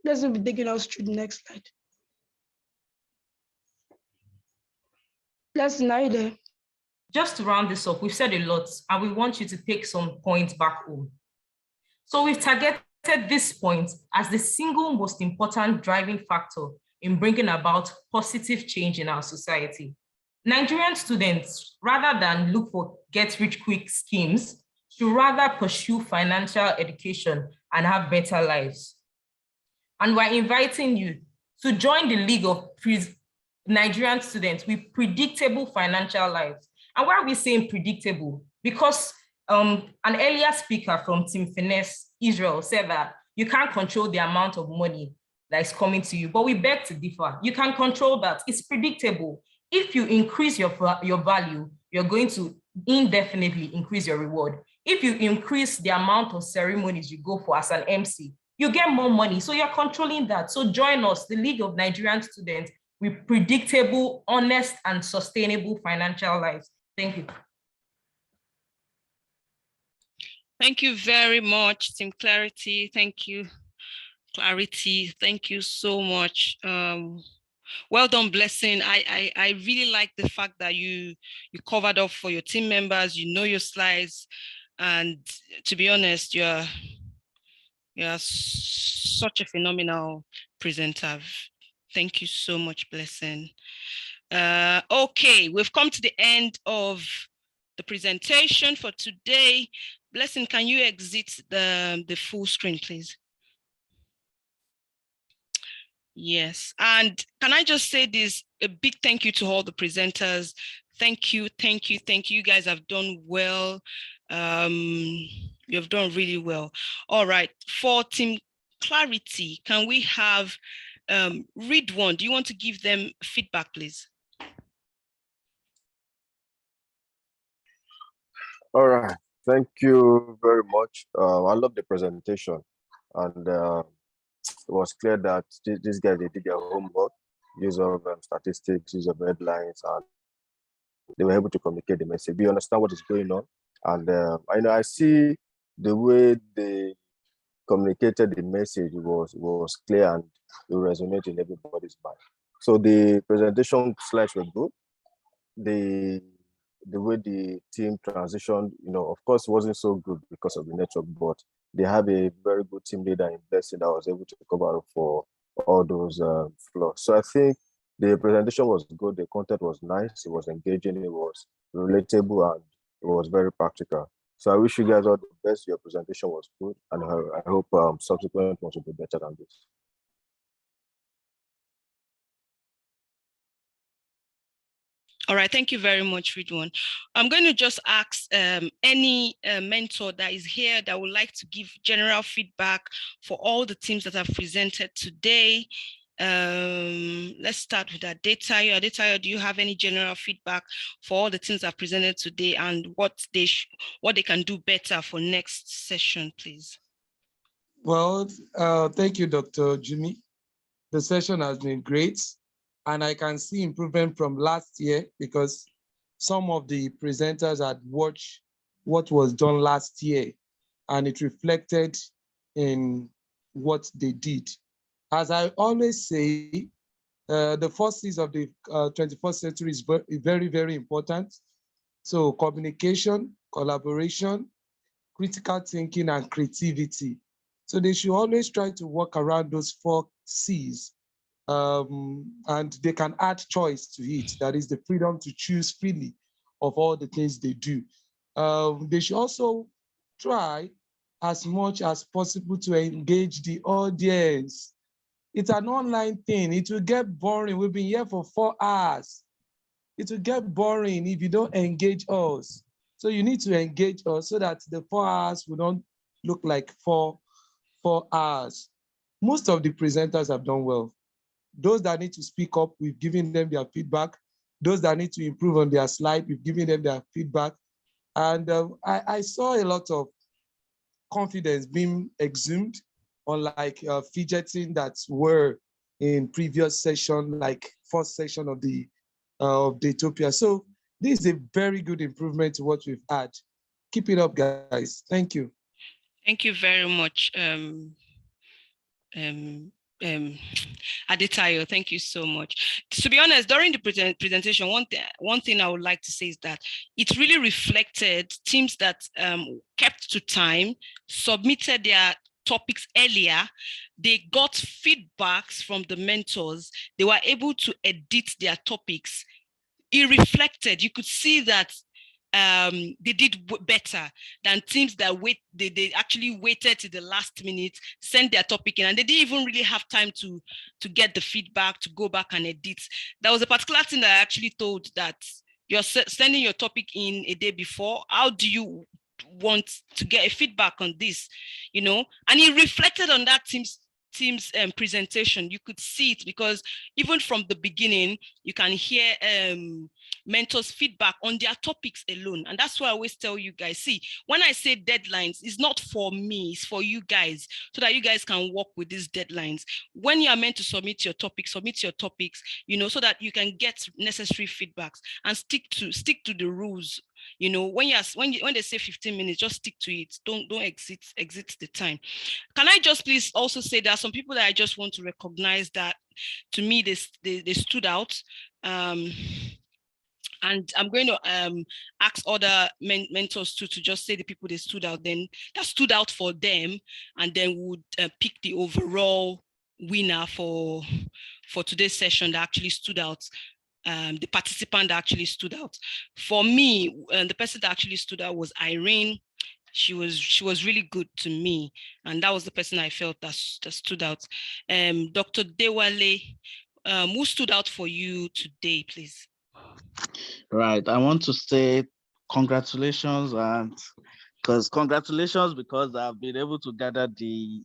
Blessing will be taking us through the next slide. Blessing, are you there? Just to round this up, we've said a lot, and we want you to take some points back home. So we've targeted this point as the single most important driving factor in bringing about positive change in our society. Nigerian students, rather than look for get-rich-quick schemes, should rather pursue financial education and have better lives. And we're inviting you to join the League of Nigerian students with predictable financial lives. And why are we saying predictable? Because an earlier speaker from Team Finesse Israel said that you can't control the amount of money that is coming to you, but we beg to differ. You can control that. It's predictable. If you increase your value, you're going to indefinitely increase your reward. If you increase the amount of ceremonies you go for as an MC, you get more money. So you're controlling that. So join us, the League of Nigerian Students, with predictable, honest, and sustainable financial lives. Thank you. Thank you very much, Team Clarity. Thank you, Clarity. Thank you so much. Well done, Blessing. I really like the fact that you covered up for your team members. You know your slides, and to be honest, you're such a phenomenal presenter. Thank you so much, Blessing. Okay, we've come to the end of the presentation for today. Blessing, can you exit the full screen, please? Yes, and can I just say this, a big thank you to all the presenters. Thank you, thank you, thank you. You guys have done well. You have done really well. All right, for Team Clarity, can we have read one? Do you want to give them feedback, please? All right. Thank you very much. I love the presentation, and it was clear that these guys, they did their homework, use of statistics, use of headlines, and they were able to communicate the message. We understand what is going on, and I see the way they communicated the message was clear and it resonated in everybody's mind. So the presentation slides were good. The way the team transitioned, of course, wasn't so good because of the network, but they have a very good team leader in Blessing that was able to cover up for all those flaws. So I think the presentation was good. The content was nice. It was engaging. It was relatable, and it was very practical. So I wish you guys all the best. Your presentation was good, and I hope subsequent ones will be better than this. All right, thank you very much, Ridwan. I'm going to just ask any mentor that is here that would like to give general feedback for all the teams that have presented today. Let's start with that. Daytopia, do you have any general feedback for all the teams that have presented today and what they can do better for next session, please? Well, thank you, Dr. Jimmy. The session has been great. And I can see improvement from last year because some of the presenters had watched what was done last year and it reflected in what they did. As I always say, the forces of the 21st century is very, very important. So communication, collaboration, critical thinking, and creativity. So they should always try to work around those 4 C's. And they can add choice to it. That is the freedom to choose freely of all the things they do. They should also try as much as possible to engage the audience. It's an online thing. It will get boring. We've been here for 4 hours. It will get boring if you don't engage us. So you need to engage us so that the 4 hours will not look like 4 hours. Most of the presenters have done well. Those that need to speak up, we've given them their feedback. Those that need to improve on their slide, we've given them their feedback. And I saw a lot of confidence being exhumed, unlike fidgeting that were in previous session, like first session of the of Daytopia. So this is a very good improvement to what we've had. Keep it up, guys. Thank you. Thank you very much. Adetayo, thank you so much. To be honest, during the presentation, one thing I would like to say is that it really reflected teams that kept to time, submitted their topics earlier, they got feedbacks from the mentors, they were able to edit their topics. It reflected, you could see that they did better than teams that they actually waited to the last minute, sent their topic in, and they didn't even really have time to get the feedback, to go back and edit. There was a particular thing that I actually told that you're sending your topic in a day before. How do you want to get a feedback on this? And it reflected on that team's presentation. You could see it because even from the beginning, you can hear mentors' feedback on their topics alone. And that's why I always tell you guys, see, when I say deadlines, it's not for me, it's for you guys, so that you guys can work with these deadlines. When you are meant to submit your topics, so that you can get necessary feedbacks and stick to the rules. When they say 15 minutes, just stick to it. Don't exit the time. Can I just please also say there are some people that I just want to recognize that to me they stood out. And I'm going to ask other mentors to just say the people they stood out, then that stood out for them, and then would pick the overall winner for today's session that actually stood out. The participant that actually stood out. For me, the person that actually stood out was Irene. She was really good to me, and that was the person I felt that stood out. Dr. Dewale, who stood out for you today, please? Right, I want to say congratulations, and because I've been able to gather the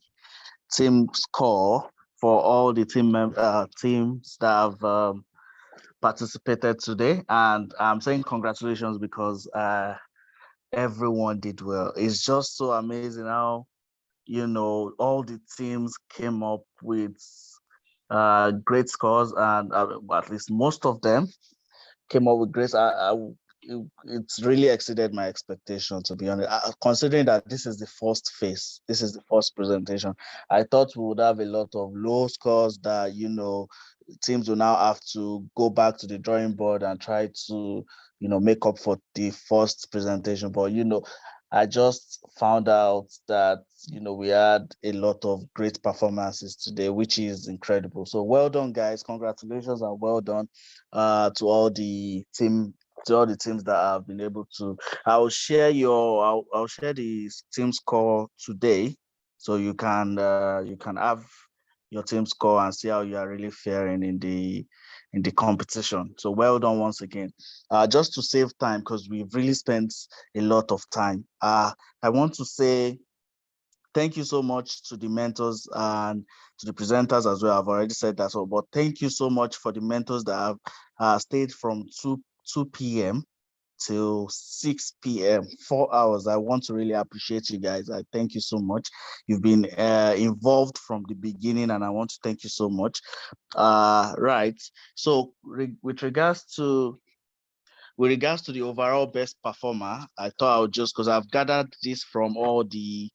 team score for all the teams that have participated today, and I'm saying congratulations because everyone did well. It's just so amazing how, all the teams came up with great scores, and at least most of them came up with great. It's really exceeded my expectation, to be honest. Considering that this is the first phase, this is the first presentation, I thought we would have a lot of low scores that, teams will now have to go back to the drawing board and try to, make up for the first presentation. But, I just found out that, we had a lot of great performances today, which is incredible. So well done, guys. Congratulations and well done to all the teams that have been able to. I'll share the team score today, so you can have your team score and see how you are really faring in the competition. So well done once again. Just to save time, because we've really spent a lot of time. I want to say thank you so much to the mentors and to the presenters as well. I've already said that, but thank you so much for the mentors that have stayed from 2 p.m. till 6 p.m., 4 hours. I want to really appreciate you guys. I thank you so much. You've been involved from the beginning, and I want to thank you so much. Right. So with regards to the overall best performer, I thought I would just, because I've gathered this from all the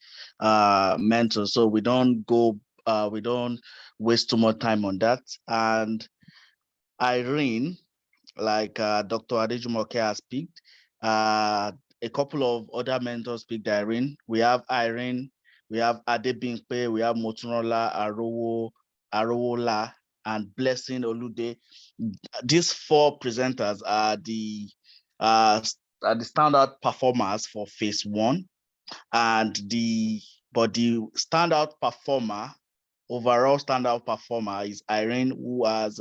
mentors, so we don't waste too much time on that. And Irene, like Dr. Adejumoke has picked, a couple of other mentors picked Irene. We have Irene, we have Adebimpe, we have Motunola, Arowola, and Blessing Olude. These 4 presenters are the standout performers for phase 1, and the standout performer, overall standout performer, is Irene, who has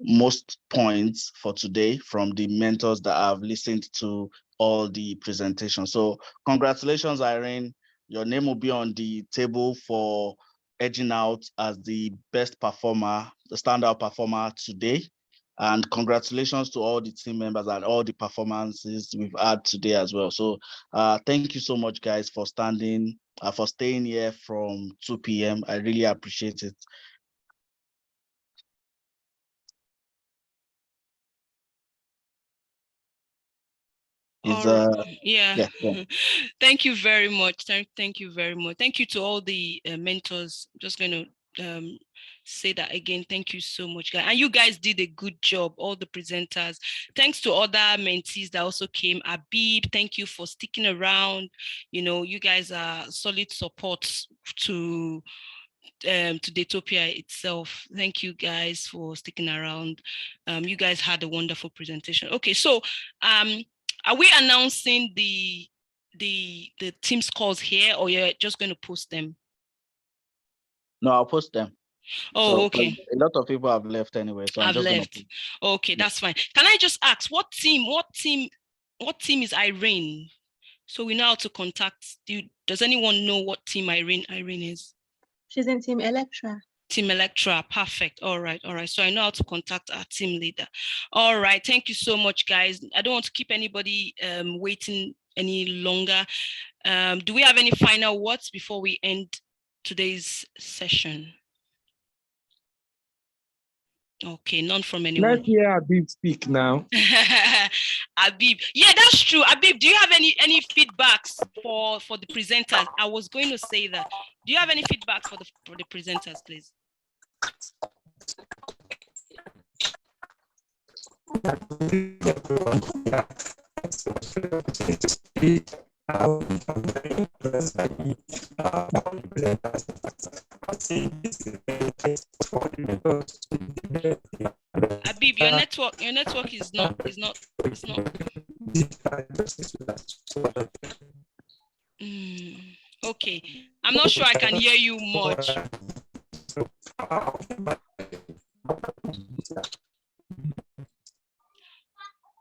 most points for today from the mentors that have listened to all the presentations. So congratulations, Irene. Your name will be on the table for edging out as the best performer, the standout performer today. And congratulations to all the team members and all the performances we've had today as well. So thank you so much, guys, for staying here from 2 p.m. I really appreciate it. Yeah. Thank you very much. Thank you very much. Thank you to all the mentors. I'm just going to say that again. Thank you so much, guys. And you guys did a good job, all the presenters. Thanks to other mentees that also came. Abib, thank you for sticking around. You guys are solid support to Daytopia itself. Thank you guys for sticking around. You guys had a wonderful presentation. Okay, so are we announcing the team scores here, or you're just going to post them? No, I'll post them. Oh, so, okay. A lot of people have left anyway, so I'm just left. Okay, that's fine. Can I just ask what team is Irene? So we know how to contact you. Does anyone know what team Irene is? She's in Team Electra. Team Electra, perfect. All right. So I know how to contact our team leader. All right, thank you so much, guys. I don't want to keep anybody waiting any longer. Do we have any final words before we end today's session? Okay, none from anyone. Let's hear Abib speak now. Abib, yeah, that's true. Abib, do you have any feedbacks for the presenters? I was going to say that. Do you have any feedbacks for the presenters, please? Abib, your network is not. Okay, I'm not sure I can hear you much.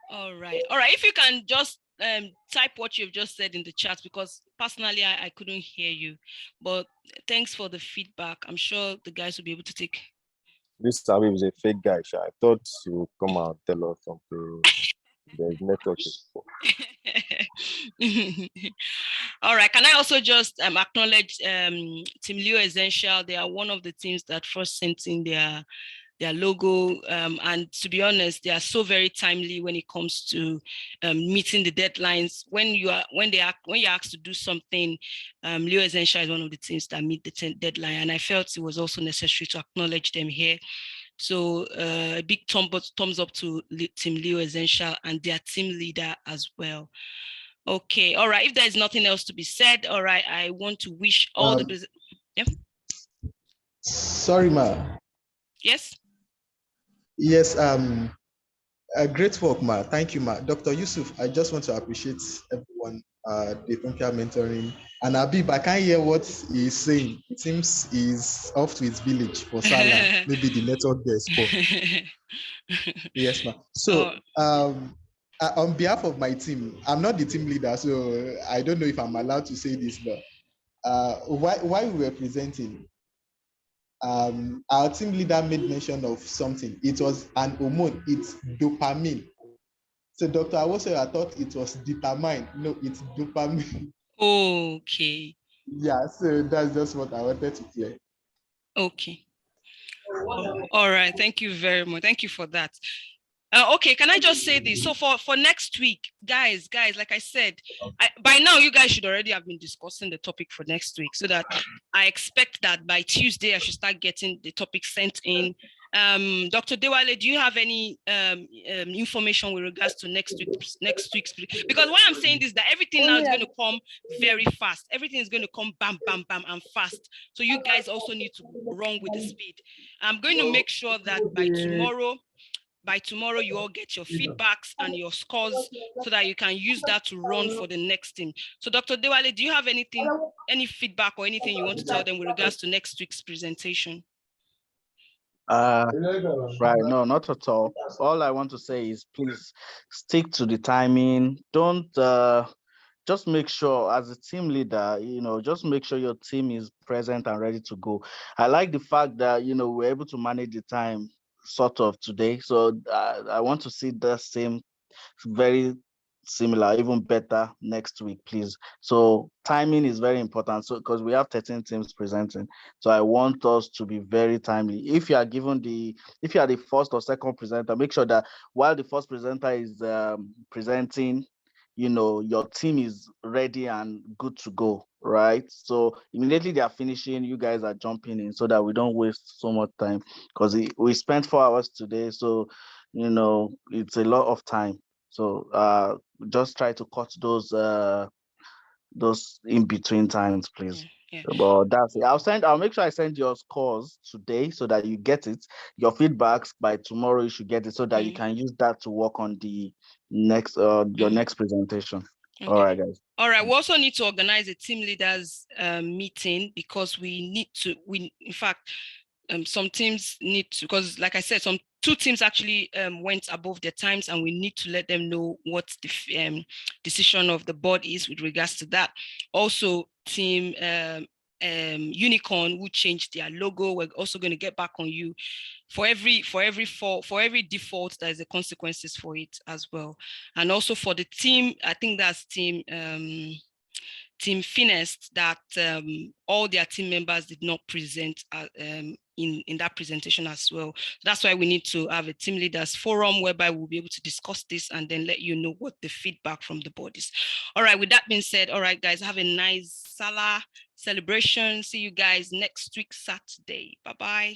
All right. If you can just type what you've just said in the chat, because personally I couldn't hear you. But thanks for the feedback. I'm sure the guys will be able to take. This Abib is a fake guy, I thought he would come out and tell us something. There's network is poor. All right. Can I also just acknowledge Team Leo Essential? They are one of the teams that first sent in their logo, and to be honest, they are so very timely when it comes to meeting the deadlines. When you're asked to do something, Leo Essential is one of the teams that meet the deadline, and I felt it was also necessary to acknowledge them here. So a big thumbs up to Team Leo Essential and their team leader as well. Okay, all right. If there is nothing else to be said, all right, I want to wish all the yeah. Sorry, ma. Yes. Yes. Great work, ma. Thank you, ma. Dr. Yusuf, I just want to appreciate everyone. Daytopia Mentoring, and Abib, I can't hear what he's saying. It seems he's off to his village for Salah. Maybe the network there is poor. Yes, ma. So, on behalf of my team, I'm not the team leader, so I don't know if I'm allowed to say this, but why we were presenting, our team leader made mention of something. It was an hormone. It's dopamine. So, Dr. Awose, I thought it was determined. No, it's dopamine. Okay. Yeah, so that's just what I wanted to clear. Okay. All right. Thank you very much. Thank you for that. Okay, can I just say this? So for next week, guys, like I said, by now you guys should already have been discussing the topic for next week, so that I expect that by Tuesday I should start getting the topic sent in. Dr. Dewale, do you have any information with regards to next week's? Because why I'm saying this is that everything now is going to come very fast. Everything is going to come bam, bam, bam, and fast. So you guys also need to run with the speed. I'm going to make sure that by tomorrow, you all get your feedbacks and your scores so that you can use that to run for the next team. So Dr. Dewale, do you have any feedback or anything you want to tell them with regards to next week's presentation? Right, no, not at all. All I want to say is please stick to the timing. Don't just make sure as a team leader, just make sure your team is present and ready to go. I like the fact that, we're able to manage the time sort of today. So I want to see the same, very similar, even better next week, please. So timing is very important. So because we have 13 teams presenting, so I want us to be very timely. If you are the first or second presenter, make sure that while the first presenter is presenting, your team is ready and good to go, right? So immediately they are finishing, you guys are jumping in so that we don't waste so much time, because we spent 4 hours today, so it's a lot of time. So just try to cut those in between times, please. Yeah. But that's it. I'll make sure I send your scores today so that you get it. Your feedbacks by tomorrow, you should get it so that you can use that to work on the next your next presentation. Okay. All right, guys. All right. We also need to organize a team leaders meeting, because in fact, some teams need to, because like I said, two teams actually went above their times, and we need to let them know what the decision of the board is with regards to that. Also, team Unicorn, who changed their logo, we're also going to get back on you. For every default, there's the consequences for it as well. And also for the team, I think that's team Finest, that all their team members did not present in that presentation as well. That's why we need to have a team leaders forum whereby we'll be able to discuss this and then let you know what the feedback from the board is. All right, with that being said, all right, guys, have a nice Salah celebration. See you guys next week, Saturday. Bye-bye.